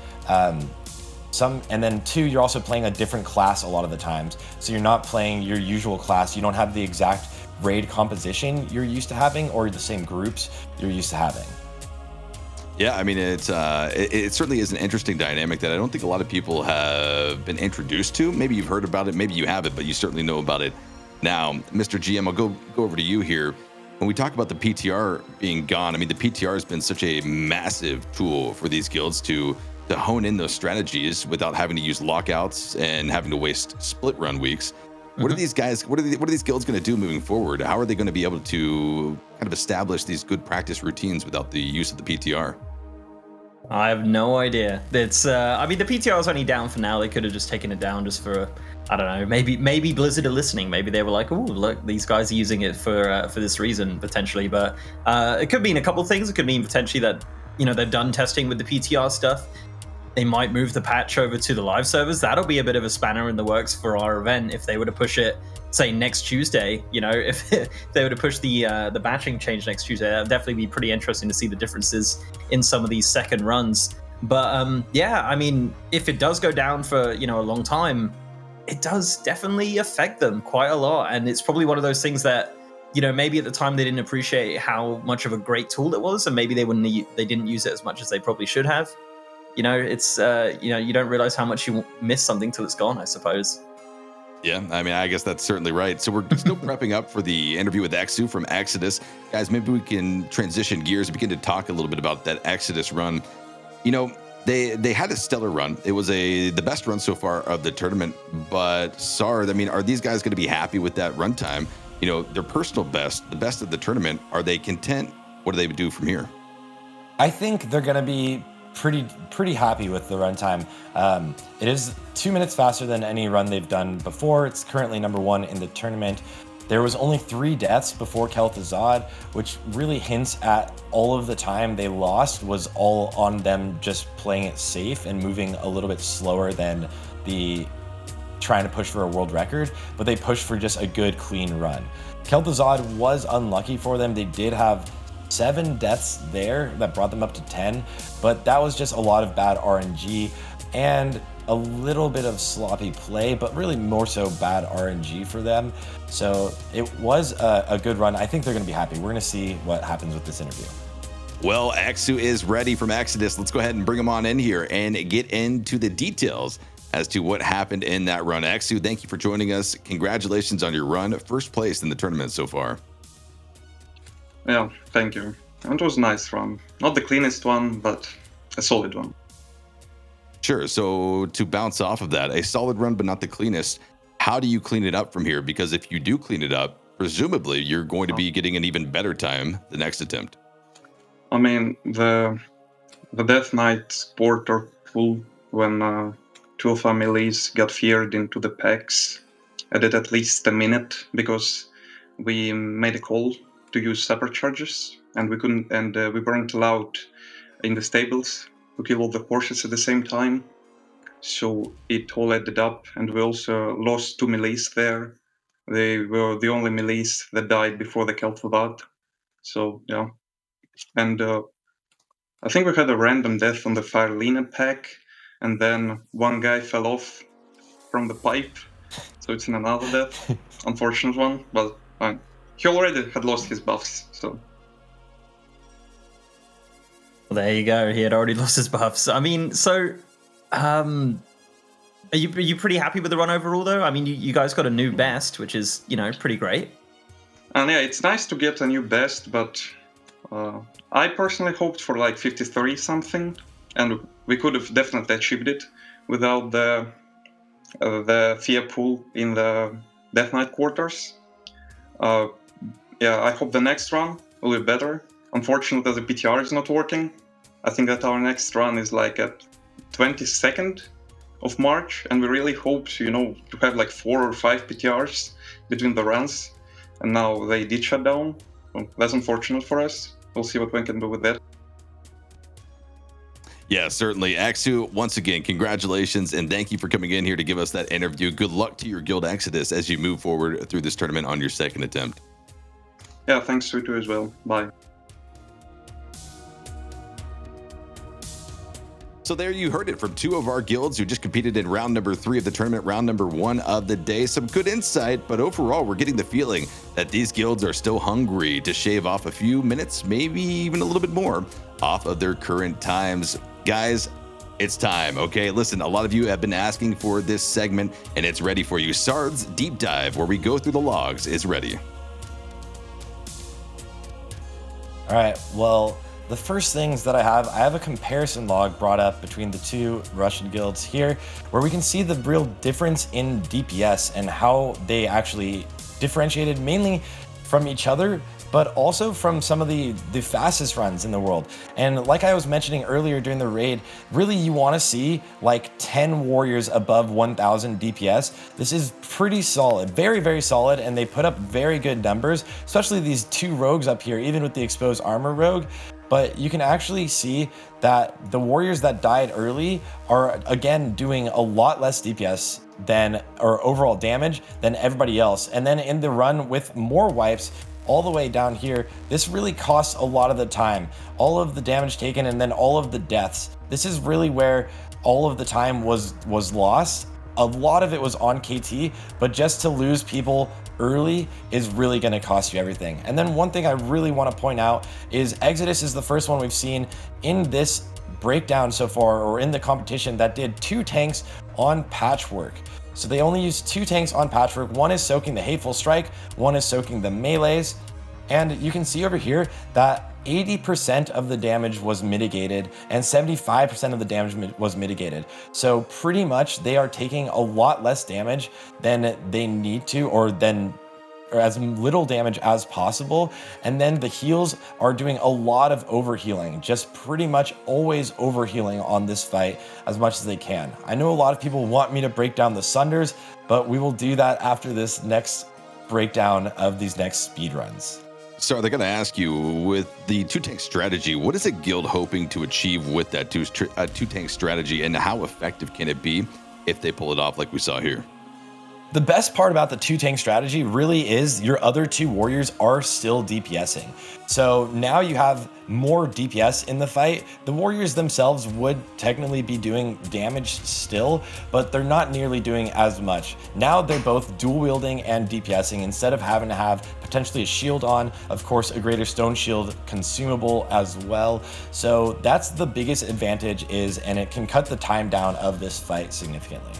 two, you're also playing a different class a lot of the times. So you're not playing your usual class. You don't have the exact raid composition you're used to having or the same groups you're used to having. Yeah, I mean, it certainly is an interesting dynamic that I don't think a lot of people have been introduced to. Maybe you've heard about it, maybe you haven't, but you certainly know about it now. Mr. GM, I'll go over to you here. When we talk about the PTR being gone, I mean, the PTR has been such a massive tool for these guilds to hone in those strategies without having to use lockouts and having to waste split run weeks. What are these guys? What are these guilds going to do moving forward? How are they going to be able to kind of establish these good practice routines without the use of the PTR? I have no idea. It's I mean, the PTR is only down for now. They could have just taken it down just for I don't know. Maybe Blizzard are listening. Maybe they were like, oh, look, these guys are using it for this reason potentially. But it could mean a couple things. It could mean potentially that they've done testing with the PTR stuff. They might move the patch over to the live servers. That'll be a bit of a spanner in the works for our event if they were to push it, say, next Tuesday. If they were to push the batching change next Tuesday, that'd definitely be pretty interesting to see the differences in some of these second runs. But yeah, I mean, if it does go down for a long time, it does definitely affect them quite a lot. And it's probably one of those things that maybe at the time they didn't appreciate how much of a great tool it was, and maybe they didn't use it as much as they probably should have. It's you don't realize how much you miss something till it's gone, I suppose. Yeah, I mean, I guess that's certainly right. So we're still prepping up for the interview with Exu from Exodus. Guys, maybe we can transition gears and begin to talk a little bit about that Exodus run. They had a stellar run. It was the best run so far of the tournament. But Sar, I mean, are these guys going to be happy with that run time? Their personal best, the best of the tournament. Are they content? What do they do from here? I think they're going to be pretty happy with the runtime. It is 2 minutes faster than any run they've done before. It's currently number 1 in the tournament. There was only 3 deaths before Kel'thuzad, which really hints at all of the time they lost was all on them just playing it safe and moving a little bit slower than the trying to push for a world record, but they pushed for just a good, clean run. Kel'thuzad was unlucky for them. They did have 7 deaths there that brought them up to 10, but that was just a lot of bad RNG and a little bit of sloppy play, but really more so bad RNG for them. So it was a good run. I think they're going to be happy. We're going to see what happens with this interview. Well, Exu is ready from Exodus. Let's go ahead and bring him on in here and get into the details as to what happened in that run. Exu, thank you for joining us. Congratulations on your run. First place in the tournament so far. Yeah, thank you. It was a nice run. Not the cleanest one, but a solid one. Sure. So to bounce off of that, a solid run, but not the cleanest. How do you clean it up from here? Because if you do clean it up, presumably you're going to be getting an even better time the next attempt. I mean, the Death Knight porter pool, when two of our melees got feared into the packs, added at least a minute because we made a call to use separate charges, and we couldn't, and we weren't allowed in the stables to kill all the horses at the same time. So it all added up, and we also lost two melees there. They were the only melees that died before the Kel'thuzad. So yeah, and I think we had a random death on the Firelina pack, and then one guy fell off from the pipe, so it's another death. Unfortunate one, but fine. He already had lost his buffs, so. Well, there you go. He had already lost his buffs. I mean, so, are you pretty happy with the run overall, though? I mean, you guys got a new best, which is, you know, pretty great. And yeah, it's nice to get a new best, but I personally hoped for like 53 something, and we could have definitely achieved it without the fear pool in the Death Knight quarters. Yeah, I hope the next run will be better. Unfortunately, the PTR is not working. I think that our next run is like at 22nd of March, and we really hoped, you know, to have like 4 or 5 PTRs between the runs, and now they did shut down. Well, that's unfortunate for us. We'll see what we can do with that. Yeah, certainly. Axu, once again, congratulations, and thank you for coming in here to give us that interview. Good luck to your guild Exodus as you move forward through this tournament on your second attempt. Yeah, thanks to you too as well. Bye. So there you heard it from two of our guilds who just competed in round number 3 of the tournament, round number 1 of the day. Some good insight, but overall, we're getting the feeling that these guilds are still hungry to shave off a few minutes, maybe even a little bit more, off of their current times. Guys, it's time, okay? Listen, a lot of you have been asking for this segment, and it's ready for you. Sard's Deep Dive, where we go through the logs, is ready. All right, well, the first things that I have a comparison log brought up between the two Russian guilds here, where we can see the real difference in DPS and how they actually differentiated mainly from each other, but also from some of the fastest runs in the world. And like I was mentioning earlier during the raid, really you want to see like 10 warriors above 1000 DPS. This is pretty solid, very, very solid, and they put up very good numbers, especially these two rogues up here, even with the exposed armor rogue. But you can actually see that the warriors that died early are again doing a lot less DPS than, or overall damage than everybody else. And then in the run with more wipes, all the way down here, this really costs a lot of the time, all of the damage taken, and then all of the deaths. This is really where all of the time was lost. A lot of it was on KT, but just to lose people early is really going to cost you everything. And then one thing I really want to point out is Exodus is the first one we've seen in this breakdown so far, or in the competition, that did 2 tanks on Patchwork. So they only used 2 tanks on Patchwork. One is soaking the Hateful Strike, one is soaking the melees. And you can see over here that 80% of the damage was mitigated and 75% of the damage was mitigated. So pretty much they are taking a lot less damage than they need to, or as little damage as possible. And then the heals are doing a lot of overhealing, just pretty much always overhealing on this fight as much as they can. I know a lot of people want me to break down the Sunders, but we will do that after this next breakdown of these next speedruns. So they're going to ask you, with the 2-tank strategy, what is a guild hoping to achieve with that 2-tank strategy, and how effective can it be if they pull it off like we saw here? The best part about the 2-tank strategy really is your other 2 warriors are still DPSing. So now you have more DPS in the fight. The warriors themselves would technically be doing damage still, but they're not nearly doing as much. Now they're both dual wielding and DPSing instead of having to have potentially a shield on, of course, a greater stone shield consumable as well. So that's the biggest advantage and it can cut the time down of this fight significantly.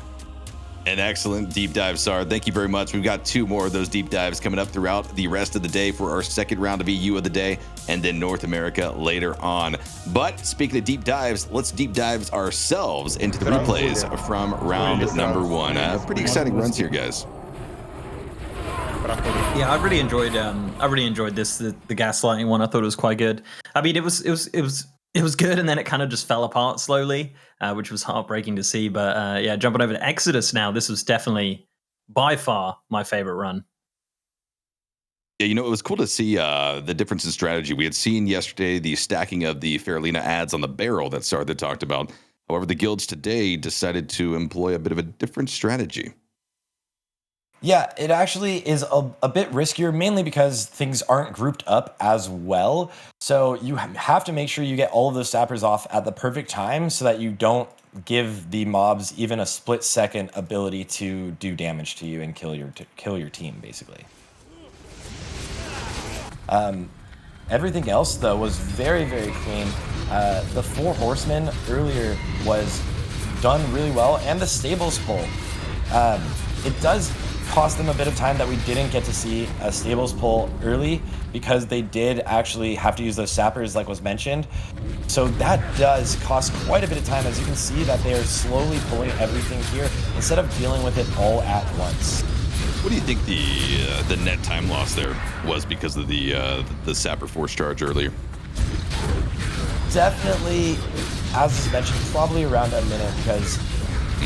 An excellent deep dive, Sar. Thank you very much. We've got 2 more of those deep dives coming up throughout the rest of the day for our second round of EU of the day, and then North America later on. But speaking of deep dives, let's deep dive ourselves into the replays from round number 1. Pretty exciting runs here, guys. Yeah, I really enjoyed this, the gaslighting one. I thought it was quite good. I mean, it was good, and then it kind of just fell apart slowly, which was heartbreaking to see. But yeah, jumping over to Exodus now, this was definitely by far my favorite run. Yeah, you know, it was cool to see the difference in strategy. We had seen yesterday the stacking of the Faralina ads on the barrel that Sar had talked about. However, the guilds today decided to employ a bit of a different strategy. Yeah, it actually is a bit riskier, mainly because things aren't grouped up as well. So you have to make sure you get all of those sappers off at the perfect time so that you don't give the mobs even a split-second ability to do damage to you and kill your team, basically. Everything else, though, was very, very clean. The 4 horsemen earlier was done really well, and the stables pull. It does cost them a bit of time that we didn't get to see a stables pull early because they did actually have to use those sappers like was mentioned. So that does cost quite a bit of time, as you can see that they are slowly pulling everything here instead of dealing with it all at once. What do you think the net time loss there was because of the sapper force charge earlier? Definitely, as was mentioned, probably around a minute, because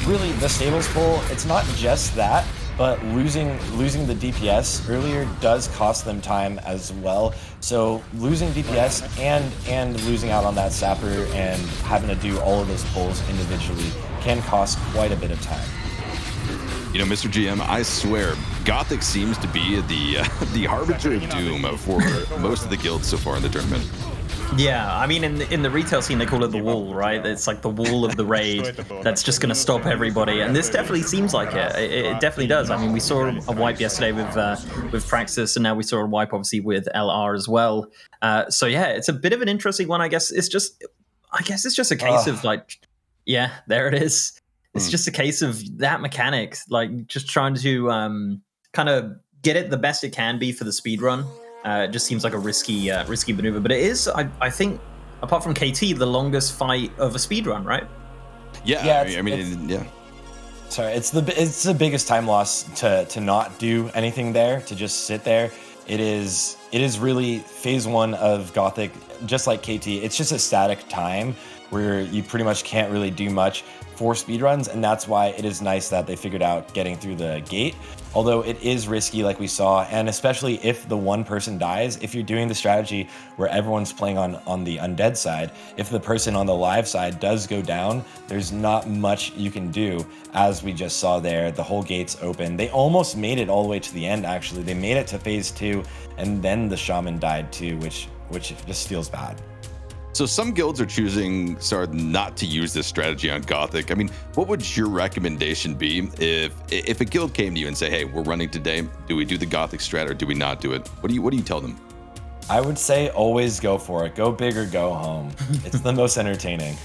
really the stables pull, it's not just that, but losing the DPS earlier does cost them time as well. So losing DPS and losing out on that sapper and having to do all of those pulls individually can cost quite a bit of time. You know, Mr. GM, I swear, Gothic seems to be the harbinger of doom for most of the guilds so far in the tournament. Yeah, I mean, in the retail scene, they call it the wall, right? It's like the wall of the raid that's just going to stop everybody. And this definitely seems like it. It definitely does. I mean, we saw a wipe yesterday with Praxis, and now we saw a wipe, obviously, with LR as well. So, yeah, it's a bit of an interesting one. I guess it's just a case of, like, yeah, there it is. It's just a case of that mechanic, like, just trying to kind of get it the best it can be for the speedrun. It just seems like a risky maneuver, but it is, I think, apart from KT, the longest fight of a speedrun, right? Yeah, I mean, yeah. Sorry, it's the biggest time loss to not do anything there, to just sit there. It is really phase 1 of Gothic, just like KT. It's just a static time where you pretty much can't really do much for speedruns, and that's why it is nice that they figured out getting through the gate. Although it is risky, like we saw, and especially if the one person dies, if you're doing the strategy where everyone's playing on the undead side, if the person on the live side does go down, there's not much you can do. As we just saw there, the whole gate's open. They almost made it all the way to the end, actually. They made it to phase 2, and then the shaman died too, which just feels bad. So some guilds are choosing, not to use this strategy on Gothic. I mean, what would your recommendation be if a guild came to you and say, "Hey, we're running today. Do we do the Gothic strat or do we not do it?" What do you tell them? I would say always go for it. Go big or go home. It's the most entertaining.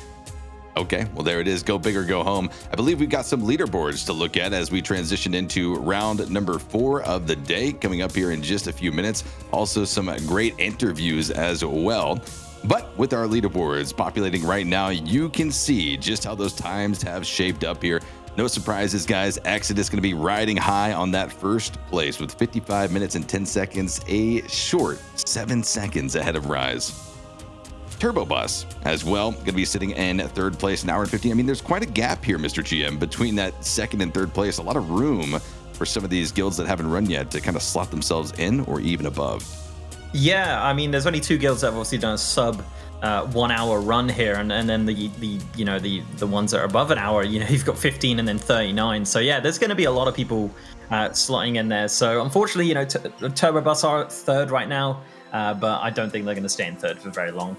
Okay, well, there it is. Go big or go home. I believe we've got some leaderboards to look at as we transition into round number 4 of the day coming up here in just a few minutes. Also, some great interviews as well. But with our leaderboards populating right now, you can see just how those times have shaped up here. No surprises, guys. Exodus going to be riding high on that first place with 55 minutes and 10 seconds, a short 7 seconds ahead of Rise. Turbo Bus as well, going to be sitting in 3rd place, an hour and 15. I mean, there's quite a gap here, Mr. GM, between that 2nd and 3rd place. A lot of room for some of these guilds that haven't run yet to kind of slot themselves in or even above. Yeah, I mean, there's only 2 guilds that have obviously done a sub 1 hour run here, and then the ones that are above an hour, you've got 15 and then 39. So yeah, there's going to be a lot of people slotting in there. So unfortunately, Turbo Bus are 3rd right now, but I don't think they're going to stay in 3rd for very long.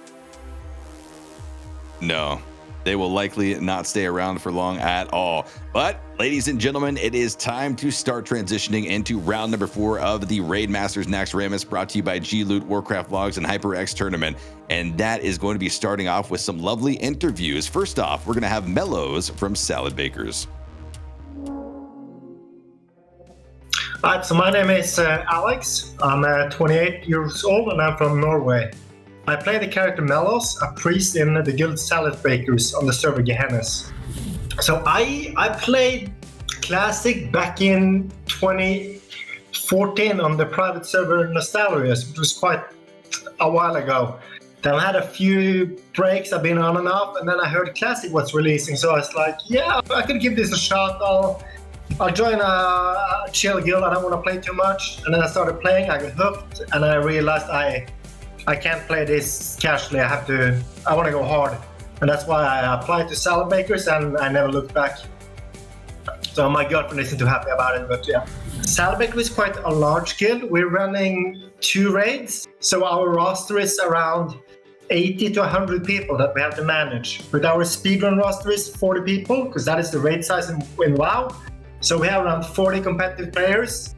No, they will likely not stay around for long at all. But ladies and gentlemen, it is time to start transitioning into round number 4 of the Raid Masters Naxxramas, brought to you by G-Loot, Warcraft Logs, and HyperX Tournament. And that is going to be starting off with some lovely interviews. First off, we're going to have Mellows from Salad Bakers. Hi, so my name is Alex. I'm 28 years old and I'm from Norway. I play the character Melos, a priest in the guild Salad Bakers on the server Gehennas. So I played Classic back in 2014 on the private server Nostalrius, which was quite a while ago. Then I had a few breaks, I've been on and off, and then I heard Classic was releasing, so I was like, yeah, I could give this a shot. I'll join a chill guild. I don't want to play too much. And then I started playing. I got hooked, and I realized I can't play this casually. I want to go hard, and that's why I applied to Salad Bakers, and I never looked back. So my girlfriend isn't too happy about it, but yeah. Salad Bakers is quite a large guild. We're running 2 raids, so our roster is around 80 to 100 people that we have to manage. But our speedrun roster is 40 people, because that is the raid size in WoW. So we have around 40 competitive players,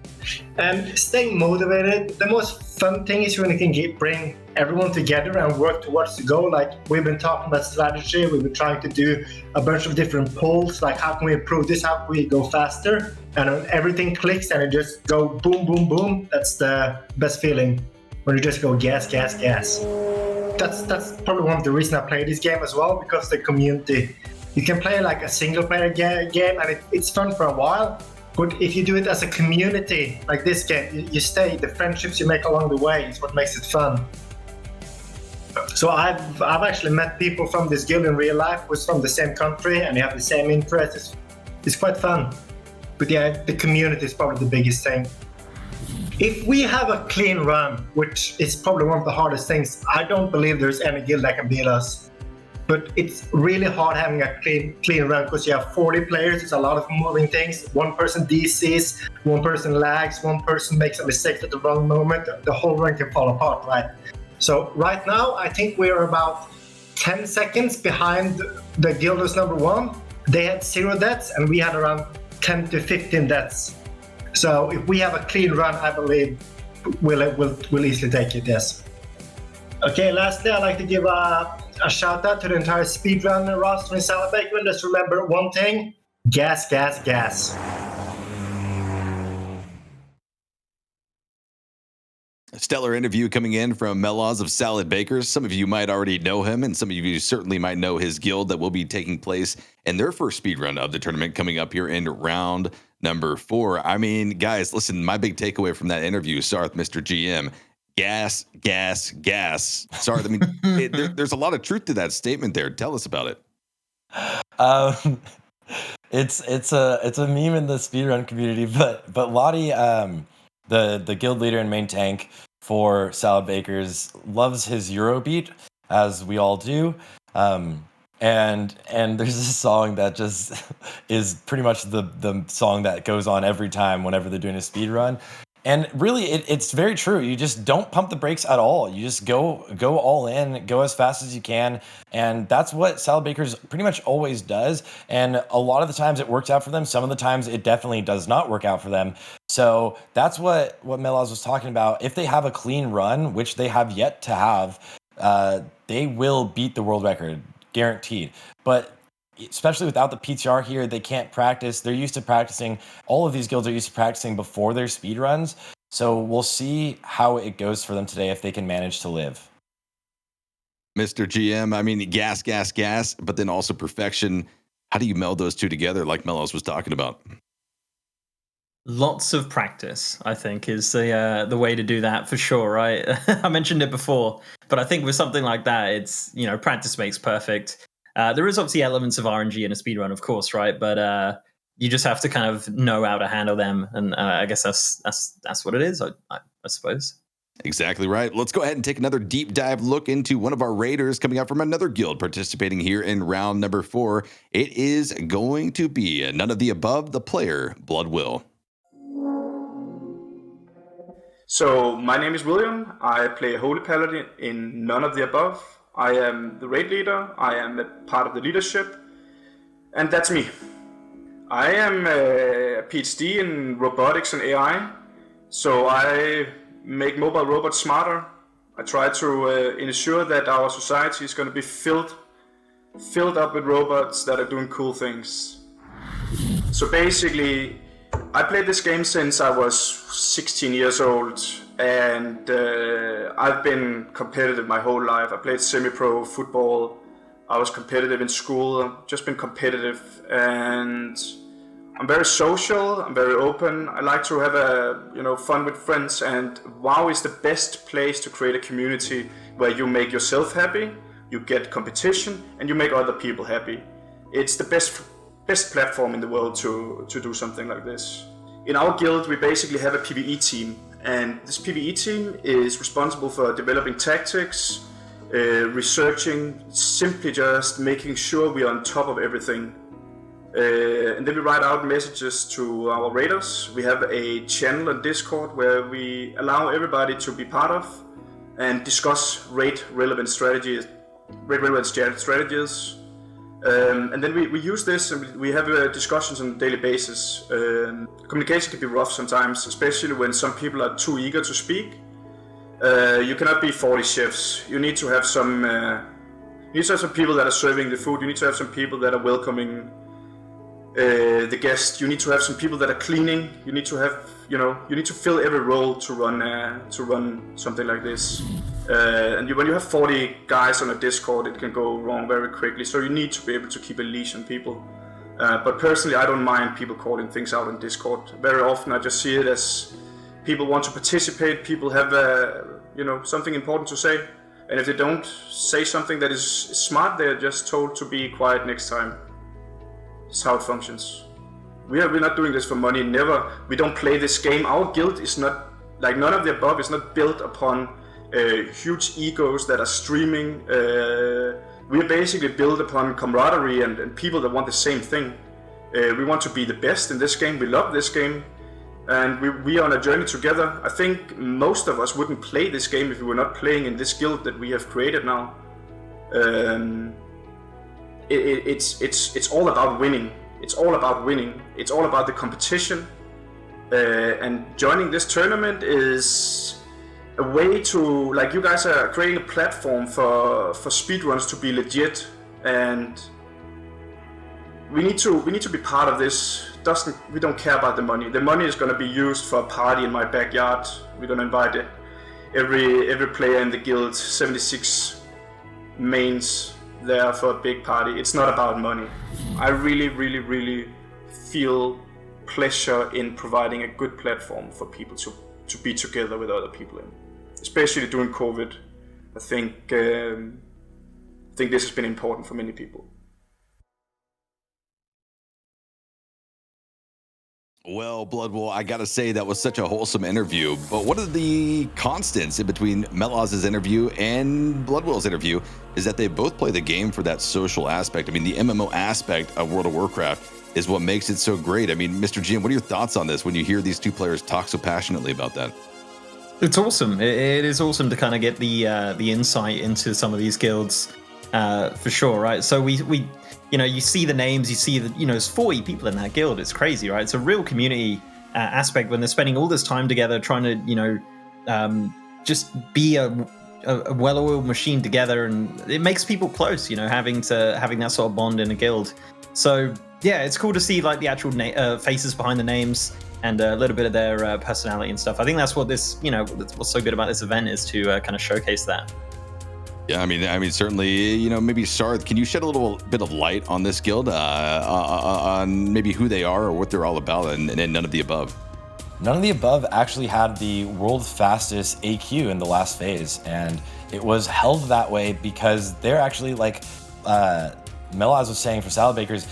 and staying motivated. The most fun thing is when you can bring everyone together and work towards the goal. Like, we've been talking about strategy, we've been trying to do a bunch of different polls, like how can we improve this, how can we go faster, and when everything clicks and it just go boom, boom, boom. That's the best feeling, when you just go gas, gas, gas. That's probably one of the reasons I play this game as well, because the community. You can play like a single player game and it's fun for a while, but if you do it as a community, like this game, you stay, the friendships you make along the way is what makes it fun. So I've actually met people from this guild in real life who's from the same country and you have the same interests. It's quite fun. But yeah, the community is probably the biggest thing. If we have a clean run, which is probably one of the hardest things, I don't believe there's any guild that can beat us. But it's really hard having a clean run because you have 40 players. It's a lot of moving things. One person DCs, one person lags, one person makes a mistake at the wrong moment. The whole run can fall apart, right? So right now, I think we're about 10 seconds behind the guilders number 1. They had 0 deaths and we had around 10 to 15 deaths. So if we have a clean run, I believe we'll easily take it, yes. Okay, lastly, I'd like to give a shout out to the entire speedrun roster in Salad Bakery. Just remember one thing: gas, gas, gas. A stellar interview coming in from Melos of Salad Bakers. Some of you might already know him, and some of you certainly might know his guild that will be taking place in their first speedrun of the tournament coming up here in round number 4. I mean, guys, listen, my big takeaway from that interview, Sarth, Mr. GM, gas, gas, gas. Sorry, I mean, there's a lot of truth to that statement there. Tell us about it. It's a meme in the speedrun community, but Lottie, the guild leader and main tank for Salad Bakers, loves his Eurobeat, as we all do. And there's this song that just is pretty much the song that goes on every time whenever they're doing a speedrun. And really, it's very true. You just don't pump the brakes at all. You just go all in, go as fast as you can. And that's what Salad Bakers pretty much always does. And a lot of the times it works out for them. Some of the times it definitely does not work out for them. So that's what Melos was talking about. If they have a clean run, which they have yet to have, they will beat the world record, guaranteed. But especially without the PTR here, they can't practice. They're used to practicing. All of these guilds are used to practicing before their speed runs. So we'll see how it goes for them today if they can manage to live. Mr. GM, I mean, gas, gas, gas, but then also perfection. How do you meld those two together like Melos was talking about? Lots of practice, I think, is the way to do that for sure, right? I mentioned it before, but I think with something like that, it's, practice makes perfect. There is obviously elements of RNG in a speedrun, of course, right? But you just have to kind of know how to handle them, and I guess that's what it is, I suppose. Exactly right. Let's go ahead and take another deep dive look into one of our raiders coming out from another guild participating here in round number 4. It is going to be none of the above, the player Blood Will. So my name is William. I play Holy Paladin in None of the Above. I am the raid leader. I am a part of the leadership, and that's me. I am a PhD in robotics and AI, so I make mobile robots smarter. I try to ensure that our society is going to be filled up with robots that are doing cool things. So basically, I played this game since I was 16 years old, and I've been competitive my whole life. I played semi-pro football. I was competitive in school. I've just been competitive, and I'm very social. I'm very open. I like to have fun with friends, and WoW is the best place to create a community where you make yourself happy, you get competition, and you make other people happy. It's the best platform in the world to do something like this. In our guild, we basically have a PvE team, and this PvE team is responsible for developing tactics, researching, simply just making sure we are on top of everything. And then we write out messages to our raiders. We have a channel on Discord where we allow everybody to be part of and discuss raid-relevant strategies. And then we use this, and we have discussions on a daily basis. Communication can be rough sometimes, especially when some people are too eager to speak. You cannot be 40 chefs. You need to have some people that are serving the food. You need to have some people that are welcoming the guests. You need to have some people that are cleaning. You need to have, you need to fill every role to run something like this. And when you have 40 guys on a Discord, it can go wrong very quickly. So you need to be able to keep a leash on people. But personally, I don't mind people calling things out on Discord. Very often, I just see it as people want to participate. People have, something important to say. And if they don't say something that is smart, they're just told to be quiet next time. That's how it functions. We're not doing this for money. Never. We don't play this game. Our guild is not, like none of the above, is not built upon huge egos that are streaming. We're basically built upon camaraderie and people that want the same thing. We want to be the best in this game. We love this game, and we are on a journey together. I think most of us wouldn't play this game if we were not playing in this guild that we have created now. It's all about winning. It's all about winning. It's all about the competition. And joining this tournament is a way to, like, you guys are creating a platform for speedruns to be legit, and we need to be part of this. We don't care about the money. The money is going to be used for a party in my backyard. We're going to invite every player in the guild, 76 mains there for a big party. It's not about money. I really feel pleasure in providing a good platform for people to be together with other people in, especially during COVID. I think this has been important for many people. Well, Bloodwell, I gotta say that was such a wholesome interview. But one of the constants in between Melaz's interview and Bloodwell's interview is that they both play the game for that social aspect. I mean, the MMO aspect of World of Warcraft is what makes it so great. I mean, Mr. Jim, what are your thoughts on this when you hear these two players talk so passionately about that? It's awesome. It is awesome to kind of get the insight into some of these guilds, for sure, right? So we you see the names, you see that there's 40 people in that guild. It's crazy, right? It's a real community aspect when they're spending all this time together, trying to just be a well-oiled machine together, and it makes people close. Having that sort of bond in a guild. So yeah, it's cool to see like the actual faces behind the names and a little bit of their personality and stuff. I think that's what this, what's so good about this event is to kind of showcase that. Yeah, I mean, certainly, maybe Sarth, can you shed a little bit of light on this guild, on maybe who they are or what they're all about, and none of the above? None of the above actually had the world fastest AQ in the last phase, and it was held that way because they're actually, like Melaz was saying for Salad Bakers,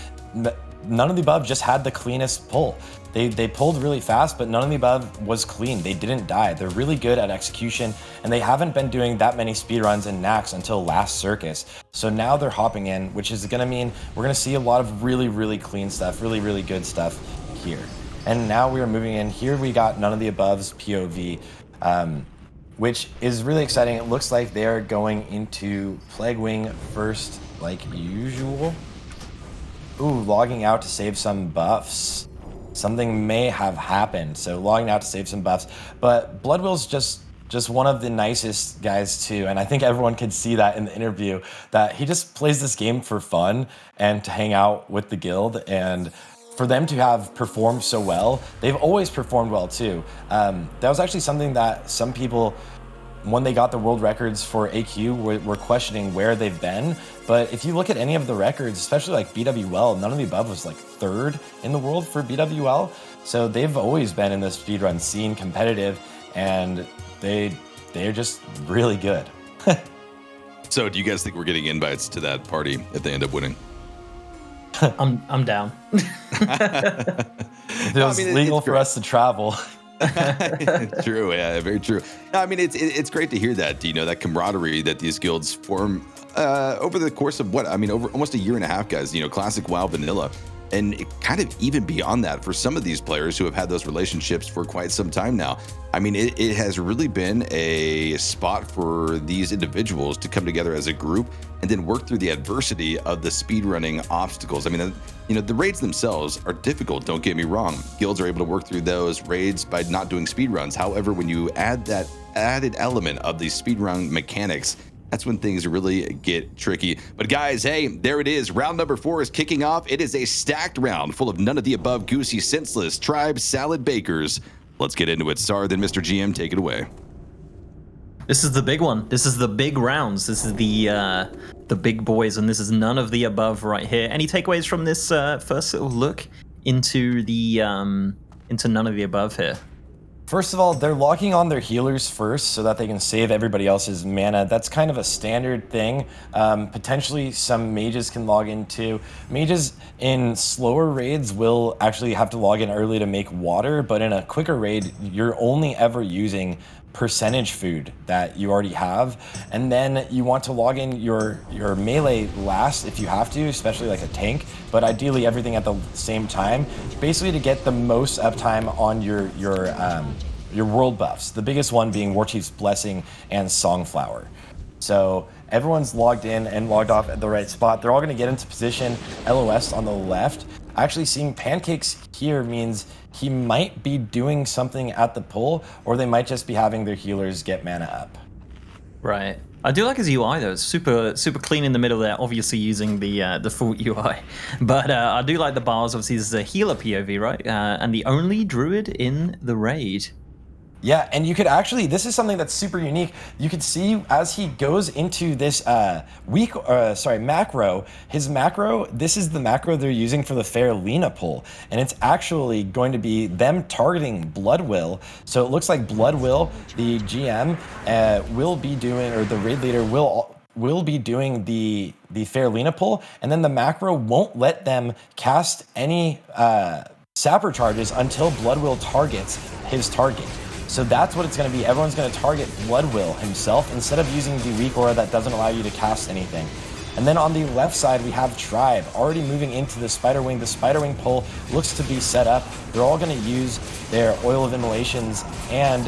none of the above just had the cleanest pull. They pulled really fast, but none of the above was clean. They didn't die. They're really good at execution, and they haven't been doing that many speedruns in Naxx until last circus. So now they're hopping in, which is going to mean we're going to see a lot of really clean stuff, really good stuff here. And now we are moving in. Here we got none of the above's POV, which is really exciting. It looks like they're going into Plague Wing first, like usual. Ooh, logging out to save some buffs. Something may have happened, so logging out to save some buffs. But Bloodwell's just one of the nicest guys too, and I think everyone could see that in the interview, that he just plays this game for fun and to hang out with the guild. And for them to have performed so well, they've always performed well too. That was actually something that some people, when they got the world records for AQ, were questioning where they've been. But if you look at any of the records, especially like BWL, None of the Above was like 3rd in the world for BWL. So they've always been in the speedrun scene competitive, and they're just really good. So do you guys think we're getting invites to that party if they end up winning? I'm down. It was legal for us to travel. True, yeah, very true. No, I mean, it's great to hear that, that camaraderie that these guilds form over the course of over almost a year and a half, guys. Classic WoW vanilla, and kind of even beyond that for some of these players who have had those relationships for quite some time now. I mean, it has really been a spot for these individuals to come together as a group and then work through the adversity of the speedrunning obstacles. I mean, the raids themselves are difficult, don't get me wrong. Guilds are able to work through those raids by not doing speedruns. However, when you add that added element of these speedrun mechanics, that's when things really get tricky. But guys, hey, there it is. Round number 4 is kicking off. It is a stacked round full of none of the above goosey, senseless tribe salad bakers. Let's get into it. Sar, then Mr. GM, take it away. This is the big one. This is the big rounds. This is the big boys, and this is none of the above right here. Any takeaways from this first little look into the into none of the above here? First of all, they're locking on their healers first so that they can save everybody else's mana. That's kind of a standard thing. Potentially some mages can log in too. Mages in slower raids will actually have to log in early to make water, but in a quicker raid, you're only ever using percentage food that you already have. And then you want to log in your melee last if you have to, especially like a tank, but ideally everything at the same time, basically to get the most uptime on your world buffs. The biggest one being Warchief's Blessing and Songflower. So everyone's logged in and logged off at the right spot. They're all going to get into position. LOS on the left. Actually seeing Pancakes here means he might be doing something at the pull, or they might just be having their healers get mana up. Right. I do like his UI though. It's super clean in the middle there. Obviously using the default UI, but I do like the bars. Obviously, this is a healer POV, right? And the only druid in the raid. Yeah, and you could actually, this is something that's super unique. You could see as he goes into this macro, his macro, this is the macro they're using for the Fair Lena pull. And it's actually going to be them targeting Bloodwill. So it looks like Bloodwill, the GM, will be doing, or the raid leader will be doing the Fair Lena pull. And then the macro won't let them cast any sapper charges until Bloodwill targets his target. So that's what it's going to be. Everyone's going to target Bloodwill himself instead of using the weak aura that doesn't allow you to cast anything. And then on the left side, we have Tribe already moving into the Spider Wing. The Spider Wing pull looks to be set up. They're all going to use their Oil of Immolations and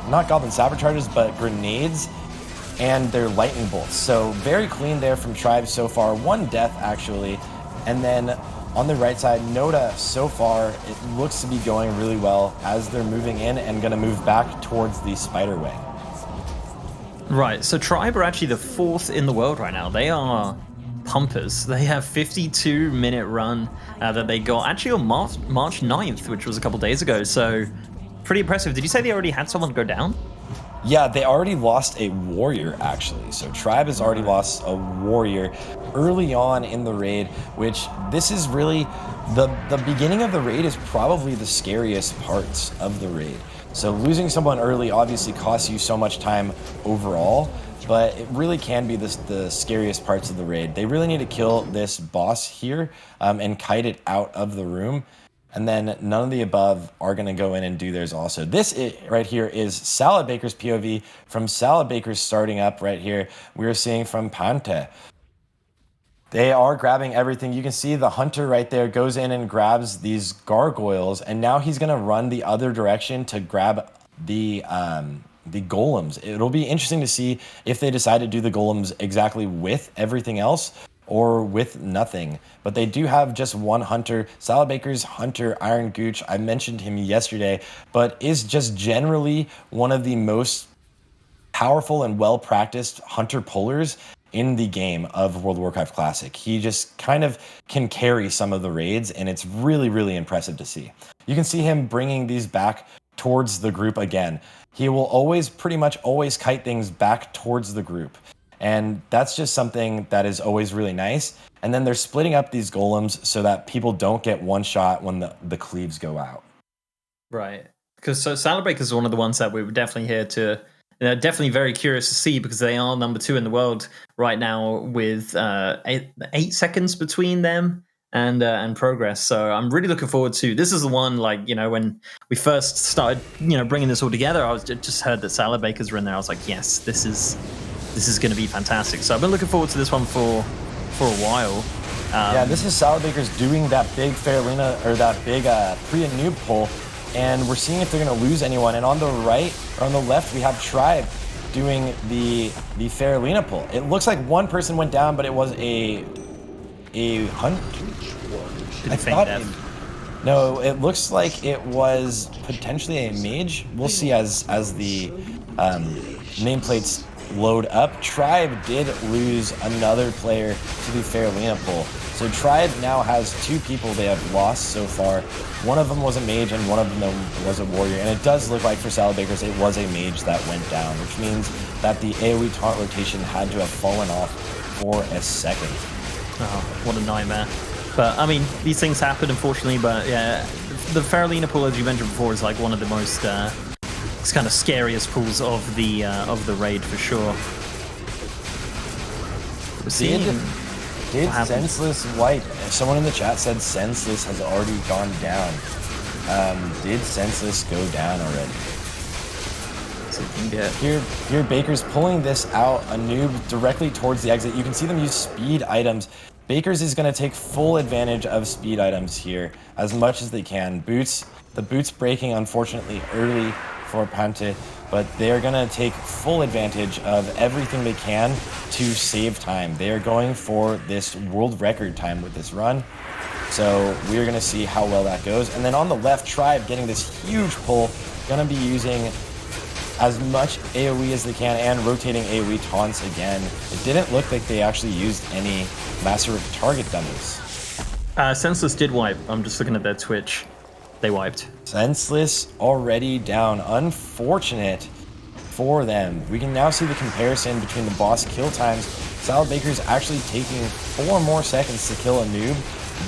not Goblin Sapper Charges, but grenades and their Lightning Bolts. So very clean there from Tribe so far. 1 death, actually. And then on the right side, Noda, so far, it looks to be going really well as they're moving in and going to move back towards the Spider Wing. Right, so Tribe are actually the 4th in the world right now. They are pumpers. They have 52-minute run that they got actually on March 9th, which was a couple days ago. So pretty impressive. Did you say they already had someone go down? Yeah, they already lost a warrior, actually. So Tribe has already lost a warrior early on in the raid, which this is really, the beginning of the raid is probably the scariest parts of the raid. So losing someone early obviously costs you so much time overall, but it really can be the scariest parts of the raid. They really need to kill this boss here and kite it out of the room. And then none of the above are going to go in and do theirs also. This right here is Salad Baker's POV from Salad Baker's starting up right here. We're seeing from Pante. They are grabbing everything. You can see the hunter right there goes in and grabs these gargoyles, and now he's going to run the other direction to grab the golems. It'll be interesting to see if they decide to do the golems exactly with everything else or with nothing. But they do have just one hunter. Salad Baker's hunter, Iron Gooch, I mentioned him yesterday, but is just generally one of the most powerful and well-practiced hunter pullers in the game of World of Warcraft Classic. He just kind of can carry some of the raids, and it's really, really impressive to see. You can see him bringing these back towards the group again. He will always, pretty much always kite things back towards the group. And that's just something that is always really nice. And then they're splitting up these golems so that people don't get one shot when the cleaves go out. Right. Because Salad Breakers is one of the ones that we were definitely here to, definitely very curious to see, because they are number 2 in the world right now with 8 seconds between them and Progress. So I'm really looking forward to, this is the one, like, you know, when we first started, you know, bringing this all together, I was just heard that Salad Bakers were in there. I was like, yes, this is going to be fantastic. So I've been looking forward to this one for a while. Yeah, this is Salad Bakers doing that big Faralina, or that big Priya noob pull, and we're seeing if they're going to lose anyone. And on the right, or on the left, we have Tribe doing the Faralina pull. It looks like one person went down, but it was a hunt. No, it looks like it was potentially a mage. We'll see as the nameplates load up. Tribe did lose another player to the Faralina pull. So Tribe now has 2 people they have lost so far. One of them was a mage and one of them was a warrior. And it does look like for Salad Bakers it was a mage that went down, which means that the AoE taunt rotation had to have fallen off for a second. Oh, what a nightmare. But, I mean, these things happen, unfortunately. But, yeah, the Faralina pool, as you mentioned before, is like one of the most kind of scariest pools of the raid, for sure. We're seeing... Did Senseless wipe? Someone in the chat said Senseless has already gone down. Did Senseless go down already? Here Baker's pulling this out, a noob directly towards the exit. You can see them use speed items. Baker's is going to take full advantage of speed items here as much as they can. The boots breaking unfortunately early for Pante, but they're going to take full advantage of everything they can to save time. They are going for this world record time with this run, so we're going to see how well that goes. And then on the left, Tribe getting this huge pull, going to be using as much AoE as they can and rotating AoE taunts again. It didn't look like they actually used any master target dummies. Senseless did wipe. I'm just looking at their Twitch. They wiped. Senseless already down. Unfortunate for them. We can now see the comparison between the boss kill times. Salad Baker's actually taking 4 more seconds to kill a noob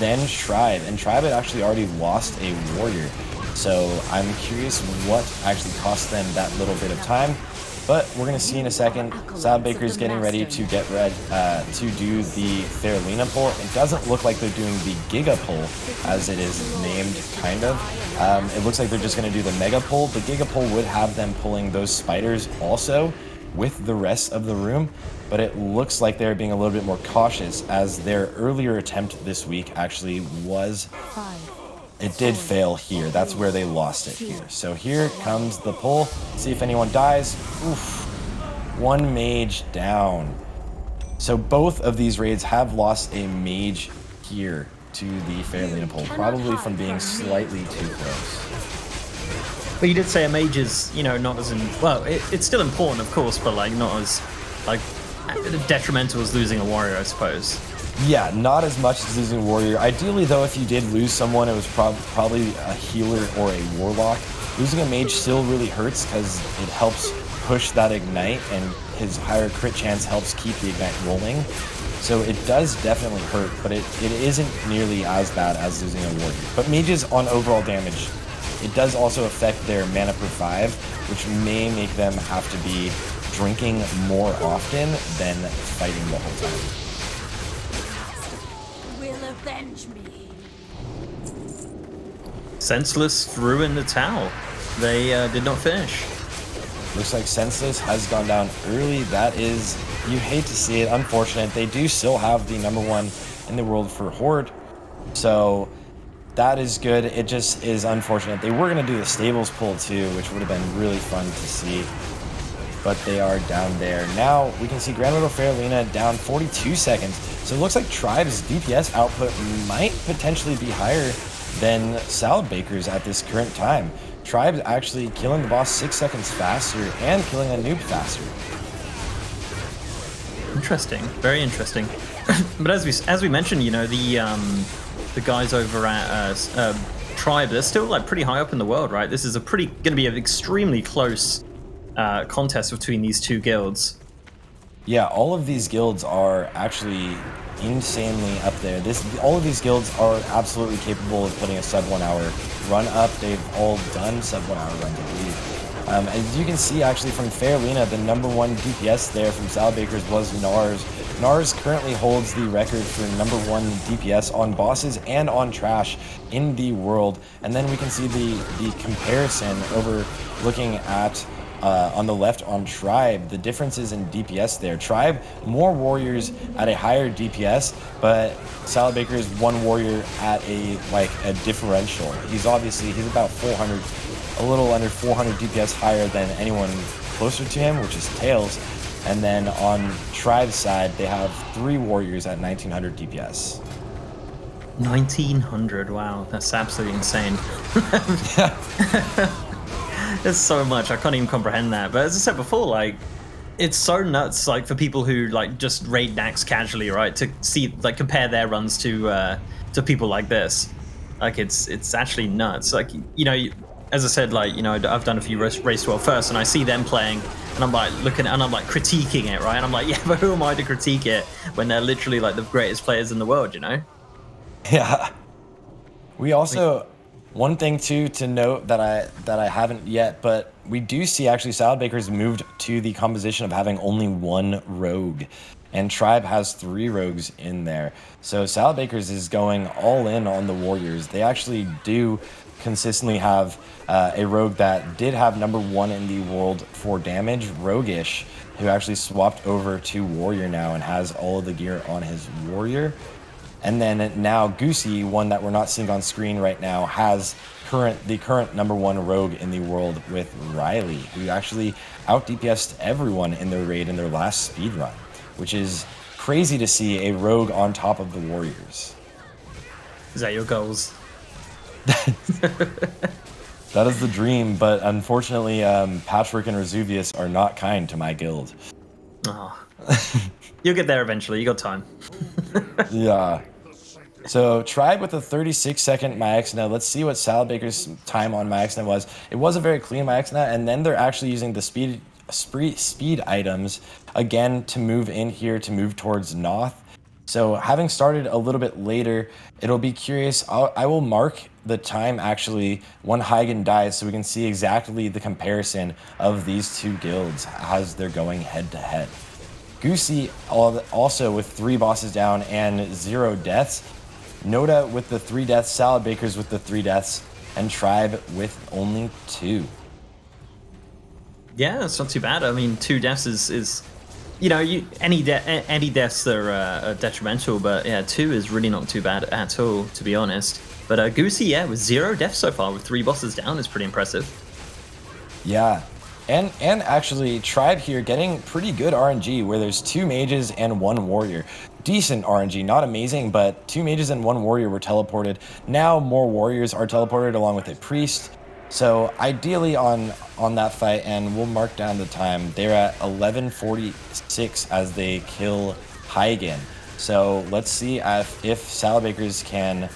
than Tribe. And Tribe had actually already lost a warrior. So I'm curious what actually cost them that little bit of time. But we're going to see in a second. Salad Baker's getting ready to get ready to do the Faralina pull. It doesn't look like they're doing the Giga pull, as it is named, kind of. It looks like they're just going to do the Mega pull. The Giga pull would have them pulling those spiders also with the rest of the room. But it looks like they're being a little bit more cautious, as their earlier attempt this week actually was... It did fail here. That's where they lost it here. So here comes the pull. See if anyone dies. Oof. 1 mage down. So both of these raids have lost a mage here to the Faralina pull, probably from being slightly too close. But you did say a mage is, you know, not as in... Well, it's still important, of course, but, like, not as, like, detrimental as losing a warrior, I suppose. Yeah, not as much as losing a warrior. Ideally, though, if you did lose someone, it was probably a healer or a warlock. Losing a mage still really hurts because it helps push that ignite, and his higher crit chance helps keep the ignite rolling. So it does definitely hurt, but it isn't nearly as bad as losing a warrior. But mages on overall damage, it does also affect their mana per 5, which may make them have to be drinking more often than fighting the whole time. Avenge me. Senseless threw in the towel. They did not finish. Looks like Senseless has gone down early. That is, you hate to see it, unfortunate. They do still have the #1 in the world for Horde, so that is good. It just is unfortunate. They were going to do the stables pull too, which would have been really fun to see, but they are down there. Now we can see Grand Widow Faralina down 42 seconds. So it looks like Tribe's DPS output might potentially be higher than Salad Baker's at this current time. Tribe's actually killing the boss 6 seconds faster and killing a noob faster. Interesting, very interesting. But as we mentioned, you know, the guys over at Tribe, they're still like pretty high up in the world, right? This is going to be an extremely close contest between these two guilds. Yeah, all of these guilds are actually insanely up there. All of these guilds are absolutely capable of putting a sub 1 hour run up. They've all done sub 1 hour runs, I believe. As you can see, actually, from Fairlena, the #1 DPS there from Salabakers was Nars. Nars currently holds the record for #1 DPS on bosses and on trash in the world. And then we can see the comparison over looking at on the left on Tribe, the differences in DPS there. Tribe, more warriors at a higher DPS, but Salabakers 1 warrior at a differential. He's about 400, a little under 400 DPS higher than anyone closer to him, which is Tails. And then on Tribe's side, they have 3 warriors at 1900 DPS. 1900, wow, that's absolutely insane. There's so much, I can't even comprehend that. But as I said before, like, it's so nuts, like, for people who like just raid Nax casually, right? To see, like, compare their runs to people like this. Like, it's actually nuts. Like, you know, as I said, like, you know, I've done a few race 12 first, and I see them playing, and I'm like looking, and I'm like critiquing it, right? And I'm like, yeah, but who am I to critique it when they're literally like the greatest players in the world, you know? Yeah. We also, one thing too to note that I haven't yet, but we do see actually Salabakers moved to the composition of having only 1 rogue, and Tribe has 3 rogues in there. So Salabakers is going all in on the warriors. They actually do consistently have a rogue that did have #1 in the world for damage, Roguish, who actually swapped over to warrior now and has all of the gear on his warrior. And then now Goosey, one that we're not seeing on screen right now, has the current #1 rogue in the world with Riley, who actually out DPS'd everyone in their raid in their last speed run, which is crazy to see a rogue on top of the warriors. Is that your goals? That is the dream, but unfortunately, Patchwork and Resuvius are not kind to my guild. Oh. You'll get there eventually, you got time. Yeah. So Tribe with a 36-second Myexna. Let's see what Salabaker's time on Myexna was. It was a very clean Myexna, and then they're actually using the speed items again to move in here, to move towards Noth. So having started a little bit later, it'll be curious. I will mark the time actually when Hygen dies, so we can see exactly the comparison of these two guilds as they're going head to head. Goosey also with 3 bosses down and 0 deaths. Noda with the 3 deaths, Salabakers with the 3 deaths, and Tribe with only 2. Yeah, it's not too bad. I mean, 2 deaths is you know, any deaths are detrimental, but yeah, 2 is really not too bad at all, to be honest. But Goosey, yeah, with 0 deaths so far, with 3 bosses down, is pretty impressive. Yeah, and actually, Tribe here getting pretty good RNG, where there's 2 mages and 1 warrior. Decent RNG, not amazing, but 2 mages and 1 warrior were teleported. Now more warriors are teleported along with a priest. So ideally on that fight, and we'll mark down the time, they're at 11:46 as they kill Hygen. So let's see if Salabakers can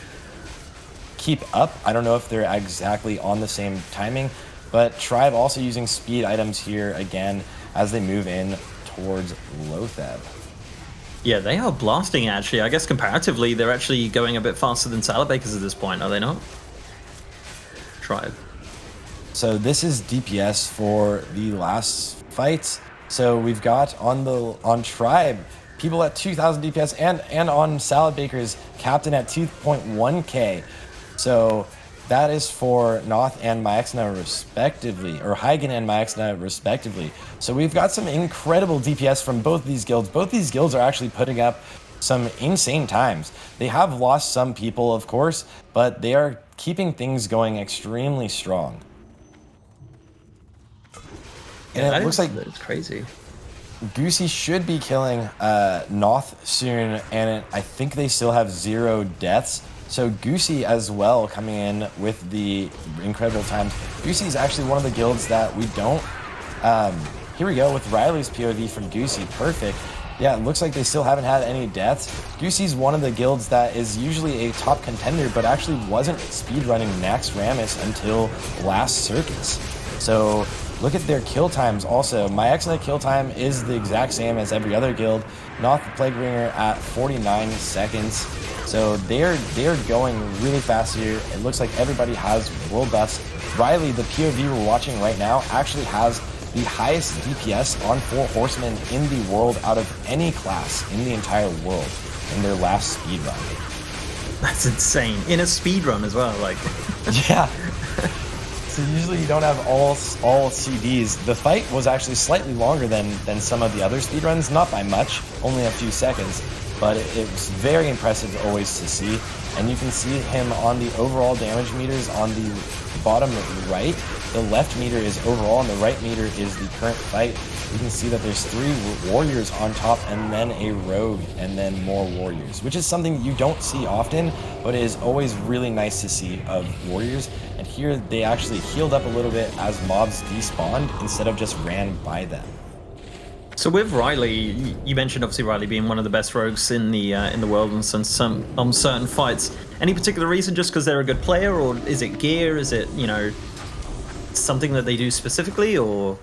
keep up. I don't know if they're exactly on the same timing, but Tribe also using speed items here again as they move in towards Lotheb. Yeah, they are blasting actually. I guess comparatively, they're actually going a bit faster than Salabakers at this point, are they not? Tribe. So this is DPS for the last fight. So we've got on Tribe people at 2,000 DPS and on Salabakers Captain at 2.1k. So that is for Noth and Myexna respectively, or Hygen and Myexna respectively. So we've got some incredible DPS from both these guilds. Both these guilds are actually putting up some insane times. They have lost some people, of course, but they are keeping things going extremely strong. And yeah, it looks like it's crazy. Goosey should be killing Noth soon, and I think they still have 0 deaths. So Goosey as well coming in with the incredible times. Goosey is actually one of the guilds that we don't... here we go with Riley's POV from Goosey. Perfect. Yeah, it looks like they still haven't had any deaths. Goosey's one of the guilds that is usually a top contender, but actually wasn't speedrunning Naxxramas until last circus. So look at their kill times also. My excellent kill time is the exact same as every other guild. Noth the Plaguebringer at 49 seconds. So they're going really fast here. It looks like everybody has world buffs. Riley, the POV we're watching right now, actually has the highest DPS on 4 horsemen in the world out of any class in the entire world in their last speedrun. That's insane. In a speedrun as well, like. Yeah. So usually you don't have all CDs. The fight was actually slightly longer than some of the other speedruns, not by much, only a few seconds, but it was very impressive always to see. And you can see him on the overall damage meters on the bottom right. The left meter is overall and the right meter is the current fight. You can see that there's 3 warriors on top and then a rogue and then more warriors, which is something you don't see often, but it is always really nice to see of warriors. And here they actually healed up a little bit as mobs despawned instead of just ran by them. So with Riley, you mentioned obviously Riley being one of the best rogues in the world and some on certain fights. Any particular reason, just because they're a good player, or is it gear? Is it, you know, something that they do specifically, or?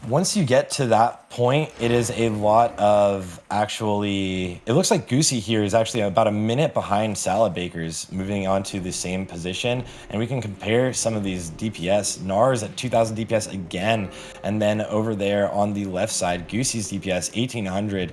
Once you get to that point, it is a lot of actually, it looks like Goosey here is actually about a minute behind Salad Bakers moving on to the same position. And we can compare some of these DPS. Nars at 2000 DPS again. And then over there on the left side, Goosey's DPS 1800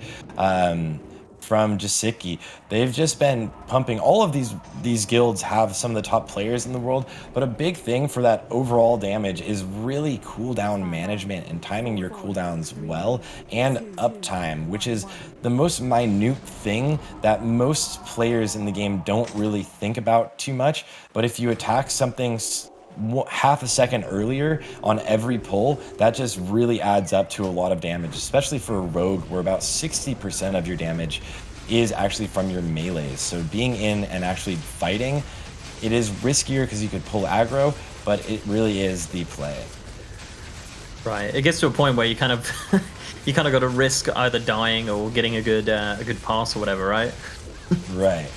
from Jasicki. They've just been pumping. All of these guilds have some of the top players in the world, but a big thing for that overall damage is really cooldown management and timing your cooldowns well, and uptime, which is the most minute thing that most players in the game don't really think about too much. But if you attack something half a second earlier on every pull, that just really adds up to a lot of damage, especially for a rogue where about 60% of your damage is actually from your melees. So being in and actually fighting, it is riskier because you could pull aggro, but it really is the play. Right, it gets to a point where you kind of you kind of got to risk either dying or getting a good pass or whatever, right? Right.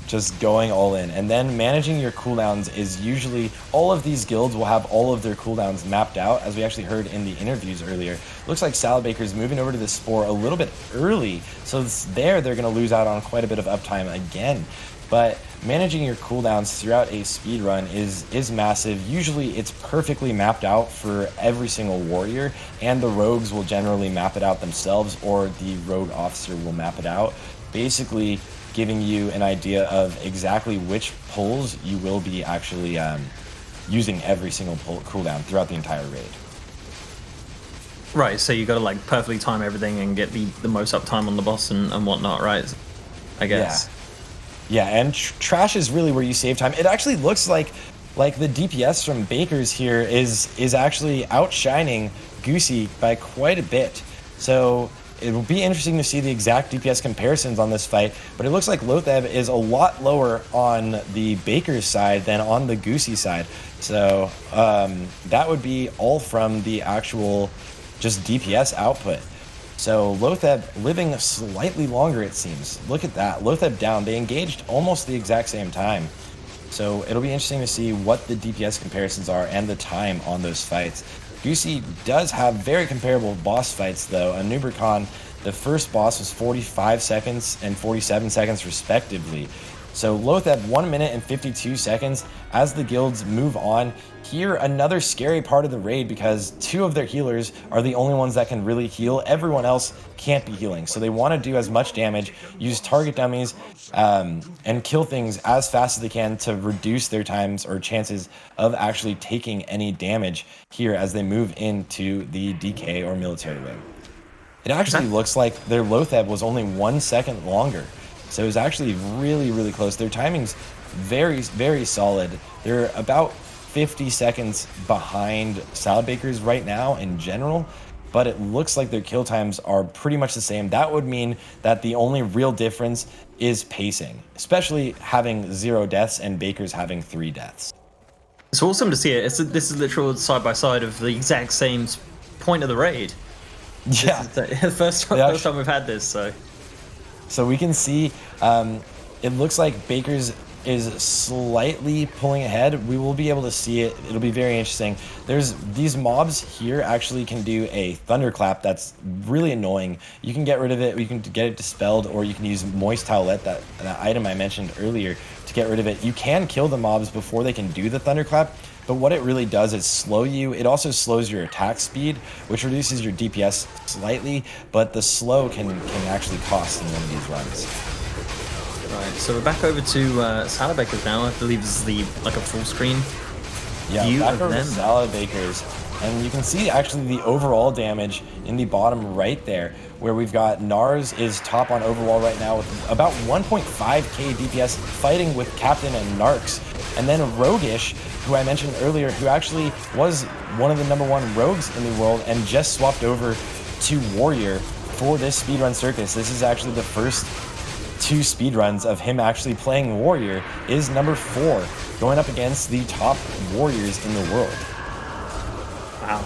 Just going all in. And then managing your cooldowns is usually, all of these guilds will have all of their cooldowns mapped out, as we actually heard in the interviews earlier. Looks like Salad Baker's moving over to the Spore a little bit early, so they're going to lose out on quite a bit of uptime again. But managing your cooldowns throughout a speed run is massive. Usually it's perfectly mapped out for every single warrior, and the rogues will generally map it out themselves, or the rogue officer will map it out, basically giving you an idea of exactly which pulls you will be actually using every single cooldown throughout the entire raid. Right, so you got to like perfectly time everything and get the most uptime on the boss and whatnot, right? I guess. Yeah, and trash is really where you save time. It actually looks like the DPS from Bakers here is actually outshining Goosey by quite a bit. So it will be interesting to see the exact DPS comparisons on this fight, but it looks like Lotheb is a lot lower on the Baker's side than on the Goosey side. So that would be all from the actual just DPS output. So Lotheb living slightly longer, it seems. Look at that. Lotheb down. They engaged almost the exact same time. So it'll be interesting to see what the DPS comparisons are and the time on those fights. Goosey does have very comparable boss fights, though. On Nubricon, the first boss was 45 seconds and 47 seconds, respectively. So Lotheb, 1 minute and 52 seconds. As the guilds move on, here another scary part of the raid, because 2 of their healers are the only ones that can really heal. Everyone else can't be healing. So they want to do as much damage, use target dummies, and kill things as fast as they can to reduce their times or chances of actually taking any damage here as they move into the DK or military wing. It actually looks like their Lotheb was only 1 second longer. So it was actually really, really close. Their timing's very, very solid. They're about 50 seconds behind Salad Bakers right now in general, but it looks like their kill times are pretty much the same. That would mean that the only real difference is pacing, especially having 0 deaths and Bakers having 3 deaths. It's awesome to see it. This is literal side by side of the exact same point of the raid. Yeah. This is the first time we've had this, so. So we can see, it looks like Baker's is slightly pulling ahead. We will be able to see it. It'll be very interesting. There's these mobs here actually can do a thunderclap that's really annoying. You can get rid of it, you can get it dispelled, or you can use Moist Towelette, that item I mentioned earlier, to get rid of it. You can kill the mobs before they can do the thunderclap, but what it really does is slow you. It also slows your attack speed, which reduces your DPS slightly, but the slow can actually cost in one of these runs. Right, so we're back over to Salad Bakers now. I believe this is like a full screen view back of over to them. Salad Bakers, and you can see actually the overall damage in the bottom right there, where we've got Nars is top on overall right now with about 1.5k DPS, fighting with Captain and Narcs, and then Roguish, who I mentioned earlier, who actually was one of the #1 rogues in the world and just swapped over to Warrior for this speedrun circus. This is actually the first 2 speedruns of him actually playing Warrior, is number 4, going up against the top warriors in the world. Wow.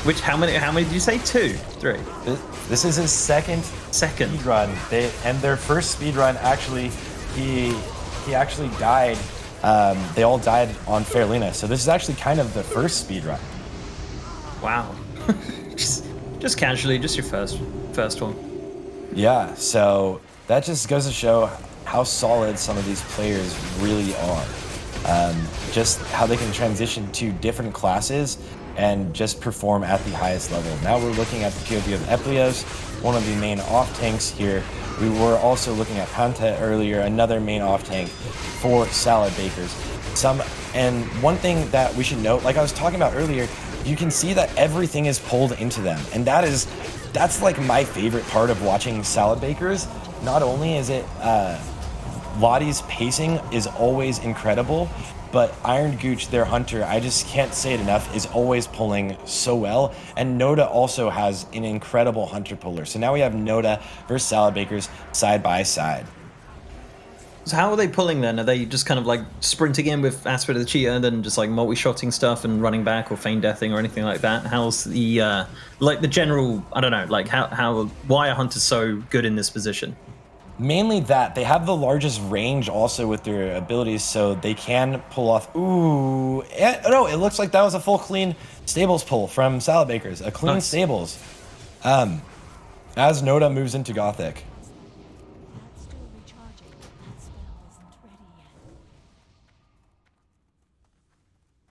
Which, how many did you say? 2? 3? This is his second speedrun. And their first speedrun, actually, he actually died. They all died on Fairlina, so this is actually kind of the first speedrun. Wow. just casually, just your first one. Yeah, so that just goes to show how solid some of these players really are. Just how they can transition to different classes and just perform at the highest level. Now we're looking at the POV of Eplios, one of the main off-tanks here. We were also looking at Panta earlier, another main off-tank for Salad Bakers. And one thing that we should note, like I was talking about earlier, you can see that everything is pulled into them, and that's like my favorite part of watching Salad Bakers. Not only is it Lottie's pacing is always incredible, but Iron Gooch, their hunter, I just can't say it enough, is always pulling so well. And Noda also has an incredible hunter puller. So now we have Noda versus Salad Bakers side by side. So how are they pulling then? Are they just kind of like sprinting in with Aspect of the Cheetah and then just like multi-shotting stuff and running back or feign deathing or anything like that? How's the like the general, I don't know, like why are hunters so good in this position? Mainly that they have the largest range also with their abilities, so they can pull off. No, it looks like that was a full clean stables pull from Salad Bakers. A clean stables. As Noda moves into Gothic.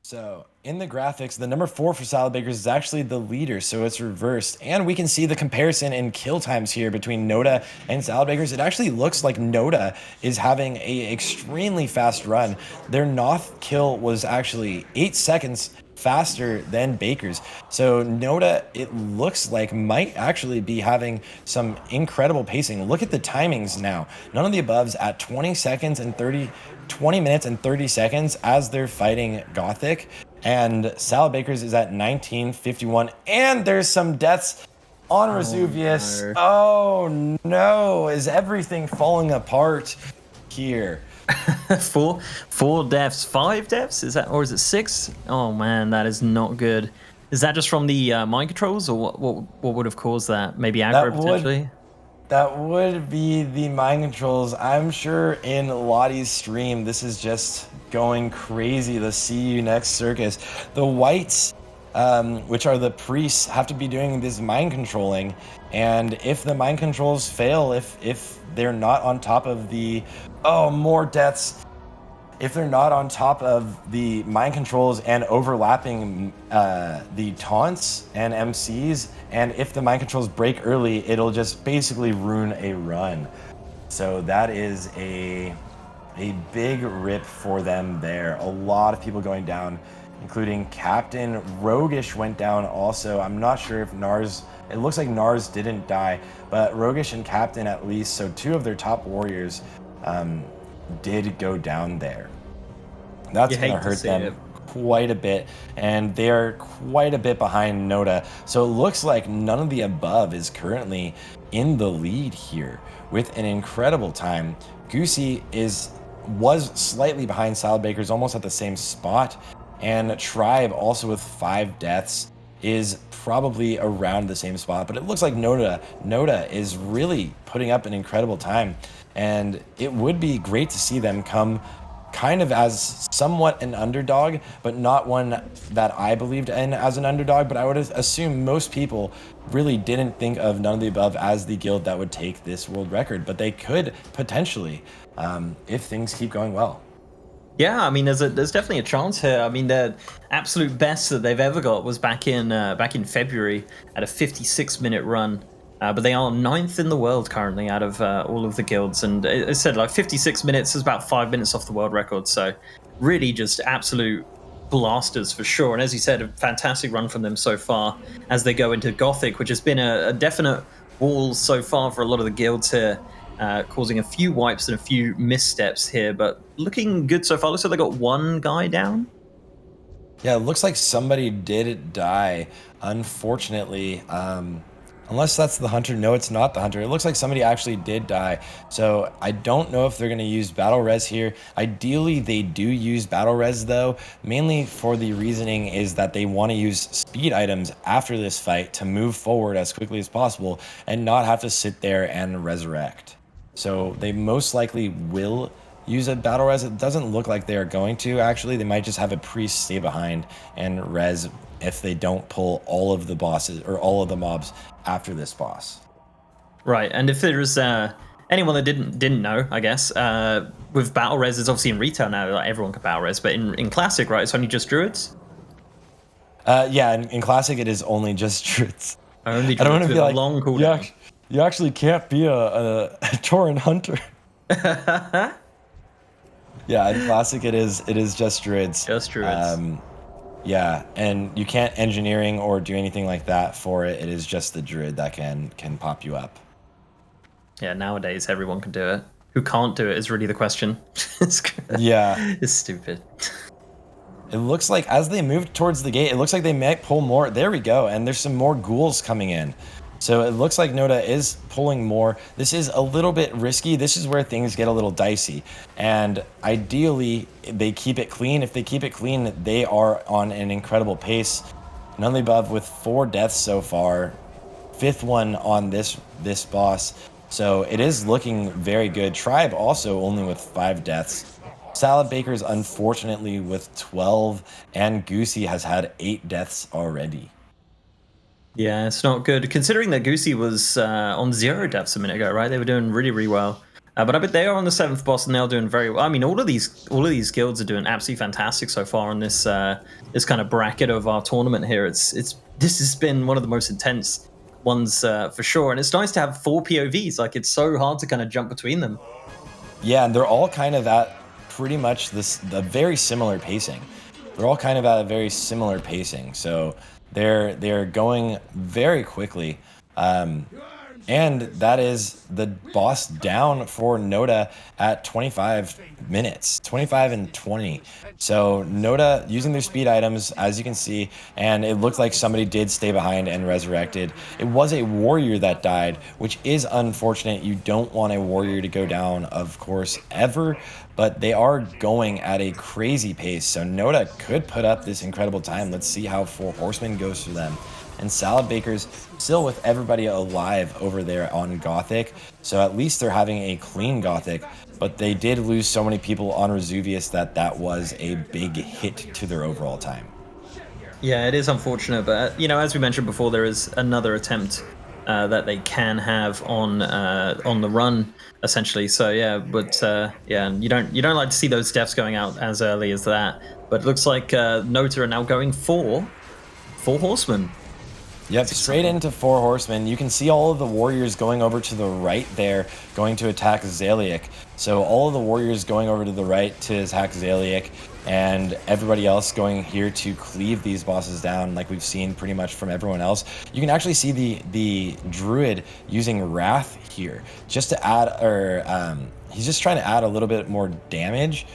So in the graphics, the number 4 for Salad Bakers is actually the leader, so it's reversed. And we can see the comparison in kill times here between Noda and Salad Bakers. It actually looks like Noda is having a extremely fast run. Their Noth kill was actually 8 seconds faster than Bakers. So Noda, it looks like, might actually be having some incredible pacing. Look at the timings now. None of the aboves at 20 minutes and 30 seconds as they're fighting Gothic. And Salad Bakers is at 19:51. And there's some deaths on Resuvius. Oh no, is everything falling apart here? 4 deaths, 5 deaths? Is that, or is it 6? Oh man, that is not good. Is that just from the mind controls, or what would have caused that? Maybe aggro potentially? That would be the mind controls. I'm sure in Lottie's stream, this is just going crazy. The see you next circus. The whites, which are the priests, have to be doing this mind controlling. And if the mind controls fail, if they're not on top of the... Oh, more deaths. If they're not on top of the mind controls and overlapping the taunts and MCs, and if the mind controls break early, it'll just basically ruin a run. So that is a big rip for them there. A lot of people going down, including Captain. Roguish went down also. I'm not sure if Nars... It looks like Nars didn't die, but Roguish and Captain at least, so 2 of their top warriors did go down there. That's going to hurt them quite a bit, and they are quite a bit behind Noda. So it looks like none of the above is currently in the lead here with an incredible time. Goosey was slightly behind Salad Bakers, almost at the same spot, and Tribe also with 5 deaths is probably around the same spot, but it looks like Noda is really putting up an incredible time, and it would be great to see them come kind of as somewhat an underdog, but not one that I believed in as an underdog. But I would assume most people really didn't think of None of the Above as the guild that would take this world record, but they could potentially if things keep going well. Yeah, I mean, there's definitely a chance here. I mean, the absolute best that they've ever got was back in February at a 56-minute run. But they are 9th in the world currently out of all of the guilds. And it said like 56 minutes is about 5 minutes off the world record. So really just absolute blasters for sure. And as you said, a fantastic run from them so far as they go into Gothic, which has been a definite wall so far for a lot of the guilds here. Causing a few wipes and a few missteps here, but looking good so far. Looks like they got one guy down. Yeah, it looks like somebody did die, unfortunately. Unless that's the hunter. No, it's not the hunter. It looks like somebody actually did die. So I don't know if they're going to use battle res here. Ideally, they do use battle res, though, mainly for the reasoning is that they want to use speed items after this fight to move forward as quickly as possible and not have to sit there and resurrect. So they most likely will use a battle res. It doesn't look like they're going to, actually. They might just have a priest stay behind and res if they don't pull all of the bosses or all of the mobs after this boss. Right, and if there's anyone that didn't know, I guess, with battle res, it's obviously in retail now, like everyone can battle res, but in classic, right, it's only just druids? Yeah, in classic it is only just druids. Only druids. I don't want to be like, long cooldown. You actually can't be a Tauren hunter. Yeah, in classic it is just druids. Just druids. Yeah, and you can't engineering or do anything like that for it. It is just the druid that can pop you up. Yeah, nowadays everyone can do it. Who can't do it is really the question. Yeah. It's stupid. It looks like as they move towards the gate, it looks like they might pull more. There we go, and there's some more ghouls coming in. So it looks like Noda is pulling more. This is a little bit risky. This is where things get a little dicey. And ideally, they keep it clean. If they keep it clean, they are on an incredible pace. None of the Above with 4 deaths so far. 5th one on this boss. So it is looking very good. Tribe also only with 5 deaths. Salad Baker's unfortunately with 12. And Goosey has had 8 deaths already. Yeah, it's not good. Considering that Goosey was on 0 deaths a minute ago, right? They were doing really, really well. But I bet they are on the 7th boss and they're doing very well. I mean, all of these guilds are doing absolutely fantastic so far on this this kind of bracket of our tournament here. This has been one of the most intense ones for sure. And it's nice to have 4 POVs. Like, it's so hard to kind of jump between them. Yeah, and they're all kind of at pretty much the very similar pacing. They're all kind of at a very similar pacing. So they're going very quickly, and that is the boss down for Noda at 25 minutes, 25 and 20. So Noda using their speed items, as you can see, and it looked like somebody did stay behind and resurrected. It was a warrior that died, which is unfortunate. You don't want a warrior to go down, of course, ever. But they are going at a crazy pace, so Noda could put up this incredible time. Let's see how 4 Horsemen goes for them. And Salad Baker's still with everybody alive over there on Gothic, so at least they're having a clean Gothic, but they did lose so many people on Resuvius that was a big hit to their overall time. Yeah, it is unfortunate, but as we mentioned before, there is another attempt that they can have on the run, essentially. So yeah, but yeah, you don't like to see those deaths going out as early as that. But it looks like Nota are now going for 4 Horsemen. Yep, straight into 4 Horsemen. You can see all of the warriors going over to the right there, going to attack Zaliek. So all of the warriors going over to the right to attack Zaliek, and everybody else going here to cleave these bosses down, like we've seen pretty much from everyone else. You can actually see the druid using Wrath here, just to add, or he's just trying to add a little bit more damage.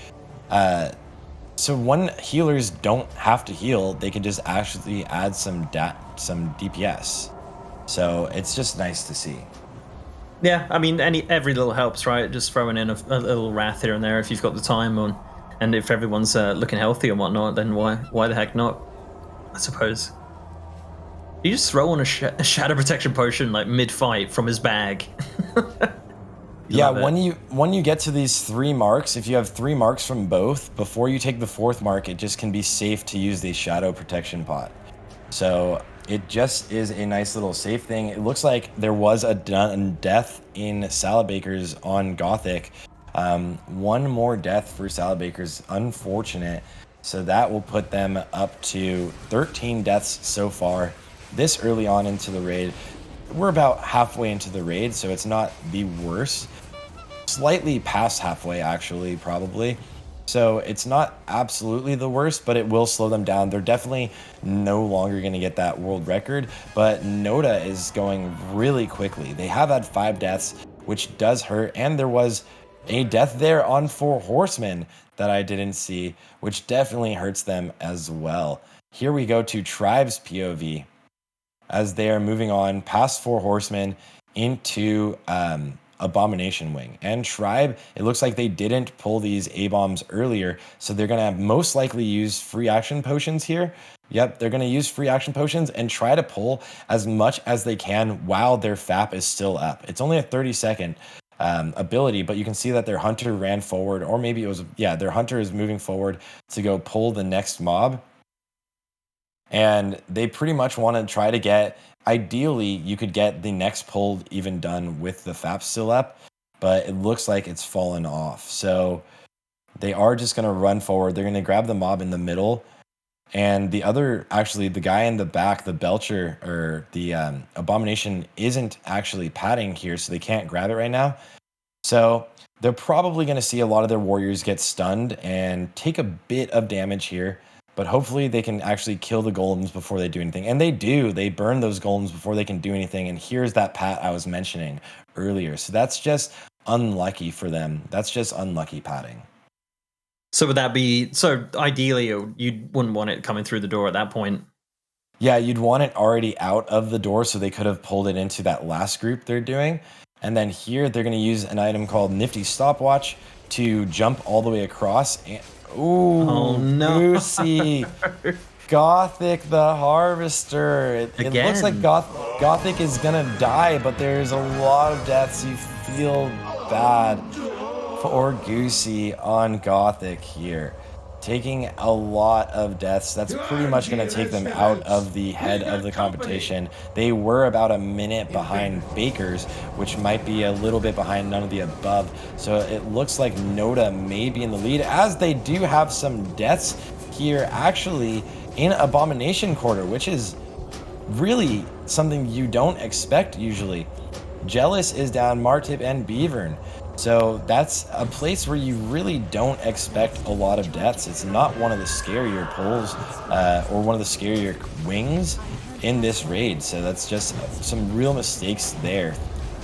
So when healers don't have to heal, they can just actually add some DPS. So it's just nice to see. Yeah, I mean, every little helps, right? Just throwing in a little Wrath here and there if you've got the time on. And if everyone's looking healthy and whatnot, then why the heck not? I suppose. You just throw on a shadow protection potion like mid-fight from his bag. Yeah, when you get to these 3 marks, if you have 3 marks from both, before you take the 4th mark, it just can be safe to use the shadow protection pot. So it just is a nice little safe thing. It looks like there was a death in Salad Bakers on Gothic. 1 more death for Salad Bakers, unfortunate. So that will put them up to 13 deaths so far this early on into the raid. We're about halfway into the raid, so it's not the worst. Slightly past halfway, actually, probably. So it's not absolutely the worst, but it will slow them down. They're definitely no longer going to get that world record, but Noda is going really quickly. They have had 5 deaths, which does hurt, and there was a death there on 4 horsemen that I didn't see, which definitely hurts them as well. Here we go to Tribe's POV as they are moving on past 4 horsemen into Abomination Wing. And Tribe, it looks like they didn't pull these A-bombs earlier, so they're going to most likely use free action potions here. Yep, they're going to use free action potions and try to pull as much as they can while their FAP is still up. It's only a 30-second ability, but you can see that their hunter ran forward, or maybe it was, yeah, their hunter is moving forward to go pull the next mob. And they pretty much want to try to get, ideally, you could get the next pull even done with the FAP still up, but it looks like it's fallen off. So they are just going to run forward. They're going to grab the mob in the middle. And the other, actually, the guy in the back, the Belcher, or the Abomination, isn't actually padding here, so they can't grab it right now. So they're probably going to see a lot of their warriors get stunned and take a bit of damage here. But hopefully they can actually kill the golems before they do anything. And they do. They burn those golems before they can do anything. And here's that pat I was mentioning earlier. So that's just unlucky for them. That's just unlucky patting. So would that be... So ideally, you wouldn't want it coming through the door at that point? Yeah, you'd want it already out of the door so they could have pulled it into that last group they're doing. And then here they're going to use an item called Nifty Stopwatch to jump all the way across. And, ooh, oh no. Goosey. Gothic the Harvester. It looks like Gothic is going to die, but there's a lot of deaths. You feel bad for Goosey on Gothic here. Taking a lot of deaths. That's pretty much going to take them out of the head of the competition. They were about a minute behind Bakers, which might be a little bit behind None of the Above. So it looks like Noda may be in the lead, as they do have some deaths here actually in Abomination Quarter, which is really something you don't expect usually. Jealous is down, Martip and Beavern. So that's a place where you really don't expect a lot of deaths. It's not one of the scarier pulls or one of the scarier wings in this raid. So that's just some real mistakes there.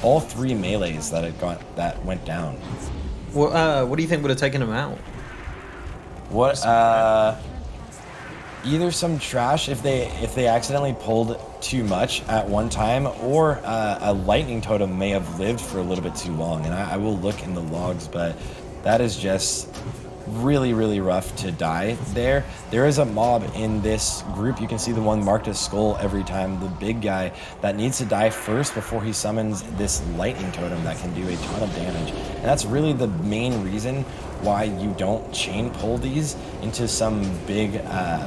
All 3 melees that went down. What do you think would have taken them out? What? Either some trash if they accidentally pulled too much at one time, or a lightning totem may have lived for a little bit too long. And I will look in the logs, but that is just really, really rough to die there. There is a mob in this group. You can see the one marked as skull every time, the big guy that needs to die first before he summons this lightning totem that can do a ton of damage. And that's really the main reason why you don't chain pull these into some big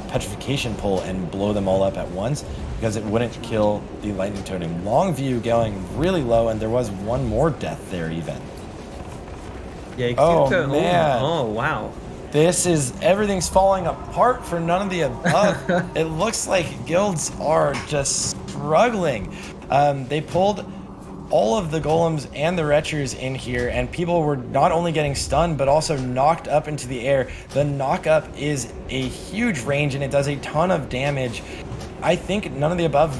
petrification pull and blow them all up at once, because it wouldn't kill the lightning totem. Longview going really low, and there was one more death there even. Yeah, oh man. Oh wow. Everything's falling apart for None of the Above. It looks like guilds are just struggling. They pulled all of the golems and the retchers in here, and people were not only getting stunned but also knocked up into the air. The knock-up is a huge range and it does a ton of damage. I think None of the Above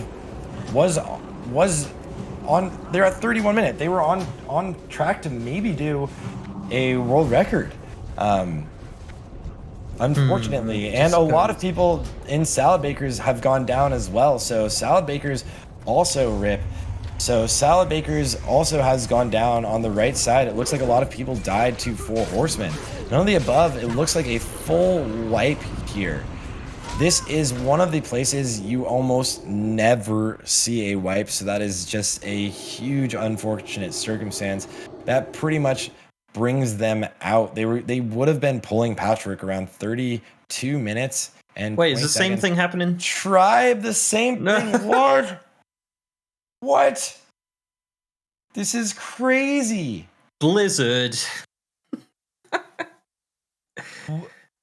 was on, they're at 31 minutes. They were on track to maybe do a world record. Unfortunately, and a lot of people in Salad Bakers have gone down as well. So Salad Bakers also rip. So Salad Bakers also has gone down on the right side. It looks like a lot of people died to 4 horsemen. None of the Above, it looks like a full wipe here. This is one of the places you almost never see a wipe, so that is just a huge unfortunate circumstance that pretty much brings them out. They would have been pulling Patchwork around 32 minutes and wait, is the same thing happening? Tribe, the same thing, Lord. What? This is crazy. Blizzard.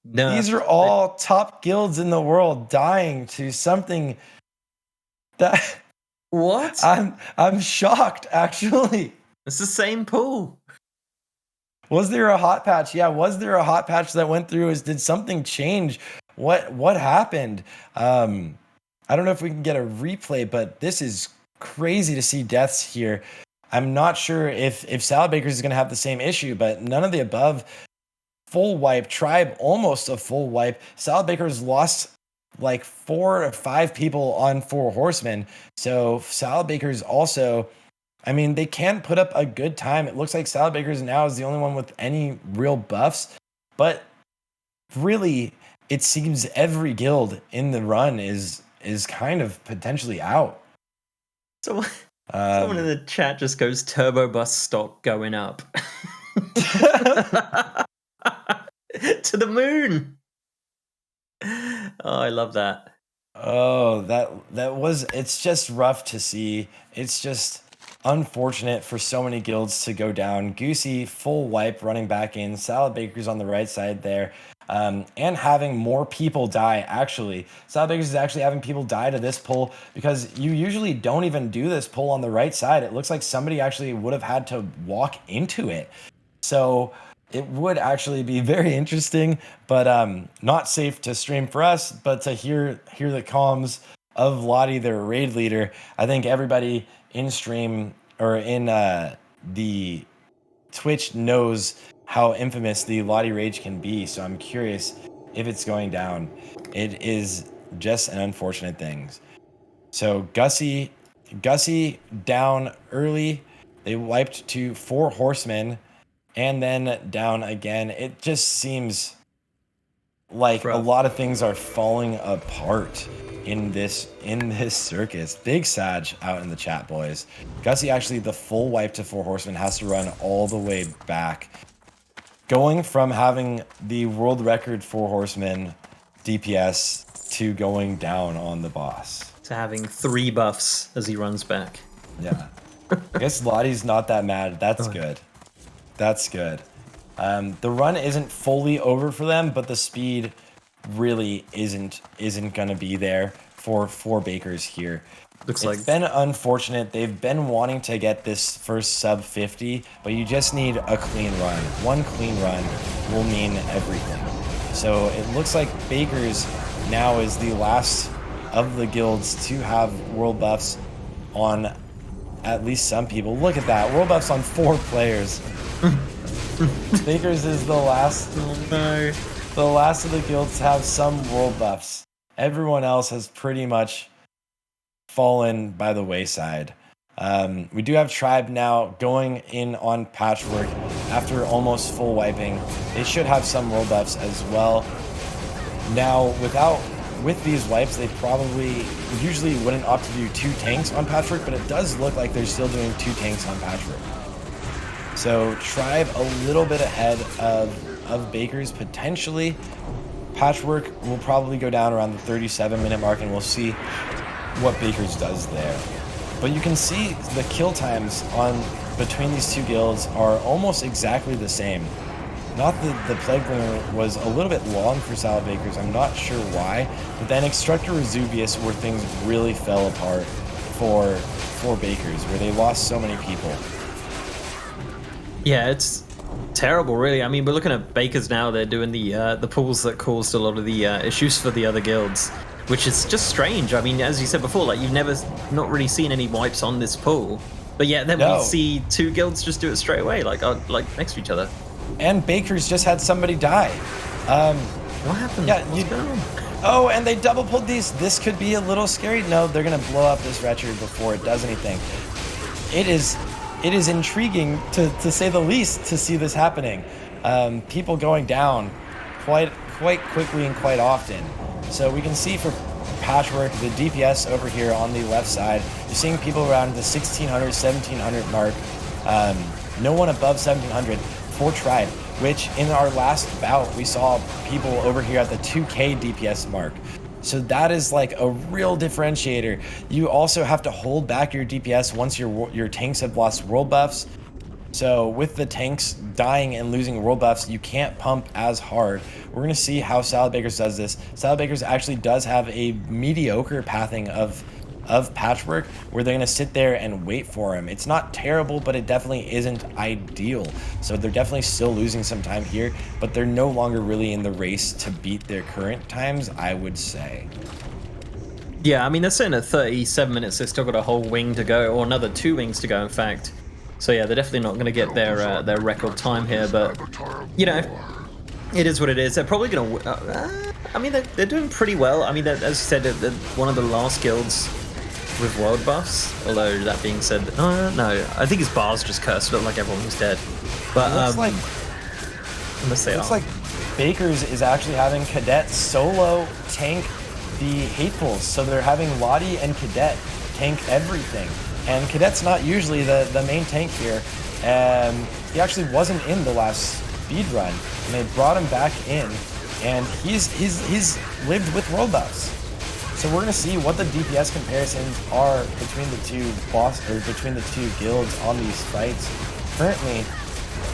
No, these are all top guilds in the world dying to something that. What? I'm shocked, actually. It's the same pool. Was there a hot patch? Yeah, was there a hot patch that went through? Did something change? What happened? I don't know if we can get a replay, but this is crazy to see deaths here. I'm not sure if Salad Bakers is going to have the same issue, but none of the above. Full wipe. Tribe almost a full wipe. Salad Bakers lost like 4 or 5 people on 4 horsemen. So Salad Bakers also, I mean, they can put up a good time. It looks like Salad Bakers now is the only one with any real buffs, but really it seems every guild in the run is kind of potentially out. So someone in the chat just goes turbo bus stock going up. To the moon. Oh, I love that. Oh, it's just rough to see. It's just unfortunate for so many guilds to go down. Goosey full wipe running back in. Salad Bakers on the right side there. And having more people die, actually. Salad Bakers is actually having people die to this pull because you usually don't even do this pull on the right side. It looks like somebody actually would have had to walk into it. So it would actually be very interesting, but not safe to stream for us, but to hear the comms of Lottie, their raid leader. I think everybody in stream or in the Twitch knows how infamous the Lottie rage can be, so I'm curious if it's going down. It is just an unfortunate thing. So Gussie down early. They wiped to 4 horsemen and then down again. It just seems like a lot of things are falling apart in this circus. Big Sag out in the chat, boys. Gussie actually the full wipe to 4 horsemen has to run all the way back. Going from having the world record 4 horsemen DPS to going down on the boss. To having 3 buffs as he runs back. Yeah. I guess Lottie's not that mad. That's good. That's good. The run isn't fully over for them, but the speed really isn't going to be there for 4 Bakers here. It's been unfortunate. They've been wanting to get this first sub 50, but you just need a clean run. One clean run will mean everything. So it looks like Bakers now is the last of the guilds to have world buffs on at least some people. Look at that. World buffs on 4 players. Bakers is the last. Oh no. The last of the guilds to have some world buffs. Everyone else has pretty much fallen by the wayside. We do have Tribe now going in on Patchwork after almost full wiping. They should have some world buffs as well. Now, with these wipes, they probably usually wouldn't opt to do 2 tanks on Patchwork, but it does look like they're still doing 2 tanks on Patchwork. So Tribe a little bit ahead of Bakers potentially. Patchwork will probably go down around the 37-minute mark, and we'll see what Bakers does there. But you can see the kill times between these 2 guilds are almost exactly the same. Not that the Plague Bringer was a little bit long for Salad Bakers, I'm not sure why, but then Extractor Vesuvius where things really fell apart for Bakers, where they lost so many people. Yeah, it's terrible, really. I mean, we're looking at Bakers now. They're doing the pulls that caused a lot of the issues for the other guilds, which is just strange. I mean, as you said before, like you've not really seen any wipes on this pull, but yet then we see 2 guilds just do it straight away, like next to each other. And Bakers just had somebody die. What happened? Yeah, What's going on? Oh, and they double pulled these. This could be a little scary. No, they're gonna blow up this Retcher before it does anything. It is intriguing to say the least to see this happening. People going down quite quickly and quite often. So we can see for Patchwork, the DPS over here on the left side, you're seeing people around the 1600, 1700 mark. No one above 1700 for Tribe, which in our last bout, we saw people over here at the 2k DPS mark. So that is like a real differentiator. You also have to hold back your DPS once your tanks have lost world buffs. So with the tanks dying and losing world buffs, you can't pump as hard. We're going to see how Salad Bakers does this. Salad Bakers actually does have a mediocre pathing of Patchwork where they're going to sit there and wait for him. It's not terrible, but it definitely isn't ideal. So they're definitely still losing some time here, but they're no longer really in the race to beat their current times, I would say. Yeah, I mean, they're sitting at 37 minutes. They've still got a whole wing to go, or another 2 wings to go, in fact. So yeah, they're definitely not going to get their record time here, but, you know, it is what it is. They're probably going to... I mean, they're doing pretty well. I mean, as you said, they're one of the last guilds with world buffs. Although, that being said... no, I think his bar's just cursed. It looked like everyone was dead. But, looks like... Unless they looks like Bakers is actually having Cadet solo tank the Hatefuls. So they're having Lottie and Cadet tank everything. And Cadet's not usually the main tank here. He actually wasn't in the last speed run, and they brought him back in, and he's lived with world buffs. So we're gonna see what the DPS comparisons are between the two guilds on these fights. Currently,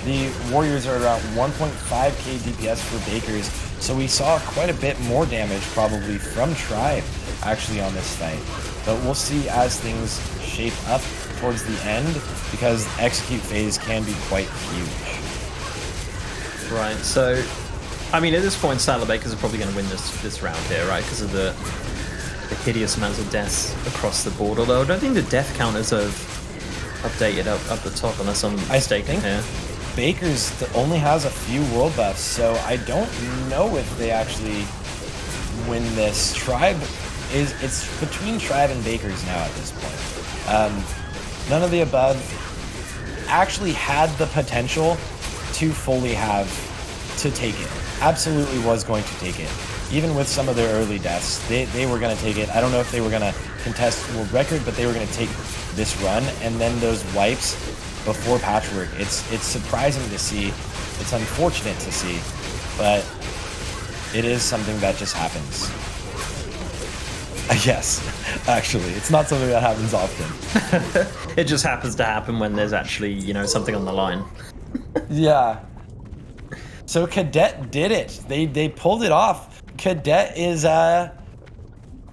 the Warriors are around 1.5k DPS for Bakers, so we saw quite a bit more damage probably from Tribe actually on this fight. But we'll see as things shape up towards the end, because execute phase can be quite huge. Right, so, I mean, at this point, Salad Bakers are probably going to win this round here, right? Because of the hideous amounts of deaths across the board. Although I don't think the death counters have updated up the top, unless I'm mistaken here. Bakers only has a few world buffs, so I don't know if they actually win this. Tribe it's between Tribe and Bakers now at this point. None of the above actually had the potential to fully have to take it. Absolutely was going to take it. Even with some of their early deaths, they were going to take it. I don't know if they were going to contest world record, but they were going to take this run, and then those wipes before Patchwork. It's surprising to see. It's unfortunate to see, but it is something that just happens. Yes, actually, it's not something that happens often. It just happens to happen when there's actually, you know, something on the line. Yeah. So Cadet did it. They pulled it off. Cadet is now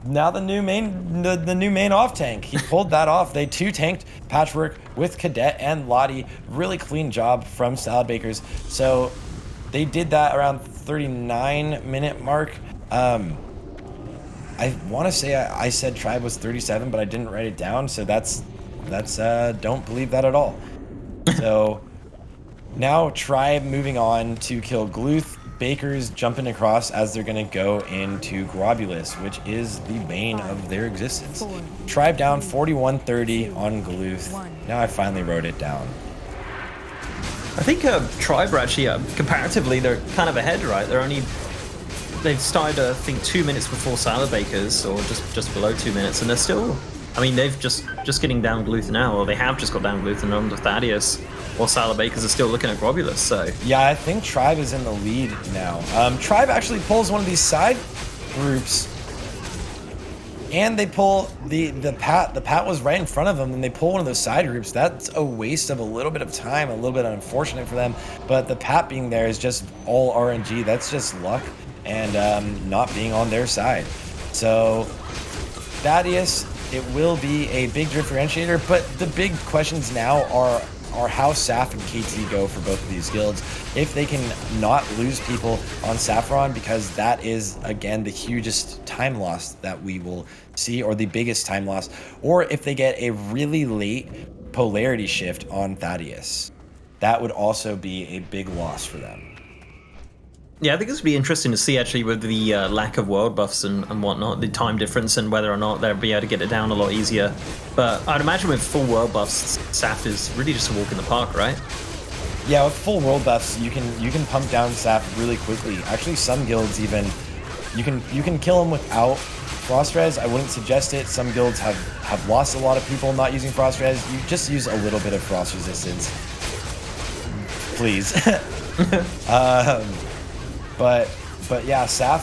the new main off tank. He pulled that off. They 2-tanked Patchwork with Cadet and Lottie. Really clean job from Salad Bakers. So they did that around 39-minute mark. I want to say I said Tribe was 37, but I didn't write it down. So that's don't believe that at all. So now Tribe moving on to kill Gloth. Bakers jumping across as they're going to go into Gravulus, which is the bane of their existence. Tribe down 41-30 on Gloth. Now I finally wrote it down. I think Tribe are actually, comparatively, they're kind of ahead, right? They've started, I think, 2 minutes before Salad Bakers, or just below 2 minutes, and they're still, I mean, they've just getting down Gloth now, or they have just got down Gloth and on to Thaddeus, while Salad Bakers are still looking at Gravulus, so. Yeah, I think Tribe is in the lead now. Tribe actually pulls one of these side groups, and they pull the Pat. The Pat was right in front of them, and they pull one of those side groups. That's a waste of a little bit of time, a little bit unfortunate for them, but the Pat being there is just all RNG. That's just luck and not being on their side. So Thaddeus, it will be a big differentiator, but the big questions now are how Saf and KT go for both of these guilds. If they can not lose people on Saffron, because that is, again, the hugest time loss that we will see, or the biggest time loss, or if they get a really late polarity shift on Thaddeus. That would also be a big loss for them. Yeah, I think this would be interesting to see, actually, with the lack of world buffs and whatnot, the time difference, and whether or not they'll be able to get it down a lot easier. But I'd imagine with full world buffs, Saf is really just a walk in the park, right? Yeah, with full world buffs, you can pump down Saf really quickly. Actually, some guilds even You can kill them without Frost Res. I wouldn't suggest it. Some guilds have lost a lot of people not using Frost Res. You just use a little bit of Frost Resistance. Please. But yeah, Saf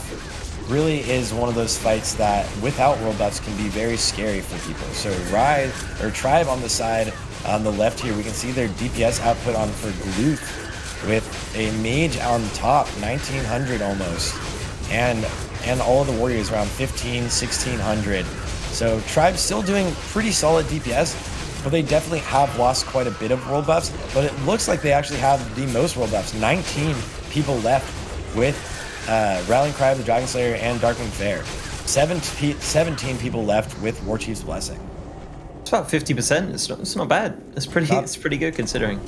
really is one of those fights that without world buffs can be very scary for people. So Tribe on the side on the left here, we can see their DPS output on for Gloth with a mage on top, 1900 almost, and all of the warriors around 1600. So Tribe's still doing pretty solid DPS, but they definitely have lost quite a bit of world buffs. But it looks like they actually have the most world buffs. 19 people left with Rallying Cry of the Dragon Slayer and Darkwing Fair. 17 people left with Warchief's Blessing. It's about 50%. It's not bad. It's pretty good considering.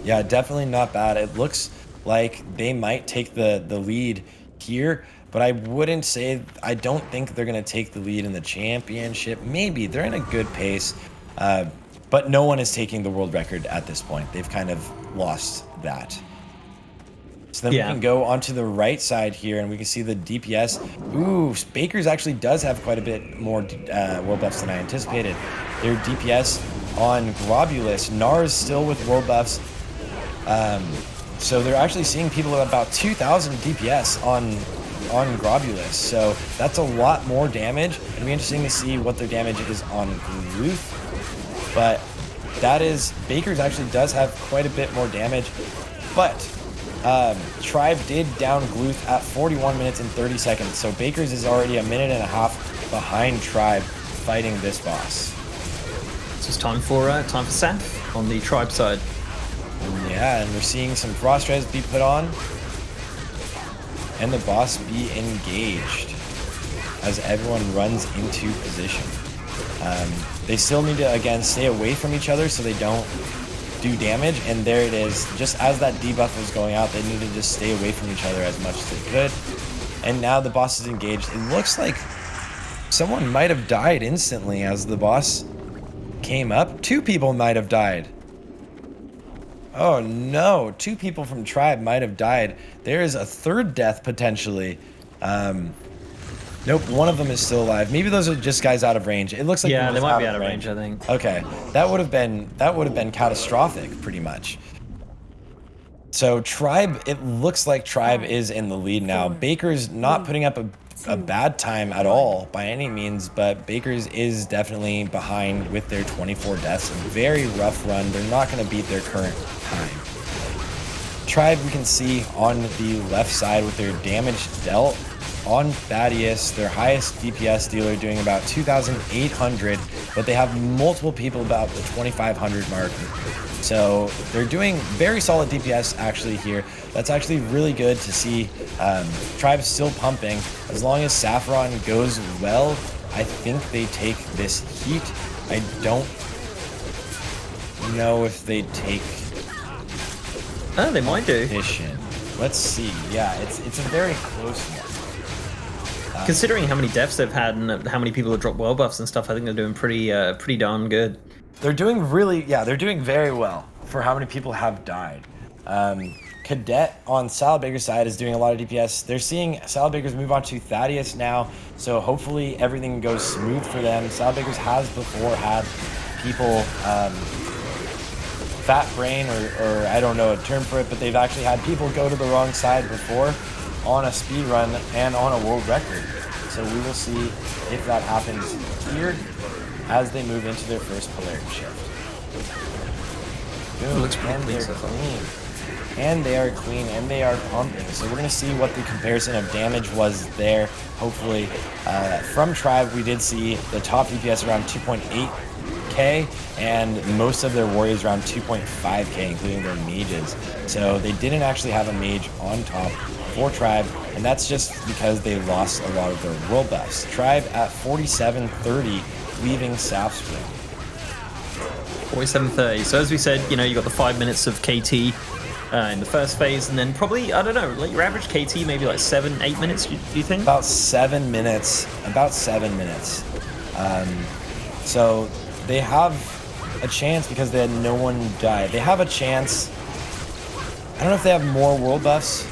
Yeah, definitely not bad. It looks like they might take the lead here, but I wouldn't say, I don't think they're going to take the lead in the championship. Maybe they're in a good pace, but no one is taking the world record at this point. They've kind of lost that. So then we can go onto the right side here and we can see the DPS. Ooh, Baker's actually does have quite a bit more world buffs than I anticipated. Their DPS on Gravulus, Nars still with world buffs. So they're actually seeing people at about 2,000 DPS on Gravulus. So that's a lot more damage. It'll be interesting to see what their damage is on Gloth. But that is, Baker's actually does have quite a bit more damage. But Tribe did down Gloth at 41 minutes and 30 seconds. So Baker's is already a minute and a half behind Tribe fighting this boss. So it's time for Saf on the Tribe side. Yeah, and we're seeing some Frost Res be put on. And the boss be engaged as everyone runs into position. They still need to, again, stay away from each other so they don't do damage. And there it is. Just as that debuff was going out, they need to just stay away from each other as much as they could. And now the boss is engaged. It looks like someone might have died instantly as the boss came up. 2 people might have died. Oh no, 2 people from Tribe might have died. There is a 3rd death potentially. Nope, one of them is still alive. Maybe those are just guys out of range. It looks like they might be out of range, I think. Okay, that would have been catastrophic, pretty much. So Tribe, it looks like Tribe is in the lead now. Baker's not putting up a bad time at all by any means, but Baker's is definitely behind with their 24 deaths. A very rough run. They're not going to beat their current time. Tribe, we can see on the left side with their damage dealt on Thaddeus, their highest DPS dealer, doing about 2,800, but they have multiple people about the 2,500 mark. So they're doing very solid DPS actually here. That's actually really good to see. Tribe still pumping. As long as Saffron goes well, I think they take this heat. I don't know if they take. Oh, they might do. Let's see. Yeah, it's a very close one. Considering how many deaths they've had and how many people have dropped world buffs and stuff, I think they're doing pretty darn good. They're doing they're doing very well for how many people have died. Cadet on Salad Baker's side is doing a lot of DPS. They're seeing Salad Baker's move on to Thaddeus now, so hopefully everything goes smooth for them. Salad Baker's has before had people fat brain or I don't know a term for it, but they've actually had people go to the wrong side before on a speed run and on a world record. So we will see if that happens here as they move into their first polarity shift. Boom, looks pretty clean so far. And they are clean and they are pumping. So we're gonna see what the comparison of damage was there. Hopefully, from Tribe, we did see the top DPS around 2.8k and most of their warriors around 2.5k, including their mages. So they didn't actually have a mage on top for Tribe, and that's just because they lost a lot of their world buffs. Tribe at 4730, leaving Saf's win. 47:30. So as we said, you got the 5 minutes of KT in the first phase, and then probably, I don't know, like your average KT maybe like 7-8 minutes. Do you think? About 7 minutes. So they have a chance because they had no one die. They have a chance. I don't know if they have more world buffs.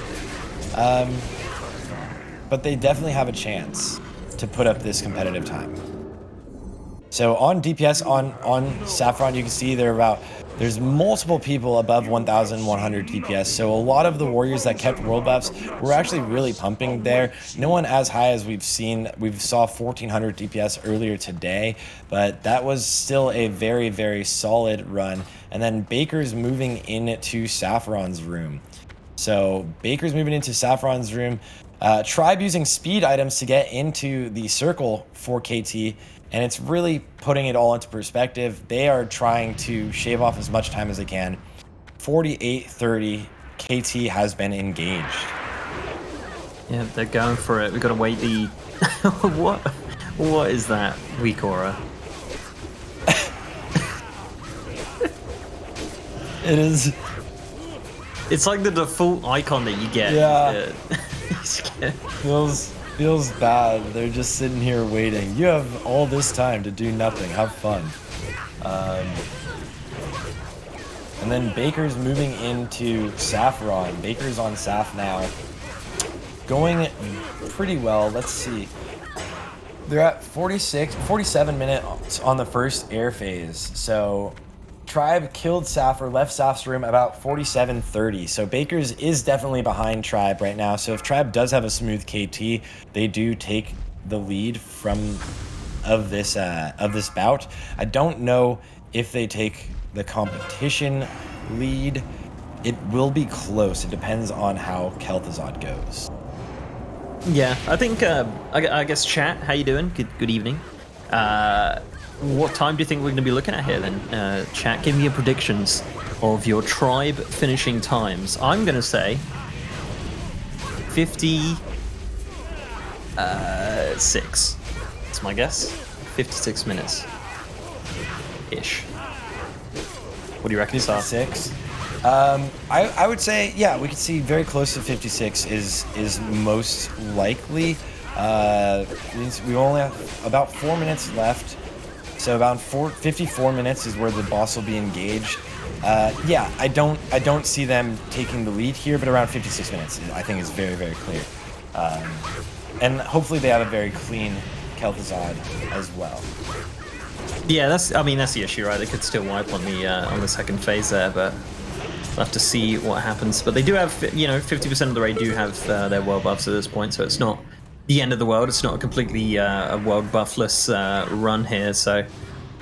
but they definitely have a chance to put up this competitive time. So on DPS, on Saffron, you can see there's multiple people above 1,100 DPS. So a lot of the warriors that kept world buffs were actually really pumping there. No one as high as we've seen. We saw 1,400 DPS earlier today, but that was still a very, very solid run. And then Baker's moving into Saffron's room. So Baker's moving into Saffron's room. Tribe using speed items to get into the circle for KT, and it's really putting it all into perspective. They are trying to shave off as much time as they can. 48:30, KT has been engaged. Yeah, they're going for it. We've got to wait the... What is that, weak aura? It is... It's like the default icon that you get. Yeah. Feels bad. They're just sitting here waiting. You have all this time to do nothing. Have fun. And then Baker's moving into Saffron. Baker's on Saff now. Going pretty well. Let's see. They're at 47 minutes on the first air phase. So Tribe killed Saff or left Saff's room about 47:30. So Baker's is definitely behind Tribe right now. So if Tribe does have a smooth KT, they do take the lead of this bout. I don't know if they take the competition lead. It will be close. It depends on how Kel'thuzad goes. Yeah, I think I guess chat. How you doing? Good evening. What time do you think we're going to be looking at here then? Chat, give me your predictions of your tribe finishing times. I'm going to say 56. That's my guess. 56 minutes. Ish. What do you reckon, Sar? 56? I would say, yeah, we could see very close to 56 is most likely. Means we only have about 4 minutes left. So about 54 minutes is where the boss will be engaged. Yeah, I don't see them taking the lead here, but around 56 minutes I think is very, very clear. And hopefully they have a very clean Kel'thuzad as well. Yeah, that's the issue, right? They could still wipe on the second phase there, but we'll have to see what happens. But they do have, 50% of the raid do have their world buffs at this point, so it's not the end of the world. It's not a completely a world buffless run here, so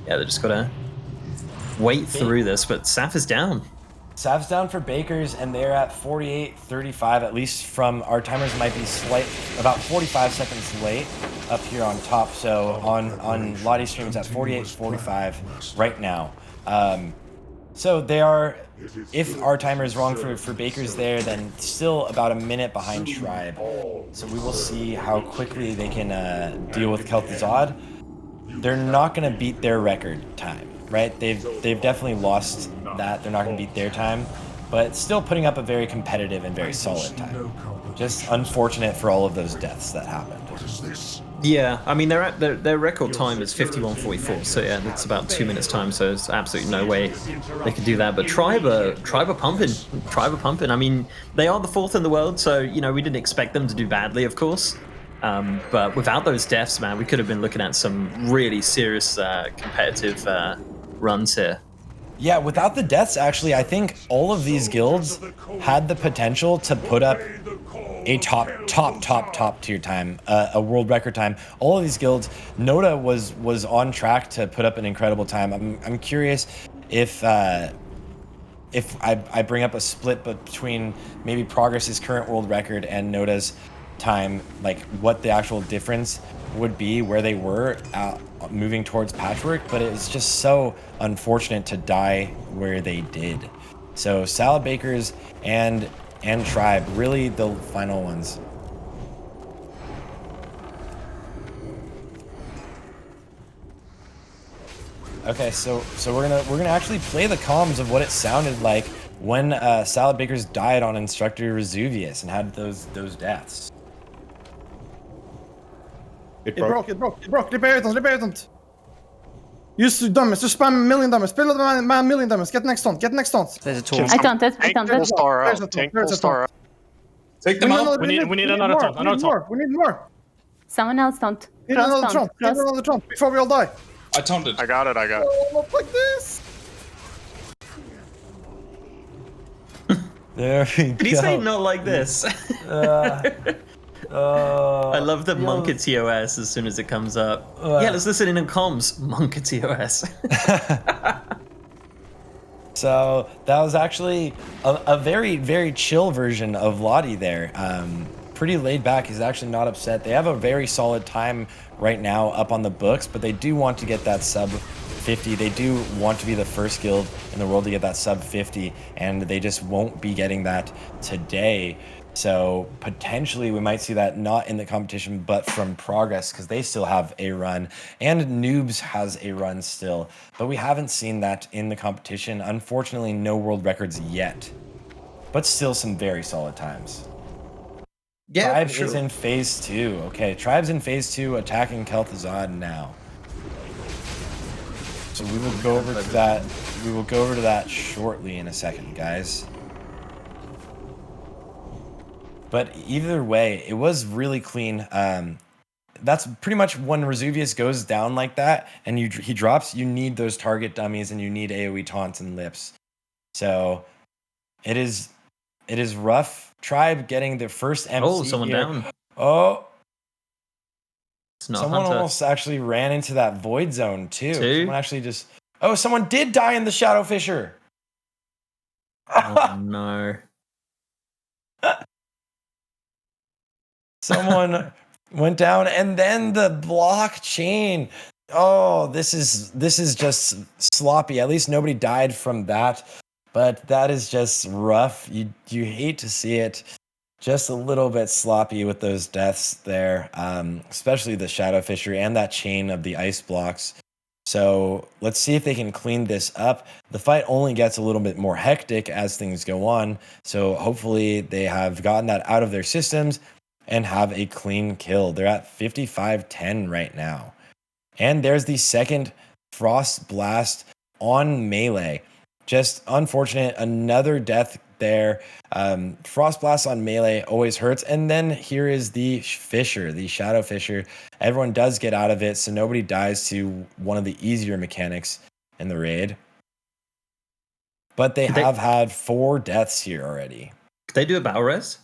yeah, they just gotta wait through this. But Saff is down. Saff's down for Bakers, and they're at 48:35. At least from our timers, might be about 45 seconds late up here on top. So on Lottie's stream, it's at 48:45 right now. So they are, if our timer is wrong for Bakers there, then still about a minute behind Tribe. So we will see how quickly they can deal with Kel'thuzad. They're not going to beat their record time, right? They've definitely lost that. They're not going to beat their time, but still putting up a very competitive and very solid time. Just unfortunate for all of those deaths that happened. Yeah, I mean their record time is 51:44, so yeah, that's about 2 minutes time. So there's absolutely no way they could do that. But Tribe are pumping. I mean, they are the fourth in the world, so we didn't expect them to do badly, of course. But without those deaths, man, we could have been looking at some really serious competitive runs here. Yeah, without the deaths, actually, I think all of these guilds had the potential to put up a top tier time, a world record time. All of these guilds, Noda was on track to put up an incredible time. I'm curious if I bring up a split between maybe Progress's current world record and Noda's time, like what the actual difference would be where they were moving towards Patchwork, but it was just so unfortunate to die where they did. So Salad Bakers and Tribe, really the final ones. Okay, so we're gonna actually play the comms of what it sounded like when Salad Bakers died on Instructor Resuvius and had those deaths. It broke. Slipp ut. Use damage, just spam million damage. Spill man million damage. Get next taunt. There's a taunt. I taunted. Tank will star out. Take them out. We need another taunt. We need more. Someone else taunt. We need another taunt. We need another taunt before we all die. I taunted. I got it. Oh, not like this. There we go. Did he say not like this? I love the Monka TOS as soon as it comes up. Yeah, let's listen in comms. Monka TOS. So that was actually a very, very chill version of Lottie there. Pretty laid back. He's actually not upset. They have a very solid time right now up on the books, but they do want to get that sub 50. They do want to be the first guild in the world to get that sub 50, and they just won't be getting that today. So potentially we might see that not in the competition, but from Progress, because they still have a run, and Noobs has a run still. But we haven't seen that in the competition. Unfortunately, no world records yet, but still some very solid times. Yeah, Tribe is in phase 2. Okay, Tribe's in phase 2, attacking Kel'thuzad now. So we will go over to that. We will go over to that shortly in a second, guys. But either way, it was really clean. That's pretty much when Resuvius goes down like that and he drops, you need those target dummies and you need AoE taunts and lips. So it is rough. Tribe getting the first MC. Oh, someone here. down. Oh. It's not someone Hunter. almost actually ran into that void zone too. Someone actually just... Oh, someone did die in the Shadow Fissure. Oh, no. Someone went down, and then the blockchain. Oh, this is just sloppy. At least nobody died from that, but that is just rough. You hate to see it. Just a little bit sloppy with those deaths there, especially the Shadow Fissure and that chain of the ice blocks. So let's see if they can clean this up. The fight only gets a little bit more hectic as things go on. So hopefully they have gotten that out of their systems and have a clean kill. They're at 55-10 right now. And there's the second Frost Blast on melee. Just unfortunate, another death there. Frost Blast on melee always hurts. And then here is the Fissure, the Shadow Fissure. Everyone does get out of it, so nobody dies to one of the easier mechanics in the raid. But they have had 4 deaths here already. Could they do a battle res?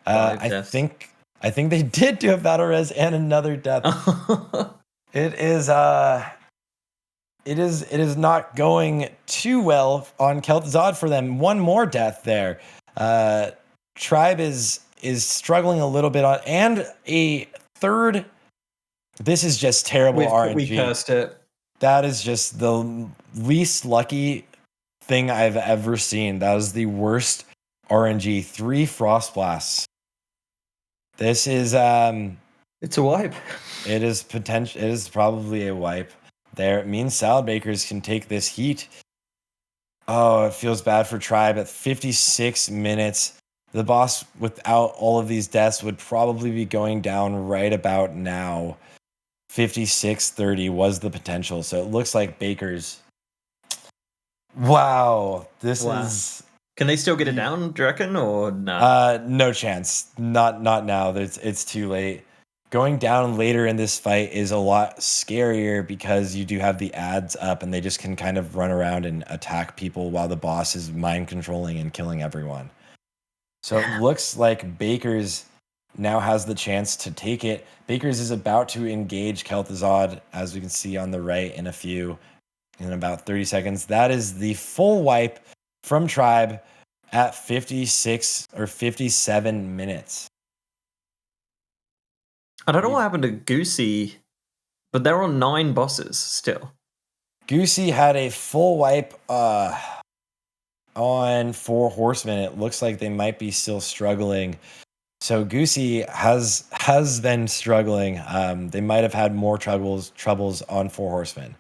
I think they did do a battle res and another death. It is not going too well on Kel'thuzad for them. One more death there. Tribe is struggling a little bit on, and a third. This is just terrible RNG. We cursed it. That is just the least lucky thing I've ever seen. That was the worst RNG. 3 Frost Blasts. This is it's a wipe. It is potential. It is probably a wipe. There, it means Salad Bakers can take this heat. Oh, it feels bad for Tribe at 56 minutes. The boss, without all of these deaths, would probably be going down right about now. 56-30 was the potential. So it looks like Bakers. Wow, this is. Can they still get it down, do you reckon, or no? No chance. Not now. It's too late. Going down later in this fight is a lot scarier because you do have the ads up and they just can kind of run around and attack people while the boss is mind controlling and killing everyone. So it looks like Bakers now has the chance to take it. Bakers is about to engage Kel'thuzad, as we can see on the right in about 30 seconds. That is the full wipe from Tribe at 56 or 57 minutes. I don't know what happened to Goosey, but they're on 9 bosses still. Goosey had a full wipe on 4 horsemen. It looks like they might be still struggling. So Goosey has been struggling. They might have had more troubles on 4 horsemen.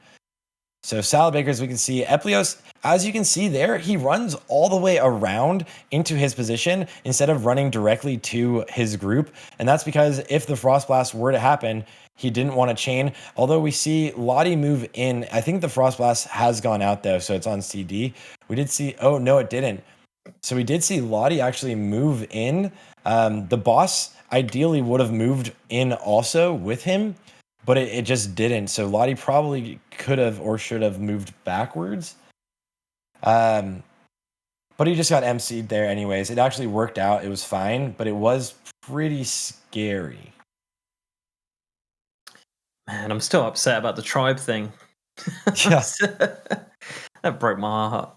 So Salad Bakers, we can see Eplios, as you can see there, he runs all the way around into his position instead of running directly to his group. And that's because if the Frost Blast were to happen, he didn't want to chain. Although we see Lottie move in. I think the Frost Blast has gone out though, so it's on CD. We did see, oh no, it didn't. So we did see Lottie actually move in. The boss ideally would have moved in also with him, but it just didn't. So Lottie probably could have or should have moved backwards. But he just got MC'd there anyways. It actually worked out. It was fine, but it was pretty scary. Man, I'm still upset about the tribe thing. Yeah. That broke my heart.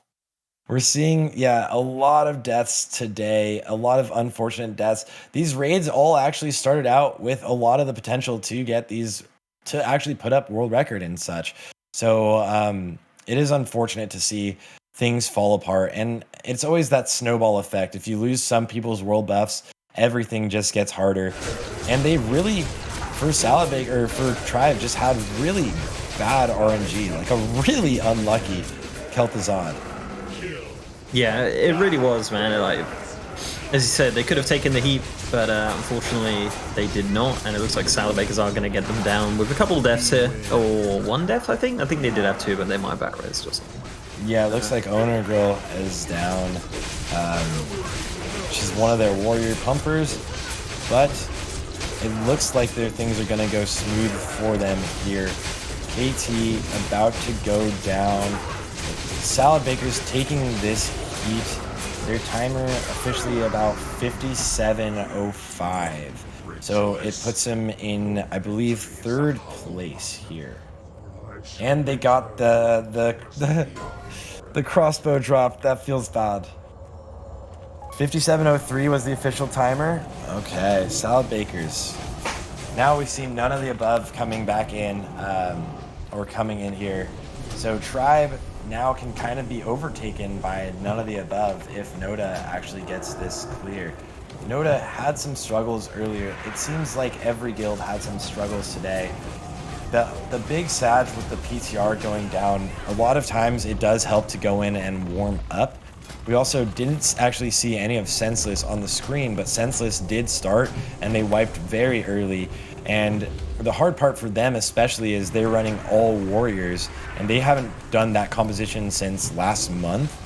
We're seeing, a lot of deaths today, a lot of unfortunate deaths. These raids all actually started out with a lot of the potential to get these, to actually put up world record and such. So it is unfortunate to see things fall apart. And it's always that snowball effect. If you lose some people's world buffs, everything just gets harder. And they really, for Salad-Baker, or for Tribe, just had really bad RNG, like a really unlucky Kel'thuzad. Yeah, it really was, man. Like, as you said, they could have taken the heat, but unfortunately they did not. And it looks like Salad-Bakers are going to get them down with a couple of deaths here, or one death, I think. I think they did have two, but they might back raised or something. Yeah, it looks like Owner Girl is down. She's one of their warrior pumpers, but it looks like their things are going to go smooth for them here. KT about to go down. Salad-Baker's taking this heat. Their timer officially about 57:05. So it puts them in, I believe, 3rd place here. And they got the crossbow drop. That feels bad. 57:03 was the official timer. Okay, Salad-Bakers. Now we see none of the above coming back in, or coming in here. So Tribe now can kind of be overtaken by none of the above if Noda actually gets this clear. Noda had some struggles earlier. It seems like every guild had some struggles today. The big sad with the PTR going down, a lot of times it does help to go in and warm up. We also didn't actually see any of Senseless on the screen, but Senseless did start and they wiped very early. And the hard part for them especially is they're running all warriors and they haven't done that composition since last month.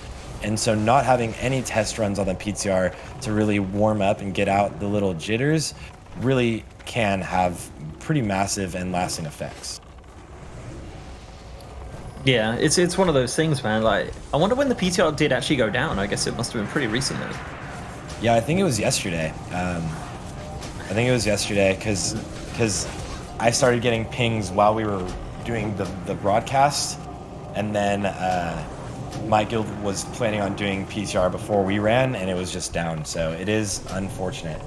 And so not having any test runs on the PTR to really warm up and get out the little jitters really can have pretty massive and lasting effects. Yeah, it's one of those things, man. Like, I wonder when the PTR did actually go down. I guess it must have been pretty recently. Yeah, I think it was yesterday. Because I started getting pings while we were doing the broadcast, and then my guild was planning on doing PTR before we ran, and it was just down. So it is unfortunate.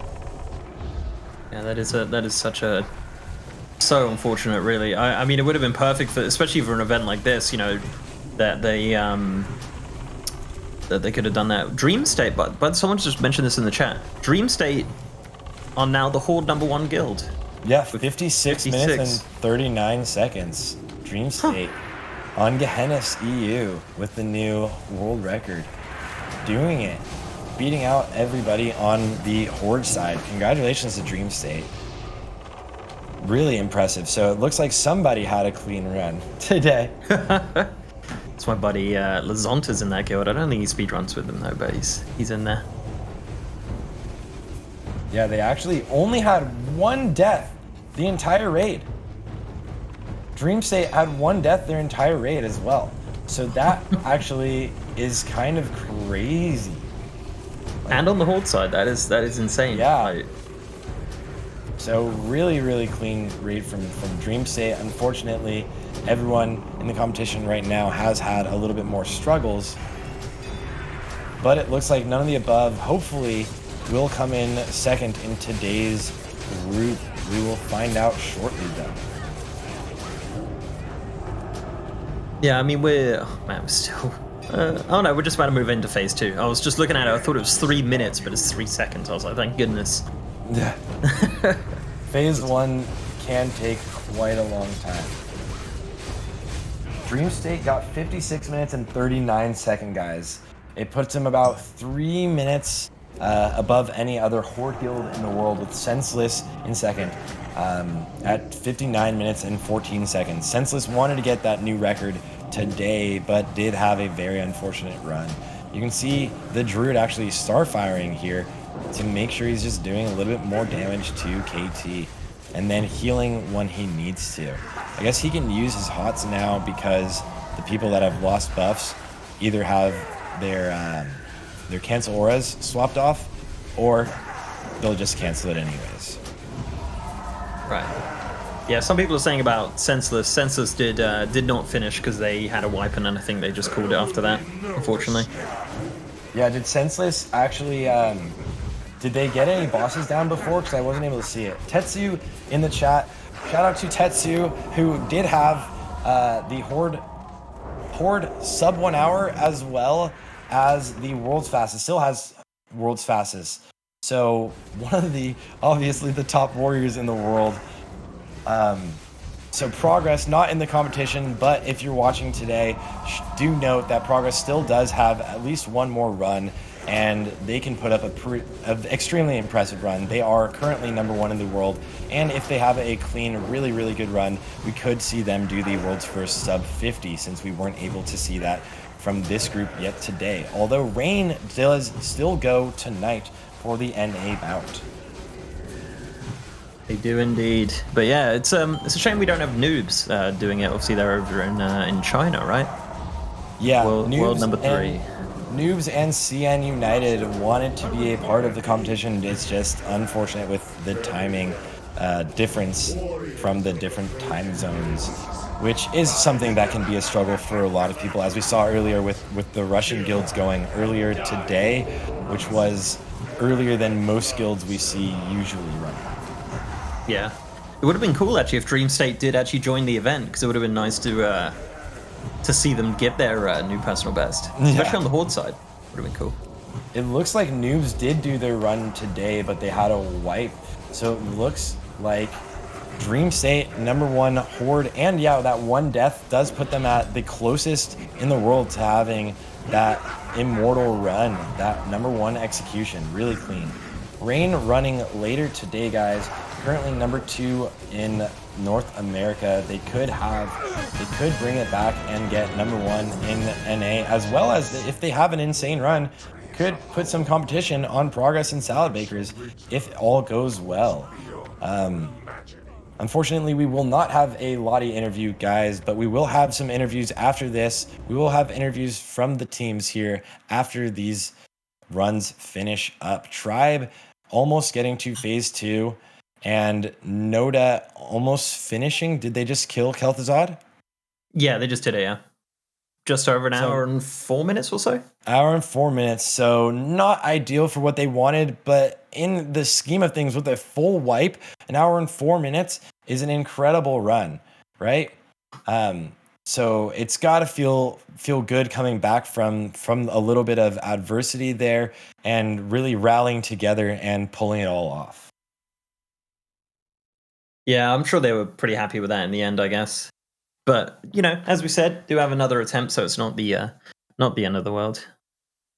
Yeah, that is so unfortunate, really. I mean, it would have been perfect for, especially for an event like this, you know, that they could have done that. Dream State, but someone just mentioned this in the chat. Dream State are now the Horde #1 guild. Yeah, 56 minutes and 39 seconds. Dream State on Gehenna's EU with the new world record. Doing it. Beating out everybody on the Horde side. Congratulations to Dream State. Really impressive. So it looks like somebody had a clean run today. It's my buddy Lazonta's in that guild. I don't think he speedruns with them though, but he's in there. Yeah, they actually only had one death the entire raid. Dream State had one death their entire raid as well. So that actually is kind of crazy. And on the Horde side, that is insane. Yeah. So really clean raid from Dream State. Unfortunately, everyone in the competition right now has had a little bit more struggles. But it looks like none of the above, hopefully, will come in second in today's group. We will find out shortly, though. Yeah, I mean, we're still... oh no, we're just about to move into phase 2. I was just looking at it, I thought it was 3 minutes, but it's 3 seconds. I was like, thank goodness. Yeah. Phase 1 can take quite a long time. Dream State got 56 minutes and 39 seconds, guys. It puts him about 3 minutes above any other Horde guild in the world, with Senseless in second at 59 minutes and 14 seconds. Senseless wanted to get that new record today, but did have a very unfortunate run You can see the Druid actually starfiring here to make sure he's just doing a little bit more damage to KT and then healing when he needs to. I guess he can use his HOTS now because the people that have lost buffs either have their cancel auras swapped off, or they'll just cancel it anyways. Right. Yeah, some people are saying about Senseless. Senseless did not finish because they had a wipe, and then I think they just called it after that, unfortunately. Yeah, did Senseless actually, did they get any bosses down before? Because I wasn't able to see it. Tetsu in the chat. Shout out to Tetsu, who did have the Horde sub 1 hour, as well as the world's fastest. Still has world's fastest. So one of the, obviously the top warriors in the world. So Progress, not in the competition, but if you're watching today, do note that Progress still does have at least one more run, and they can put up an extremely impressive run. They are currently #1 in the world, and if they have a clean, really, really good run, we could see them do the world's first sub 50, since we weren't able to see that from this group yet today. Although Rain does still go tonight for the NA bout. They do indeed. But yeah, it's a shame we don't have Noobs doing it. Obviously, they're over in China, right? Yeah, world #3. Noobs and CN United wanted to be a part of the competition. It's just unfortunate with the timing difference from the different time zones, which is something that can be a struggle for a lot of people, as we saw earlier with the Russian guilds going earlier today, which was earlier than most guilds we see usually run. Yeah, it would have been cool actually if Dream State did actually join the event, because it would have been nice to see them get their new personal best, especially on the Horde side. Would have been cool. It looks like Noobs did do their run today, but they had a wipe, so it looks like Dream State #1 Horde, and yeah, that one death does put them at the closest in the world to having that immortal run, that #1 execution, really clean. Rain running later today, guys. Currently #2 in North America. They could bring it back and get #1 in NA, as well as if they have an insane run, could put some competition on Progress and Salad Bakers if all goes well. Unfortunately, we will not have a Lottie interview, guys, but we will have some interviews after this. We will have interviews from the teams here after these runs finish up. Tribe almost getting to phase 2, and Noda almost finishing. Did they just kill Kel'thuzad? Yeah, they just did it, yeah. Just over an hour and 4 minutes or so? Hour and 4 minutes, so not ideal for what they wanted, but in the scheme of things, with a full wipe, an hour and 4 minutes is an incredible run, right? So it's got to feel good coming back from a little bit of adversity there and really rallying together and pulling it all off. Yeah, I'm sure they were pretty happy with that in the end, I guess. But, you know, as we said, do have another attempt, so it's not the end of the world.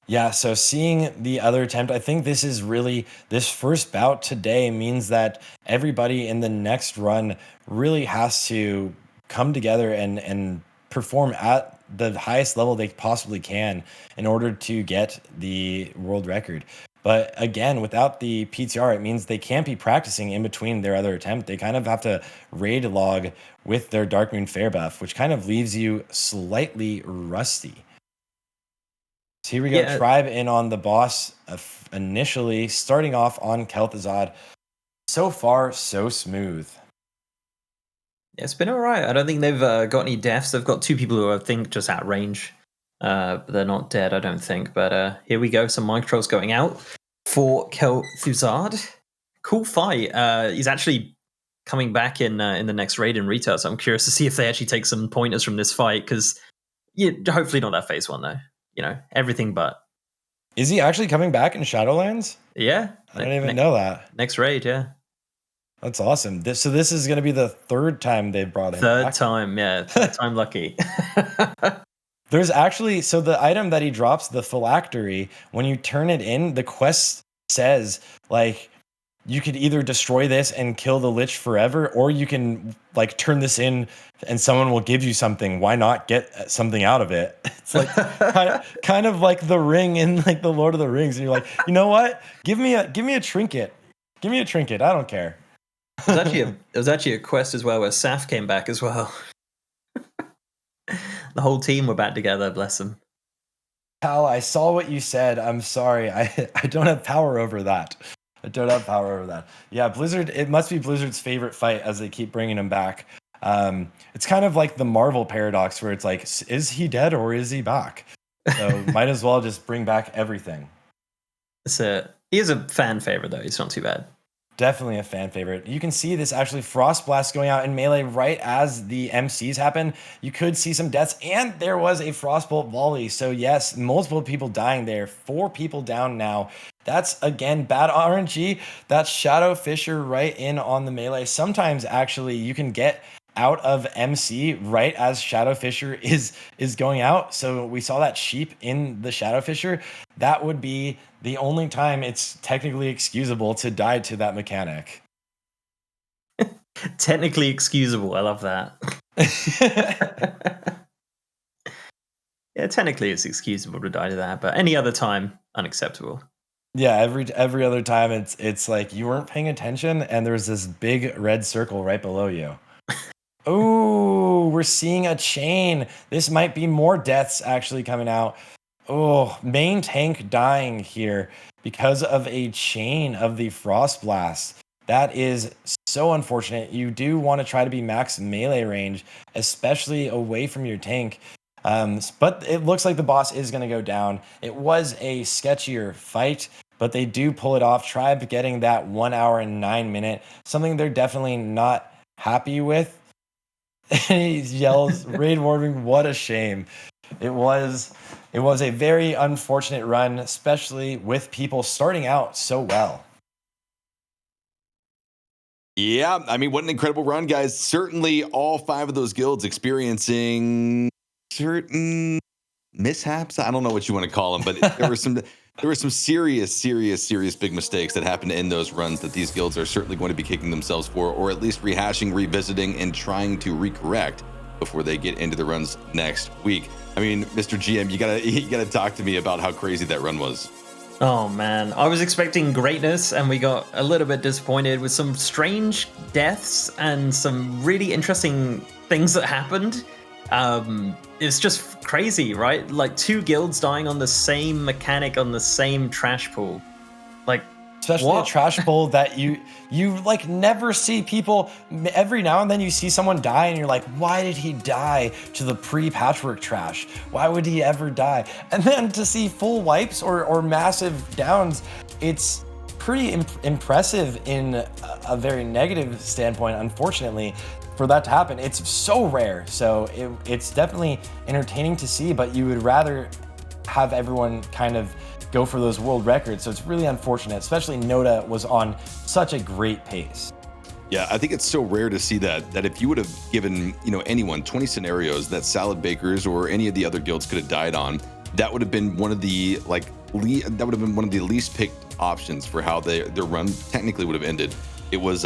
Yeah, so seeing the other attempt, I think this first bout today means that everybody in the next run really has to come together and perform at the highest level they possibly can in order to get the world record. But again, without the PTR, it means they can't be practicing in between their other attempt. They kind of have to raid log with their Dark Moon Fair buff, which kind of leaves you slightly rusty. So here we go, Tribe in on the boss initially, starting off on Kel'thuzad. So far, so smooth. It's been all right. I don't think they've got any deaths. They've got 2 people who I think just at range. But they're not dead, I don't think. But here we go. Some mic trolls going out for Kel'thuzad. Cool fight. He's actually coming back in the next raid in retail, so I'm curious to see if they actually take some pointers from this fight, because hopefully not that phase 1 though. You know, everything but. Is he actually coming back in Shadowlands? Yeah. I didn't even know that. Next raid, yeah. That's awesome. So this is going to be the 3rd time they've brought him back. Third time lucky. There's actually, so the item that he drops, the phylactery, when you turn it in, the quest says, like, you could either destroy this and kill the Lich forever, or you can like turn this in and someone will give you something. Why not get something out of it? It's like kind of like the ring in like the Lord of the Rings. And you're like, you know what? Give me a trinket. Give me a trinket. I don't care. It was actually a quest as well where Saf came back as well. The whole team were back together, bless them. Hal, I saw what you said. I'm sorry. I don't have power over that. I don't have power over that. Yeah, Blizzard, it must be Blizzard's favorite fight as they keep bringing him back. It's kind of like the Marvel paradox where it's like, is he dead or is he back? So might as well just bring back everything. He is a fan favorite, though. He's not too bad. Definitely a fan favorite. You can see this actually Frost Blast going out in melee right as the MCs happen. You could see some deaths, and there was a Frostbolt volley. So yes, multiple people dying there. 4 people down now. That's, again, bad RNG. That's Shadow Fisher right in on the melee. Sometimes, actually, you can get out of MC right as Shadow Fisher is going out. So we saw that sheep in the Shadow Fisher. That would be the only time it's technically excusable to die to that mechanic. Technically excusable. I love that. Yeah, technically it's excusable to die to that, but any other time, unacceptable. Yeah, every other time it's like you weren't paying attention and there's this big red circle right below you. Oh, we're seeing a chain. This might be more deaths actually coming out. Oh, main tank dying here because of a chain of the Frost Blast. That is so unfortunate. You do want to try to be max melee range, especially away from your tank. But it looks like the boss is going to go down. It was a sketchier fight, but they do pull it off. Tribe getting that 1 hour and 9 minute, something they're definitely not happy with. He yells, Raid Warming, what a shame. It was a very unfortunate run, especially with people starting out so well. Yeah, I mean, what an incredible run, guys. Certainly all 5 of those guilds experiencing certain mishaps. I don't know what you want to call them, but there were some serious big mistakes that happened in those runs that these guilds are certainly going to be kicking themselves for, or at least rehashing, revisiting, and trying to recorrect before they get into the runs next week. I mean, Mr. GM, you gotta talk to me about how crazy that run was. Oh man, I was expecting greatness and we got a little bit disappointed with some strange deaths and some really interesting things that happened. It's just crazy, right? Like 2 guilds dying on the same mechanic on the same trash pool. Like, especially a trash pool that you like never see people. Every now and then you see someone die and you're like, why did he die to the pre-patchwork trash? Why would he ever die? And then to see full wipes or massive downs, it's pretty impressive in a very negative standpoint, unfortunately. For that to happen, it's so rare. So it's definitely entertaining to see, but you would rather have everyone kind of go for those world records. So it's really unfortunate, especially Noda was on such a great pace. Yeah, I think it's so rare to see that if you would have given, anyone 20 scenarios that Salad Bakers or any of the other guilds could have died on, that would have been one of the least picked options for how their run technically would have ended. It was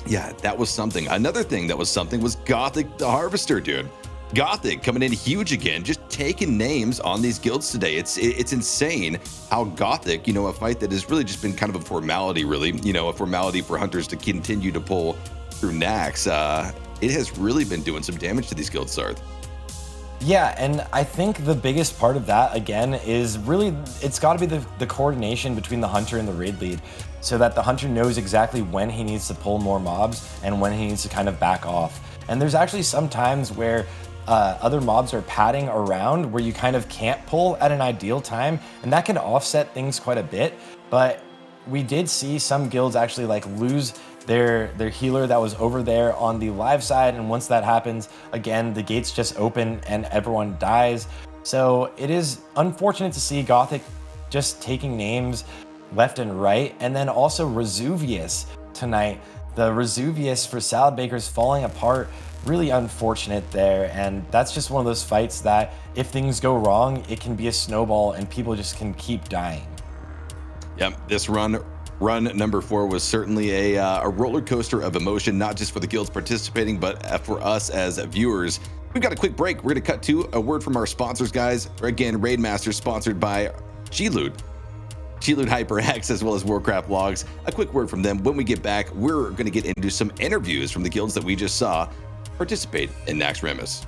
yeah, that was something. Another thing that was something was Gothic the Harvester, dude. Gothic coming in huge again, just taking names on these guilds today. It's insane how Gothic, a fight that has really just been kind of a formality, really, a formality for hunters to continue to pull through Nax. It has really been doing some damage to these guilds, Sarth. Yeah, and I think the biggest part of that, again, is really, it's got to be the coordination between the hunter and the raid lead, so that the hunter knows exactly when he needs to pull more mobs and when he needs to kind of back off. And there's actually some times where other mobs are padding around where you kind of can't pull at an ideal time, and that can offset things quite a bit. But we did see some guilds actually like lose their healer that was over there on the live side, and once that happens, again, the gates just open and everyone dies. So it is unfortunate to see Gothic just taking names left and right, and then also Resuvius tonight. The Resuvius for Salad Bakers falling apart, really unfortunate there, and that's just one of those fights that if things go wrong, it can be a snowball and people just can keep dying. Yep, this run Run number 4 was certainly a roller coaster of emotion, not just for the guilds participating, but for us as viewers. We've got a quick break. We're going to cut to a word from our sponsors, guys. Again, Raidmaster sponsored by G-Loot HyperX, as well as Warcraft Logs. A quick word from them. When we get back, we're going to get into some interviews from the guilds that we just saw participate in Naxxramas.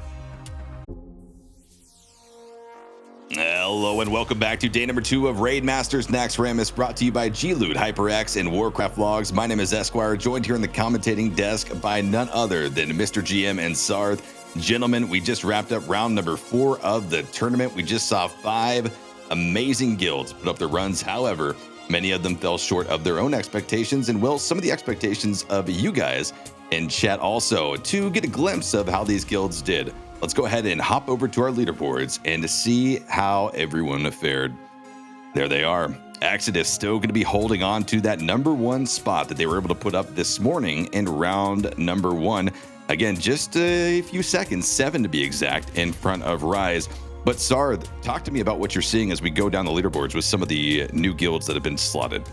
Hello and welcome back to day number 2 of Raidmasters Naxxramas, brought to you by G-Loot HyperX and Warcraft Logs. My name is Esquire, joined here in the commentating desk by none other than Mr. GM and Sarth. Gentlemen, we just wrapped up round number 4 of the tournament. We just saw 5 amazing guilds put up their runs. However, many of them fell short of their own expectations and, well, some of the expectations of you guys in chat also. To get a glimpse of how these guilds did, let's go ahead and hop over to our leaderboards and see how everyone fared. There they are. Exodus still going to be holding on to that number 1 spot that they were able to put up this morning in round number 1. Again, just a few seconds, 7 to be exact, in front of Rise. But Sarth, talk to me about what you're seeing as we go down the leaderboards with some of the new guilds that have been slotted.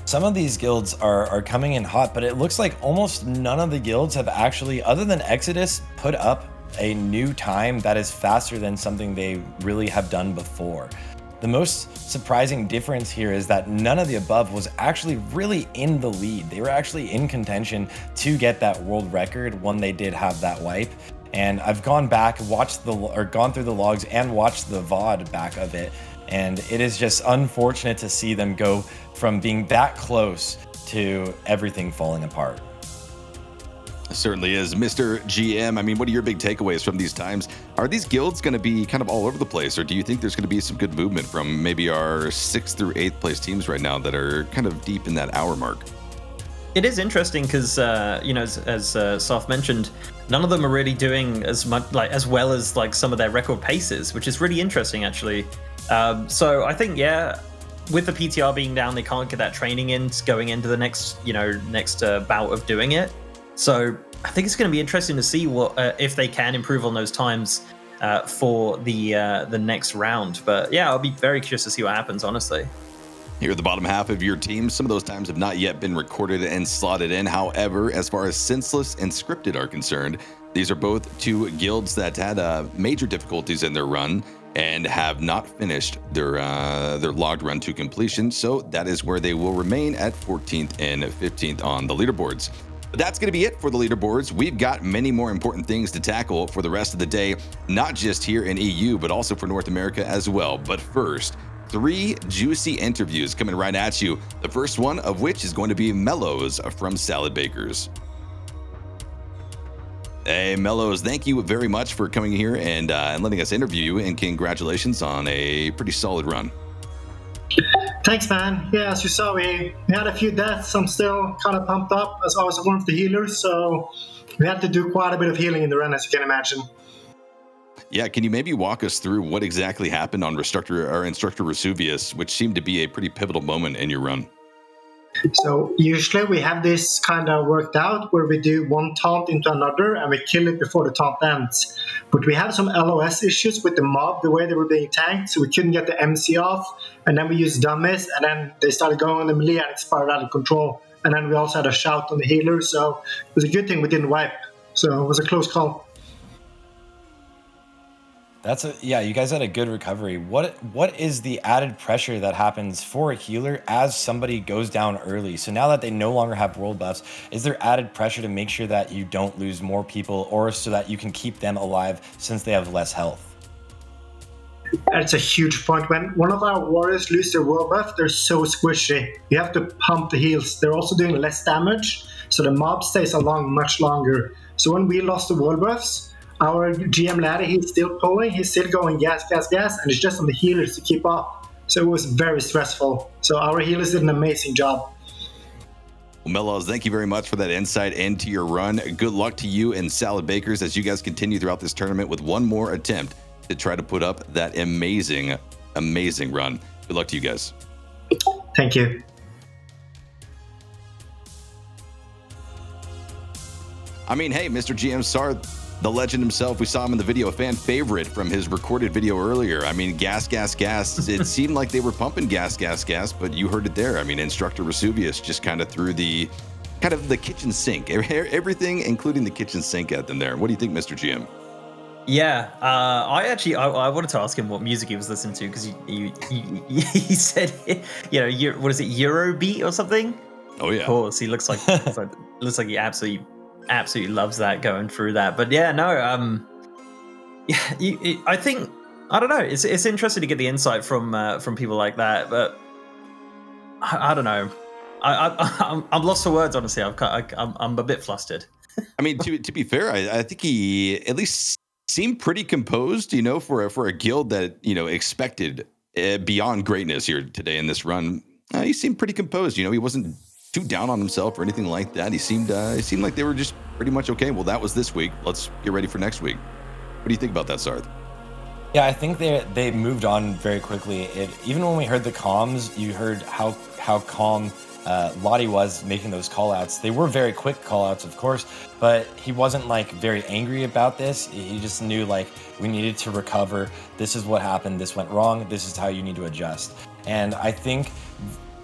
Some of these guilds are coming in hot, but it looks like almost none of the guilds have actually, other than Exodus, put up a new time that is faster than something they really have done before. The most surprising difference here is that none of the above was actually really in the lead. They were actually in contention to get that world record when they did have that wipe. And I've gone back, gone through the logs and watched the VOD back of it. And it is just unfortunate to see them go from being that close to everything falling apart. It certainly is. Mr. GM, I mean, what are your big takeaways from these times? Are these guilds going to be kind of all over the place, or do you think there's going to be some good movement from maybe our 6th through 8th place teams right now that are kind of deep in that hour mark? It is interesting because, as Soph mentioned, none of them are really doing as well as some of their record paces, which is really interesting, actually. So I think, yeah, with the PTR being down, they can't get that training in going into the next bout of doing it. So I think it's going to be interesting to see what if they can improve on those times for the next round. But yeah, I'll be very curious to see what happens, honestly. Here at the bottom half of your team, some of those times have not yet been recorded and slotted in. However, as far as Senseless and Scripted are concerned, these are both 2 guilds that had major difficulties in their run and have not finished their logged run to completion. So that is where they will remain at 14th and 15th on the leaderboards. But that's going to be it for the leaderboards. We've got many more important things to tackle for the rest of the day, not just here in EU, but also for North America as well. But first, 3 juicy interviews coming right at you. The first one of which is going to be Mellows from Salad Bakers. Hey, Mellows, thank you very much for coming here and letting us interview you, and congratulations on a pretty solid run. Thanks, man. Yeah, as you saw, we had a few deaths. I'm still kind of pumped up as I was one of the healers, so we had to do quite a bit of healing in the run, as you can imagine. Yeah, can you maybe walk us through what exactly happened on Instructor Vesuvius, which seemed to be a pretty pivotal moment in your run? So usually we have this kind of worked out where we do one taunt into another and we kill it before the taunt ends. But we had some LOS issues with the mob, the way they were being tanked, so we couldn't get the MC off. And then we used dummies, and then they started going on the melee and it spiraled out of control. And then we also had a shout on the healer, so it was a good thing we didn't wipe. So it was a close call. Yeah, you guys had a good recovery. What is the added pressure that happens for a healer as somebody goes down early? So now that they no longer have world buffs, is there added pressure to make sure that you don't lose more people, or so that you can keep them alive since they have less health? That's a huge point. When one of our warriors lose their world buff, they're so squishy. You have to pump the heals. They're also doing less damage, so the mob stays along much longer. So when we lost the world buffs, our GM Laddie, he's still pulling, he's still going gas, and it's just on the healers to keep up. So it was very stressful. So our healers did an amazing job. Well, Mellows, thank you very much for that insight into your run. Good luck to you and Salad Bakers as you guys continue throughout this tournament with one more attempt to try to put up that amazing, amazing run. Good luck to you guys. Thank you. I mean, hey, Mr. GM Sar, the legend himself. We saw him in the video, a fan favorite from his recorded video earlier. I mean, gas, gas, gas. It seemed like they were pumping gas, gas, gas, but you heard it there. I mean, Instructor Vesuvius just kind of threw the kitchen sink, everything, including the kitchen sink at them there. What do you think, Mr. GM? Yeah, I wanted to ask him what music he was listening to, because he said, what is it, Eurobeat or something? Oh yeah. Of course, he looks like he absolutely loves that, going through that. But yeah, no, I think, I don't know. It's interesting to get the insight from people like that, but I don't know. I'm lost for words, honestly. I'm a bit flustered. I mean, to be fair, I think he at least seemed pretty composed, for a guild that, expected beyond greatness here today in this run. He seemed pretty composed. He wasn't too down on himself or anything like that. He seemed like they were just pretty much okay. Well, that was this week. Let's get ready for next week. What do you think about that, Sarth? Yeah, I think they moved on very quickly. Even when we heard the comms, you heard how calm Lottie was making those call-outs. They were very quick call-outs, of course, but he wasn't very angry about this. He just knew we needed to recover. This is what happened. This went wrong. This is how you need to adjust. And I think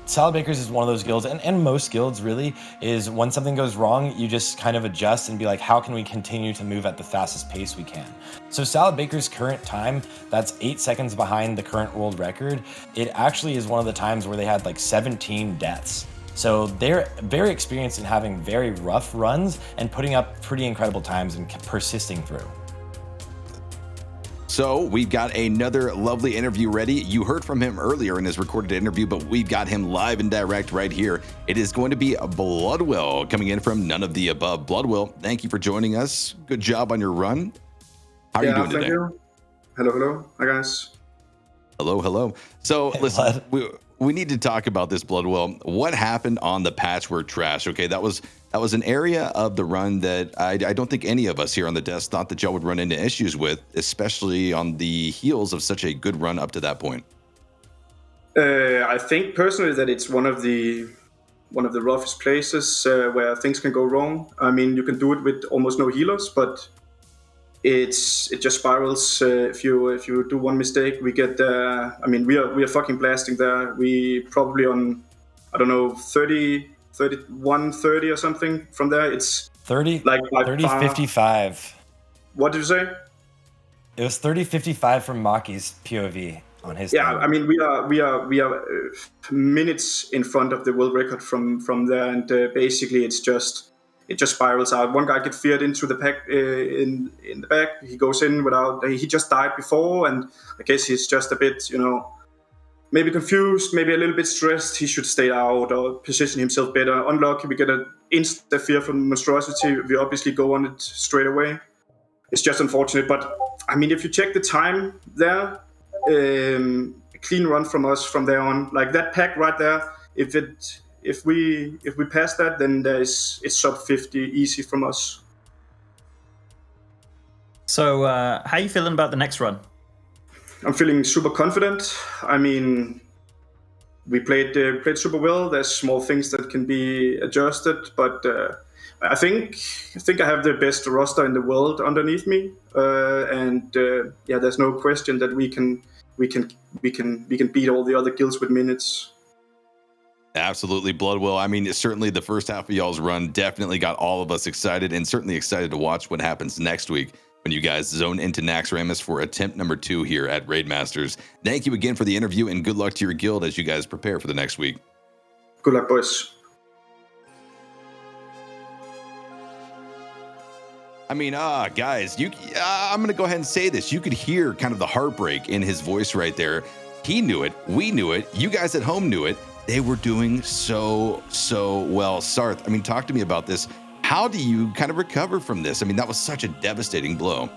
Salad Bakers is one of those guilds, and most guilds really, is when something goes wrong, you just kind of adjust and be like, how can we continue to move at the fastest pace we can? So Salad Baker's current time, that's 8 seconds behind the current world record. It actually is one of the times where they had 17 deaths. So they're very experienced in having very rough runs and putting up pretty incredible times and persisting through. So we've got another lovely interview ready. You heard from him earlier in his recorded interview, but we've got him live and direct right here. It is going to be a Bloodwill coming in from None of the Above. Bloodwill, thank you for joining us. Good job on your run. How are you doing today? Thank you. Hello. Hi, guys. Hello. So listen, we need to talk about this, Bloodwill. What happened on the Patchwork Trash? Okay, that was an area of the run that I don't think any of us here on the desk thought that y'all would run into issues with, especially on the heels of such a good run up to that point. I think personally that it's one of the roughest places where things can go wrong. I mean, you can do it with almost no healers, but it just spirals. If you do one mistake, we get. We are fucking blasting there. We probably on, I don't know, 31, 30 or something. From there, it's 30, 55. What did you say? It was 30-55 from Maki's POV on his. Yeah, time. I mean, we are minutes in front of the world record from there, and basically it just spirals out. One guy gets feared into the pack in the back. He goes in without. He just died before, and I guess he's just a bit, maybe confused, maybe a little bit stressed. He should stay out or position himself better. Unlucky, we get an instant fear from monstrosity. We obviously go on it straight away. It's just unfortunate, but I mean, if you check the time there, a clean run from us from there on. Like that pack right there, if we pass that, then it's sub 50 easy from us. So how are you feeling about the next run? I'm feeling super confident. I mean, we played super well. There's small things that can be adjusted, but I think I have the best roster in the world underneath me, and there's no question that we can beat all the other guilds with minutes. Absolutely, Bloodwill. I mean, certainly the first half of y'all's run definitely got all of us excited, and certainly excited to watch what happens next week when you guys zone into Naxxramas for attempt number 2 here at Raid Masters. Thank you again for the interview, and good luck to your guild as you guys prepare for the next week. Good luck, boys. I mean, guys, I'm going to go ahead and say this. You could hear kind of the heartbreak in his voice right there. He knew it. We knew it. You guys at home knew it. They were doing so well. Sarth, I mean, talk to me about this. How do you kind of recover from this? I mean, that was such a devastating blow.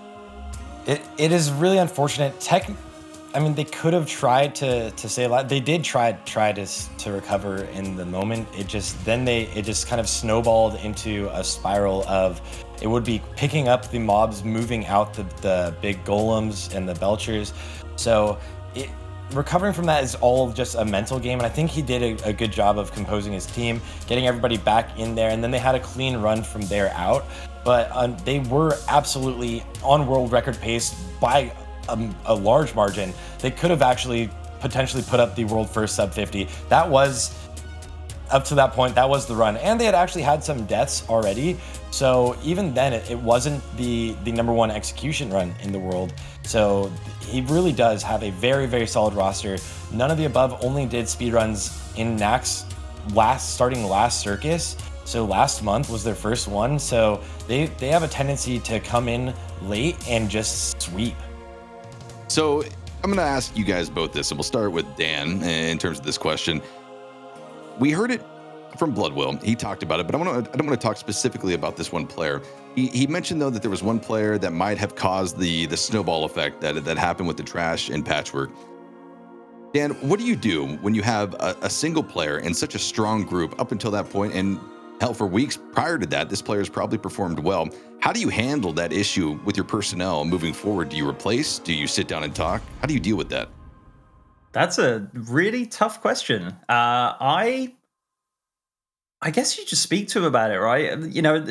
It is really unfortunate. They could have tried to say a lot. They did try to recover in the moment. It just kind of snowballed into a spiral of it would be picking up the mobs, moving out the big golems and the belchers. So recovering from that is all just a mental game, and I think he did a good job of composing his team, getting everybody back in there, and then they had a clean run from there out. But they were absolutely on world record pace by a large margin. They could have actually potentially put up the world first sub 50. That was, up to that point, that was the run. And they had actually had some deaths already. So even then, it wasn't the #1 execution run in the world. So he really does have a very, very solid roster. None of the above only did speedruns in Nax starting last circus. So last month was their first one. So they have a tendency to come in late and just sweep. So I'm going to ask you guys both this, and we'll start with Dan in terms of this question. We heard it from Bloodwill. He talked about it, but I don't want to talk specifically about this one player. He mentioned, though, that there was one player that might have caused the snowball effect that happened with the trash and patchwork. Dan, what do you do when you have a single player in such a strong group up until that point, and hell, for weeks prior to that, this player's probably performed well? How do you handle that issue with your personnel moving forward? Do you replace? Do you sit down and talk? How do you deal with that? That's a really tough question. I guess you just speak to him about it, right? You know,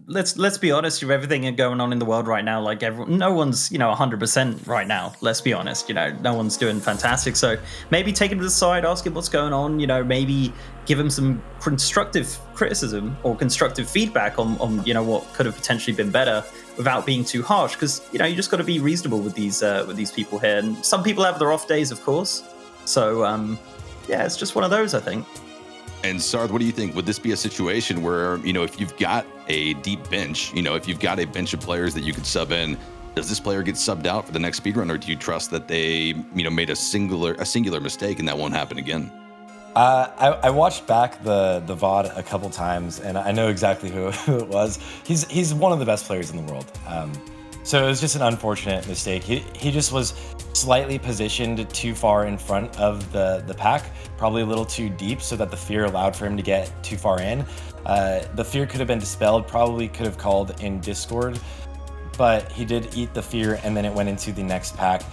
let's be honest. With everything going on in the world right now, like no one's 100% right now. Let's be honest. No one's doing fantastic. So maybe take him to the side, ask him what's going on. Maybe give him some constructive criticism or constructive feedback on what could have potentially been better, without being too harsh. Because you just got to be reasonable with these people here. And some people have their off days, of course. So yeah, it's just one of those, I think. And Sarth, what do you think? Would this be a situation where, if you've got a deep bench, if you've got a bench of players that you could sub in, does this player get subbed out for the next speedrun, or do you trust that they, made a singular mistake and that won't happen again? I watched back the VOD a couple times, and I know exactly who it was. He's one of the best players in the world. So it was just an unfortunate mistake. He just was slightly positioned too far in front of the pack, probably a little too deep, so that the fear allowed for him to get too far in. The fear could have been dispelled, probably could have called in Discord, but he did eat the fear, and then it went into the next pack.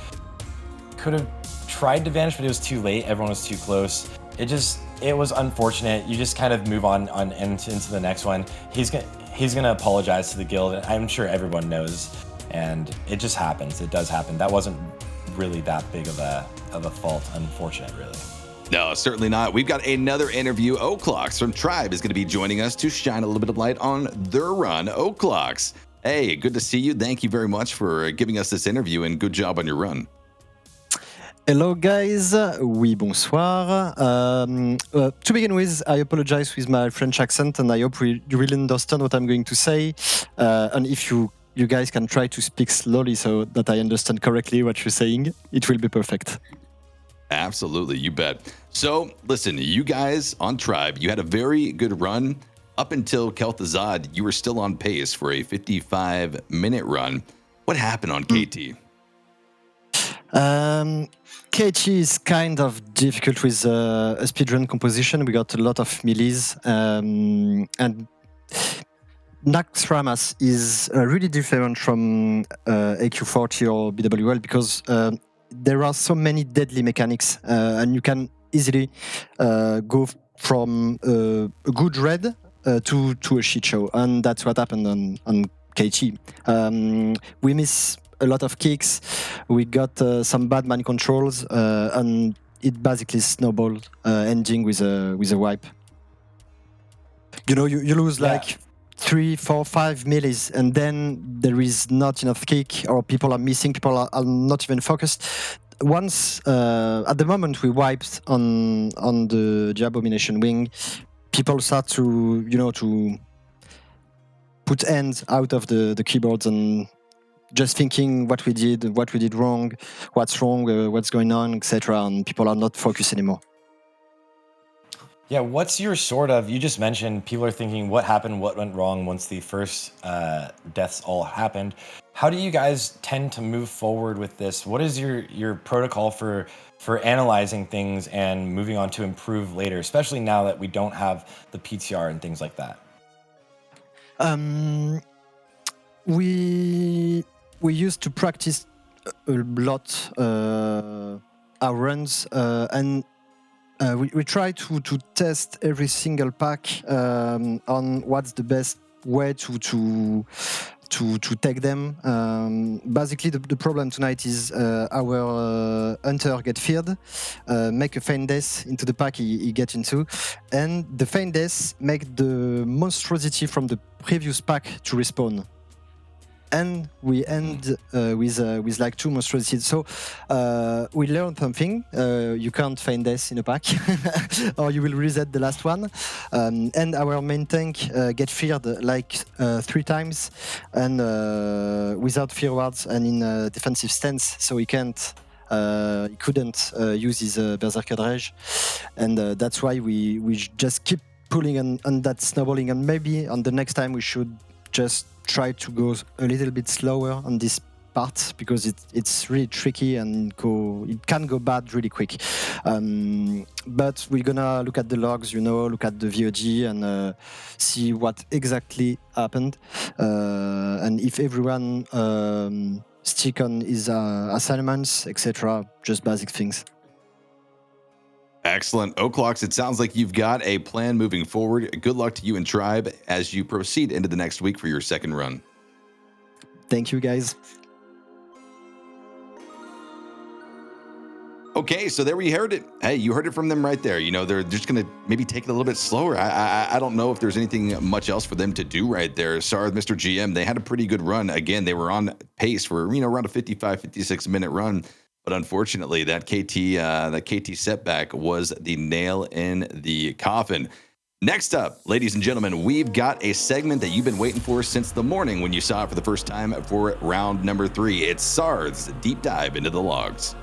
Could have tried to vanish, but it was too late. Everyone was too close. It was unfortunate. You just kind of move on into the next one. He's gonna apologize to the guild, and I'm sure everyone knows. And it just happens. It does happen. That wasn't really that big of a fault. Unfortunate, really. No, certainly not. We've got another interview. O'Clocks from Tribe is going to be joining us to shine a little bit of light on their run. O'Clocks, hey, good to see you. Thank you very much for giving us this interview, and good job on your run. Hello guys, oui bonsoir. To begin with, I apologize with my French accent, and I hope you really understand what I'm going to say. And if you guys can try to speak slowly so that I understand correctly what you're saying, it will be perfect. Absolutely, you bet. So, listen, you guys on Tribe, you had a very good run. Up until Kel'thuzad, you were still on pace for a 55-minute run. What happened on KT? KT is kind of difficult with a speedrun composition. We got a lot of melees, and Naxxramas is really different from AQ40 or BWL because there are so many deadly mechanics, and you can easily go from a good red to a shit show, and that's what happened on KT. We miss a lot of kicks, we got some bad man controls, and it basically snowballed, ending with a wipe. You lose like 3, 4, 5 melees, and then there is not enough kick, or people are missing, people are not even focused. Once, at the moment we wiped on the Abomination Wing, people start to put hands out of the keyboards and just thinking what we did wrong, what's wrong, what's going on, etc. And people are not focused anymore. Yeah, what's your you just mentioned people are thinking what happened, what went wrong once the first deaths all happened. How do you guys tend to move forward with this? What is your protocol for analyzing things and moving on to improve later, especially now that we don't have the PTR and things like that? We used to practice a lot our runs, and we try to test every single pack on what's the best way to take them. Basically, the problem tonight is our hunter get feared, make a feint death into the pack he get into, and the feint death make the monstrosity from the previous pack to respawn. And we end with like 2 monstrosities. So we learned something. You can't feint death in a pack, or you will reset the last one. And our main tank get feared like 3 times, and without fear wards and in a defensive stance, so he couldn't use his berserker rage, and that's why we just keep pulling on that snowballing. And maybe on the next time we should just try to go a little bit slower on this part, because it's really tricky and it can go bad really quick. But we're gonna look at the logs, look at the VOD and see what exactly happened, and if everyone stick on his assignments, etc. Just basic things. Excellent. O'Clocks, it sounds like you've got a plan moving forward. Good luck to you and Tribe as you proceed into the next week for your second run. Thank you, guys. Okay, so there we heard it. Hey, you heard it from them right there. They're just going to maybe take it a little bit slower. I don't know if there's anything much else for them to do right there. Sorry, Mr. GM. They had a pretty good run. Again, they were on pace for, around a 55, 56-minute run. But unfortunately, that KT setback was the nail in the coffin. Next up, ladies and gentlemen, we've got a segment that you've been waiting for since the morning when you saw it for the first time for round number 3. It's Sard's Deep Dive into the Logs.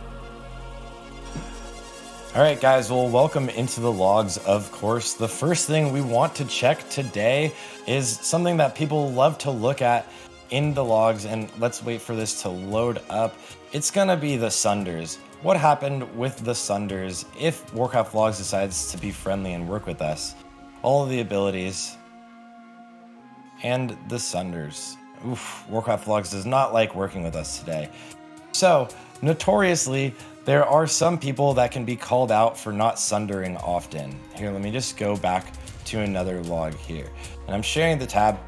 All right, guys, well, welcome into the logs, of course. The first thing we want to check today is something that people love to look at in the logs, and let's wait for this to load up. It's gonna be the Sunders. What happened with the Sunders if Warcraft Logs decides to be friendly and work with us? All of the abilities and the Sunders. Oof, Warcraft Logs does not like working with us today. So, notoriously, there are some people that can be called out for not sundering often. Here, let me just go back to another log here. And I'm sharing the tab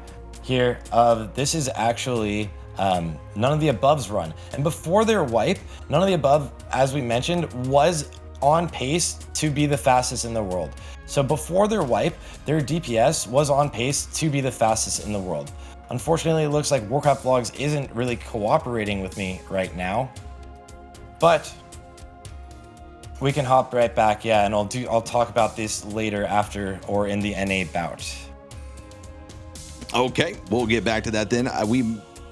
here of this is actually None of the Above's run. And before their wipe, None of the Above, as we mentioned, was on pace to be the fastest in the world. So before their wipe, their DPS was on pace to be the fastest in the world. Unfortunately, it looks like Warcraft Logs isn't really cooperating with me right now. But we can hop right back, yeah, and I'll talk about this later after or in the NA bout. Okay, we'll get back to that then.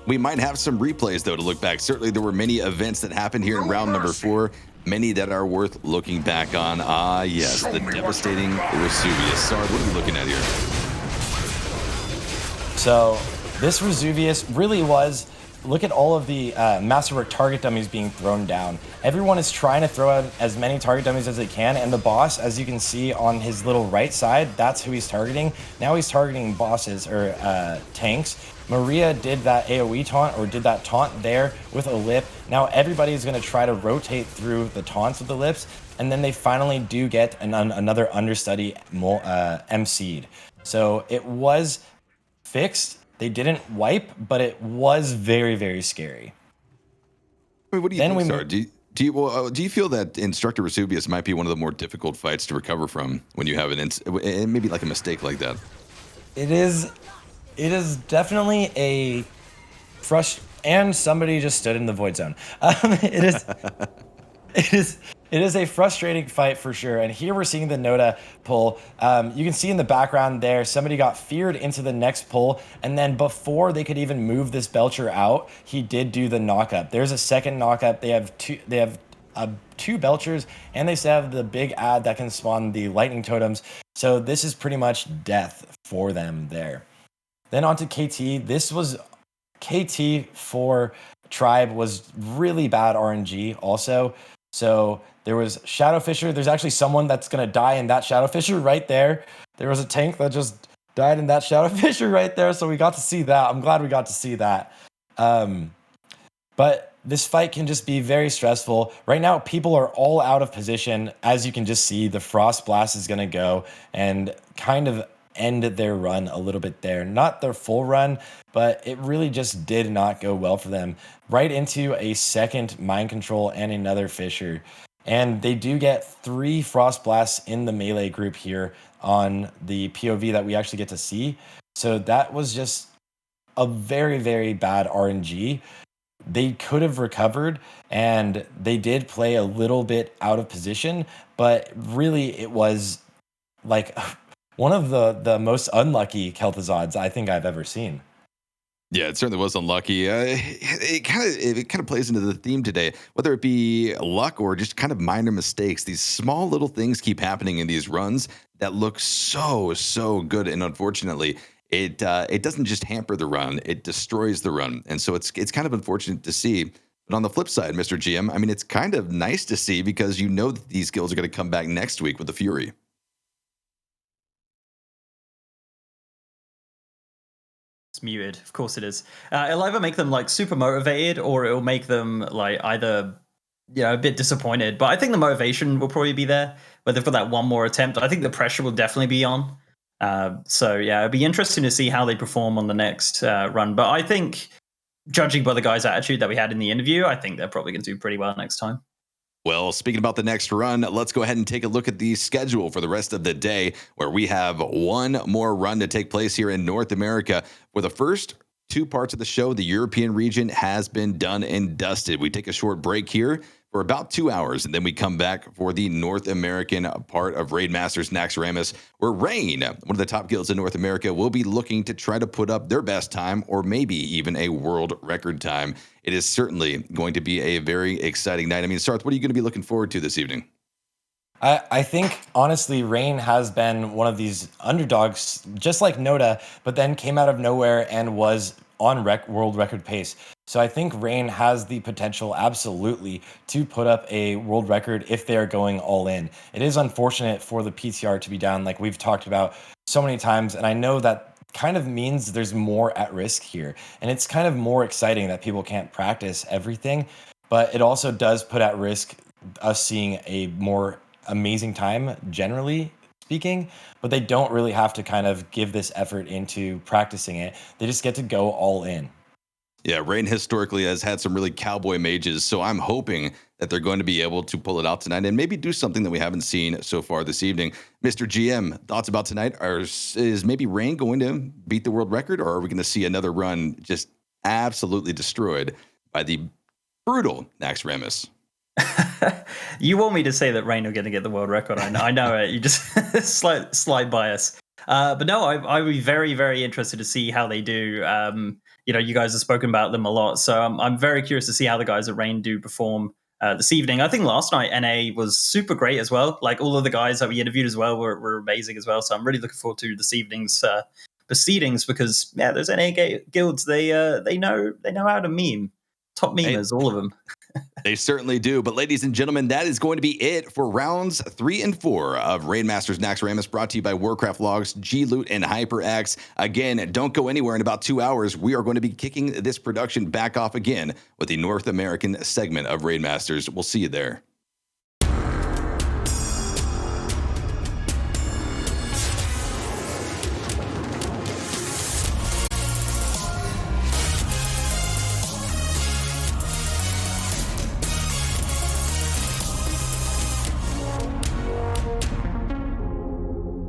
We might have some replays though to look back. Certainly there were many events that happened here in round number 4, many that are worth looking back on. Ah, yes, the devastating Vesuvius. Sorry, what are we looking at here? So this Vesuvius really was, look at all of the Masterwork target dummies being thrown down. Everyone is trying to throw out as many target dummies as they can, and the boss, as you can see on his little right side, that's who he's targeting. Now he's targeting bosses or tanks. Maria did that AoE taunt, or did that taunt there with a lip. Now everybody is going to try to rotate through the taunts with the lips, and then they finally do get another understudy MC'd. So it was fixed. They didn't wipe, but it was very, very scary. I mean, what do you think, Sar? Do you feel that Instructor Vesuvius might be one of the more difficult fights to recover from when you have maybe like a mistake like that? It is definitely a and somebody just stood in the void zone. It is a frustrating fight for sure. And here we're seeing the Noda pull. You can see in the background there, somebody got feared into the next pull. And then before they could even move this Belcher out, he did do the knockup. There's a second knockup. They have two Belchers, and they still have the big ad that can spawn the lightning totems. So this is pretty much death for them there. Then on to KT. This was KT for Tribe was really bad RNG also. So there was Shadow Fisher. There's actually someone that's going to die in that Shadow Fisher right there. There was a tank that just died in that Shadow Fisher right there. So we got to see that. I'm glad we got to see that. But this fight can just be very stressful. Right now, people are all out of position. As you can just see, the Frost Blast is going to go and kind of end their run a little bit there. Not their full run, but it really just did not go well for them. Right into a second Mind Control and another Fissure. And they do get 3 Frost Blasts in the melee group here on the POV that we actually get to see. So that was just a very, very bad RNG. They could have recovered, and they did play a little bit out of position, but really it was like one of the most unlucky Kel'thuzads I think I've ever seen. Yeah, it certainly was unlucky. It kind of plays into the theme today, whether it be luck or just kind of minor mistakes. These small little things keep happening in these runs that look so good, and unfortunately, it doesn't just hamper the run; it destroys the run. And so it's kind of unfortunate to see. But on the flip side, Mr. GM, I mean, it's kind of nice to see because you know that these guilds are going to come back next week with the Fury. It's muted, of course it is. It'll either make them like super motivated, or it'll make them like either a bit disappointed. But I think the motivation will probably be there, whether for that one more attempt. I think the pressure will definitely be on. So yeah, it'll be interesting to see how they perform on the next run. But I think, judging by the guys' attitude that we had in the interview, I think they're probably going to do pretty well next time. Well, speaking about the next run, let's go ahead and take a look at the schedule for the rest of the day, where we have one more run to take place here in North America. For the first 2 parts of the show, the European region has been done and dusted. We take a short break here for about 2 hours, and then we come back for the North American part of Raid Masters Naxxramas, where Rain, one of the top guilds in North America, will be looking to try to put up their best time, or maybe even a world record time. It is certainly going to be a very exciting night. I mean, Sarth, what are you going to be looking forward to this evening? I think, honestly, Rain has been one of these underdogs, just like Noda, but then came out of nowhere and was on world record pace. So I think Rain has the potential, absolutely, to put up a world record if they are going all in. It is unfortunate for the PTR to be down, like we've talked about so many times, and I know that kind of means there's more at risk here. And it's kind of more exciting that people can't practice everything, but it also does put at risk us seeing a more amazing time, generally speaking, but they don't really have to kind of give this effort into practicing it. They just get to go all in. Yeah, Rain historically has had some really cowboy mages, so I'm hoping that they're going to be able to pull it out tonight and maybe do something that we haven't seen so far this evening. Mr. GM, thoughts about tonight? Is maybe Rain going to beat the world record, or are we going to see another run just absolutely destroyed by the brutal Naxxramas? You want me to say that Rain are going to get the world record? I know it. You just slight bias. But no, I would be very, very interested to see how they do. You guys have spoken about them a lot, so I'm very curious to see how the guys at Rain do perform this evening. I think last night NA was super great as well. Like all of the guys that we interviewed as well were amazing as well. So I'm really looking forward to this evening's proceedings, because those NA guilds, they know how to meme. Top memers, all of them. They certainly do. But ladies and gentlemen, that is going to be it for rounds 3 and 4 of Raid Masters Naxxramas, brought to you by Warcraft Logs, G-Loot, and HyperX. Again, don't go anywhere. In about 2 hours, we are going to be kicking this production back off again with the North American segment of Raid Masters. We'll see you there.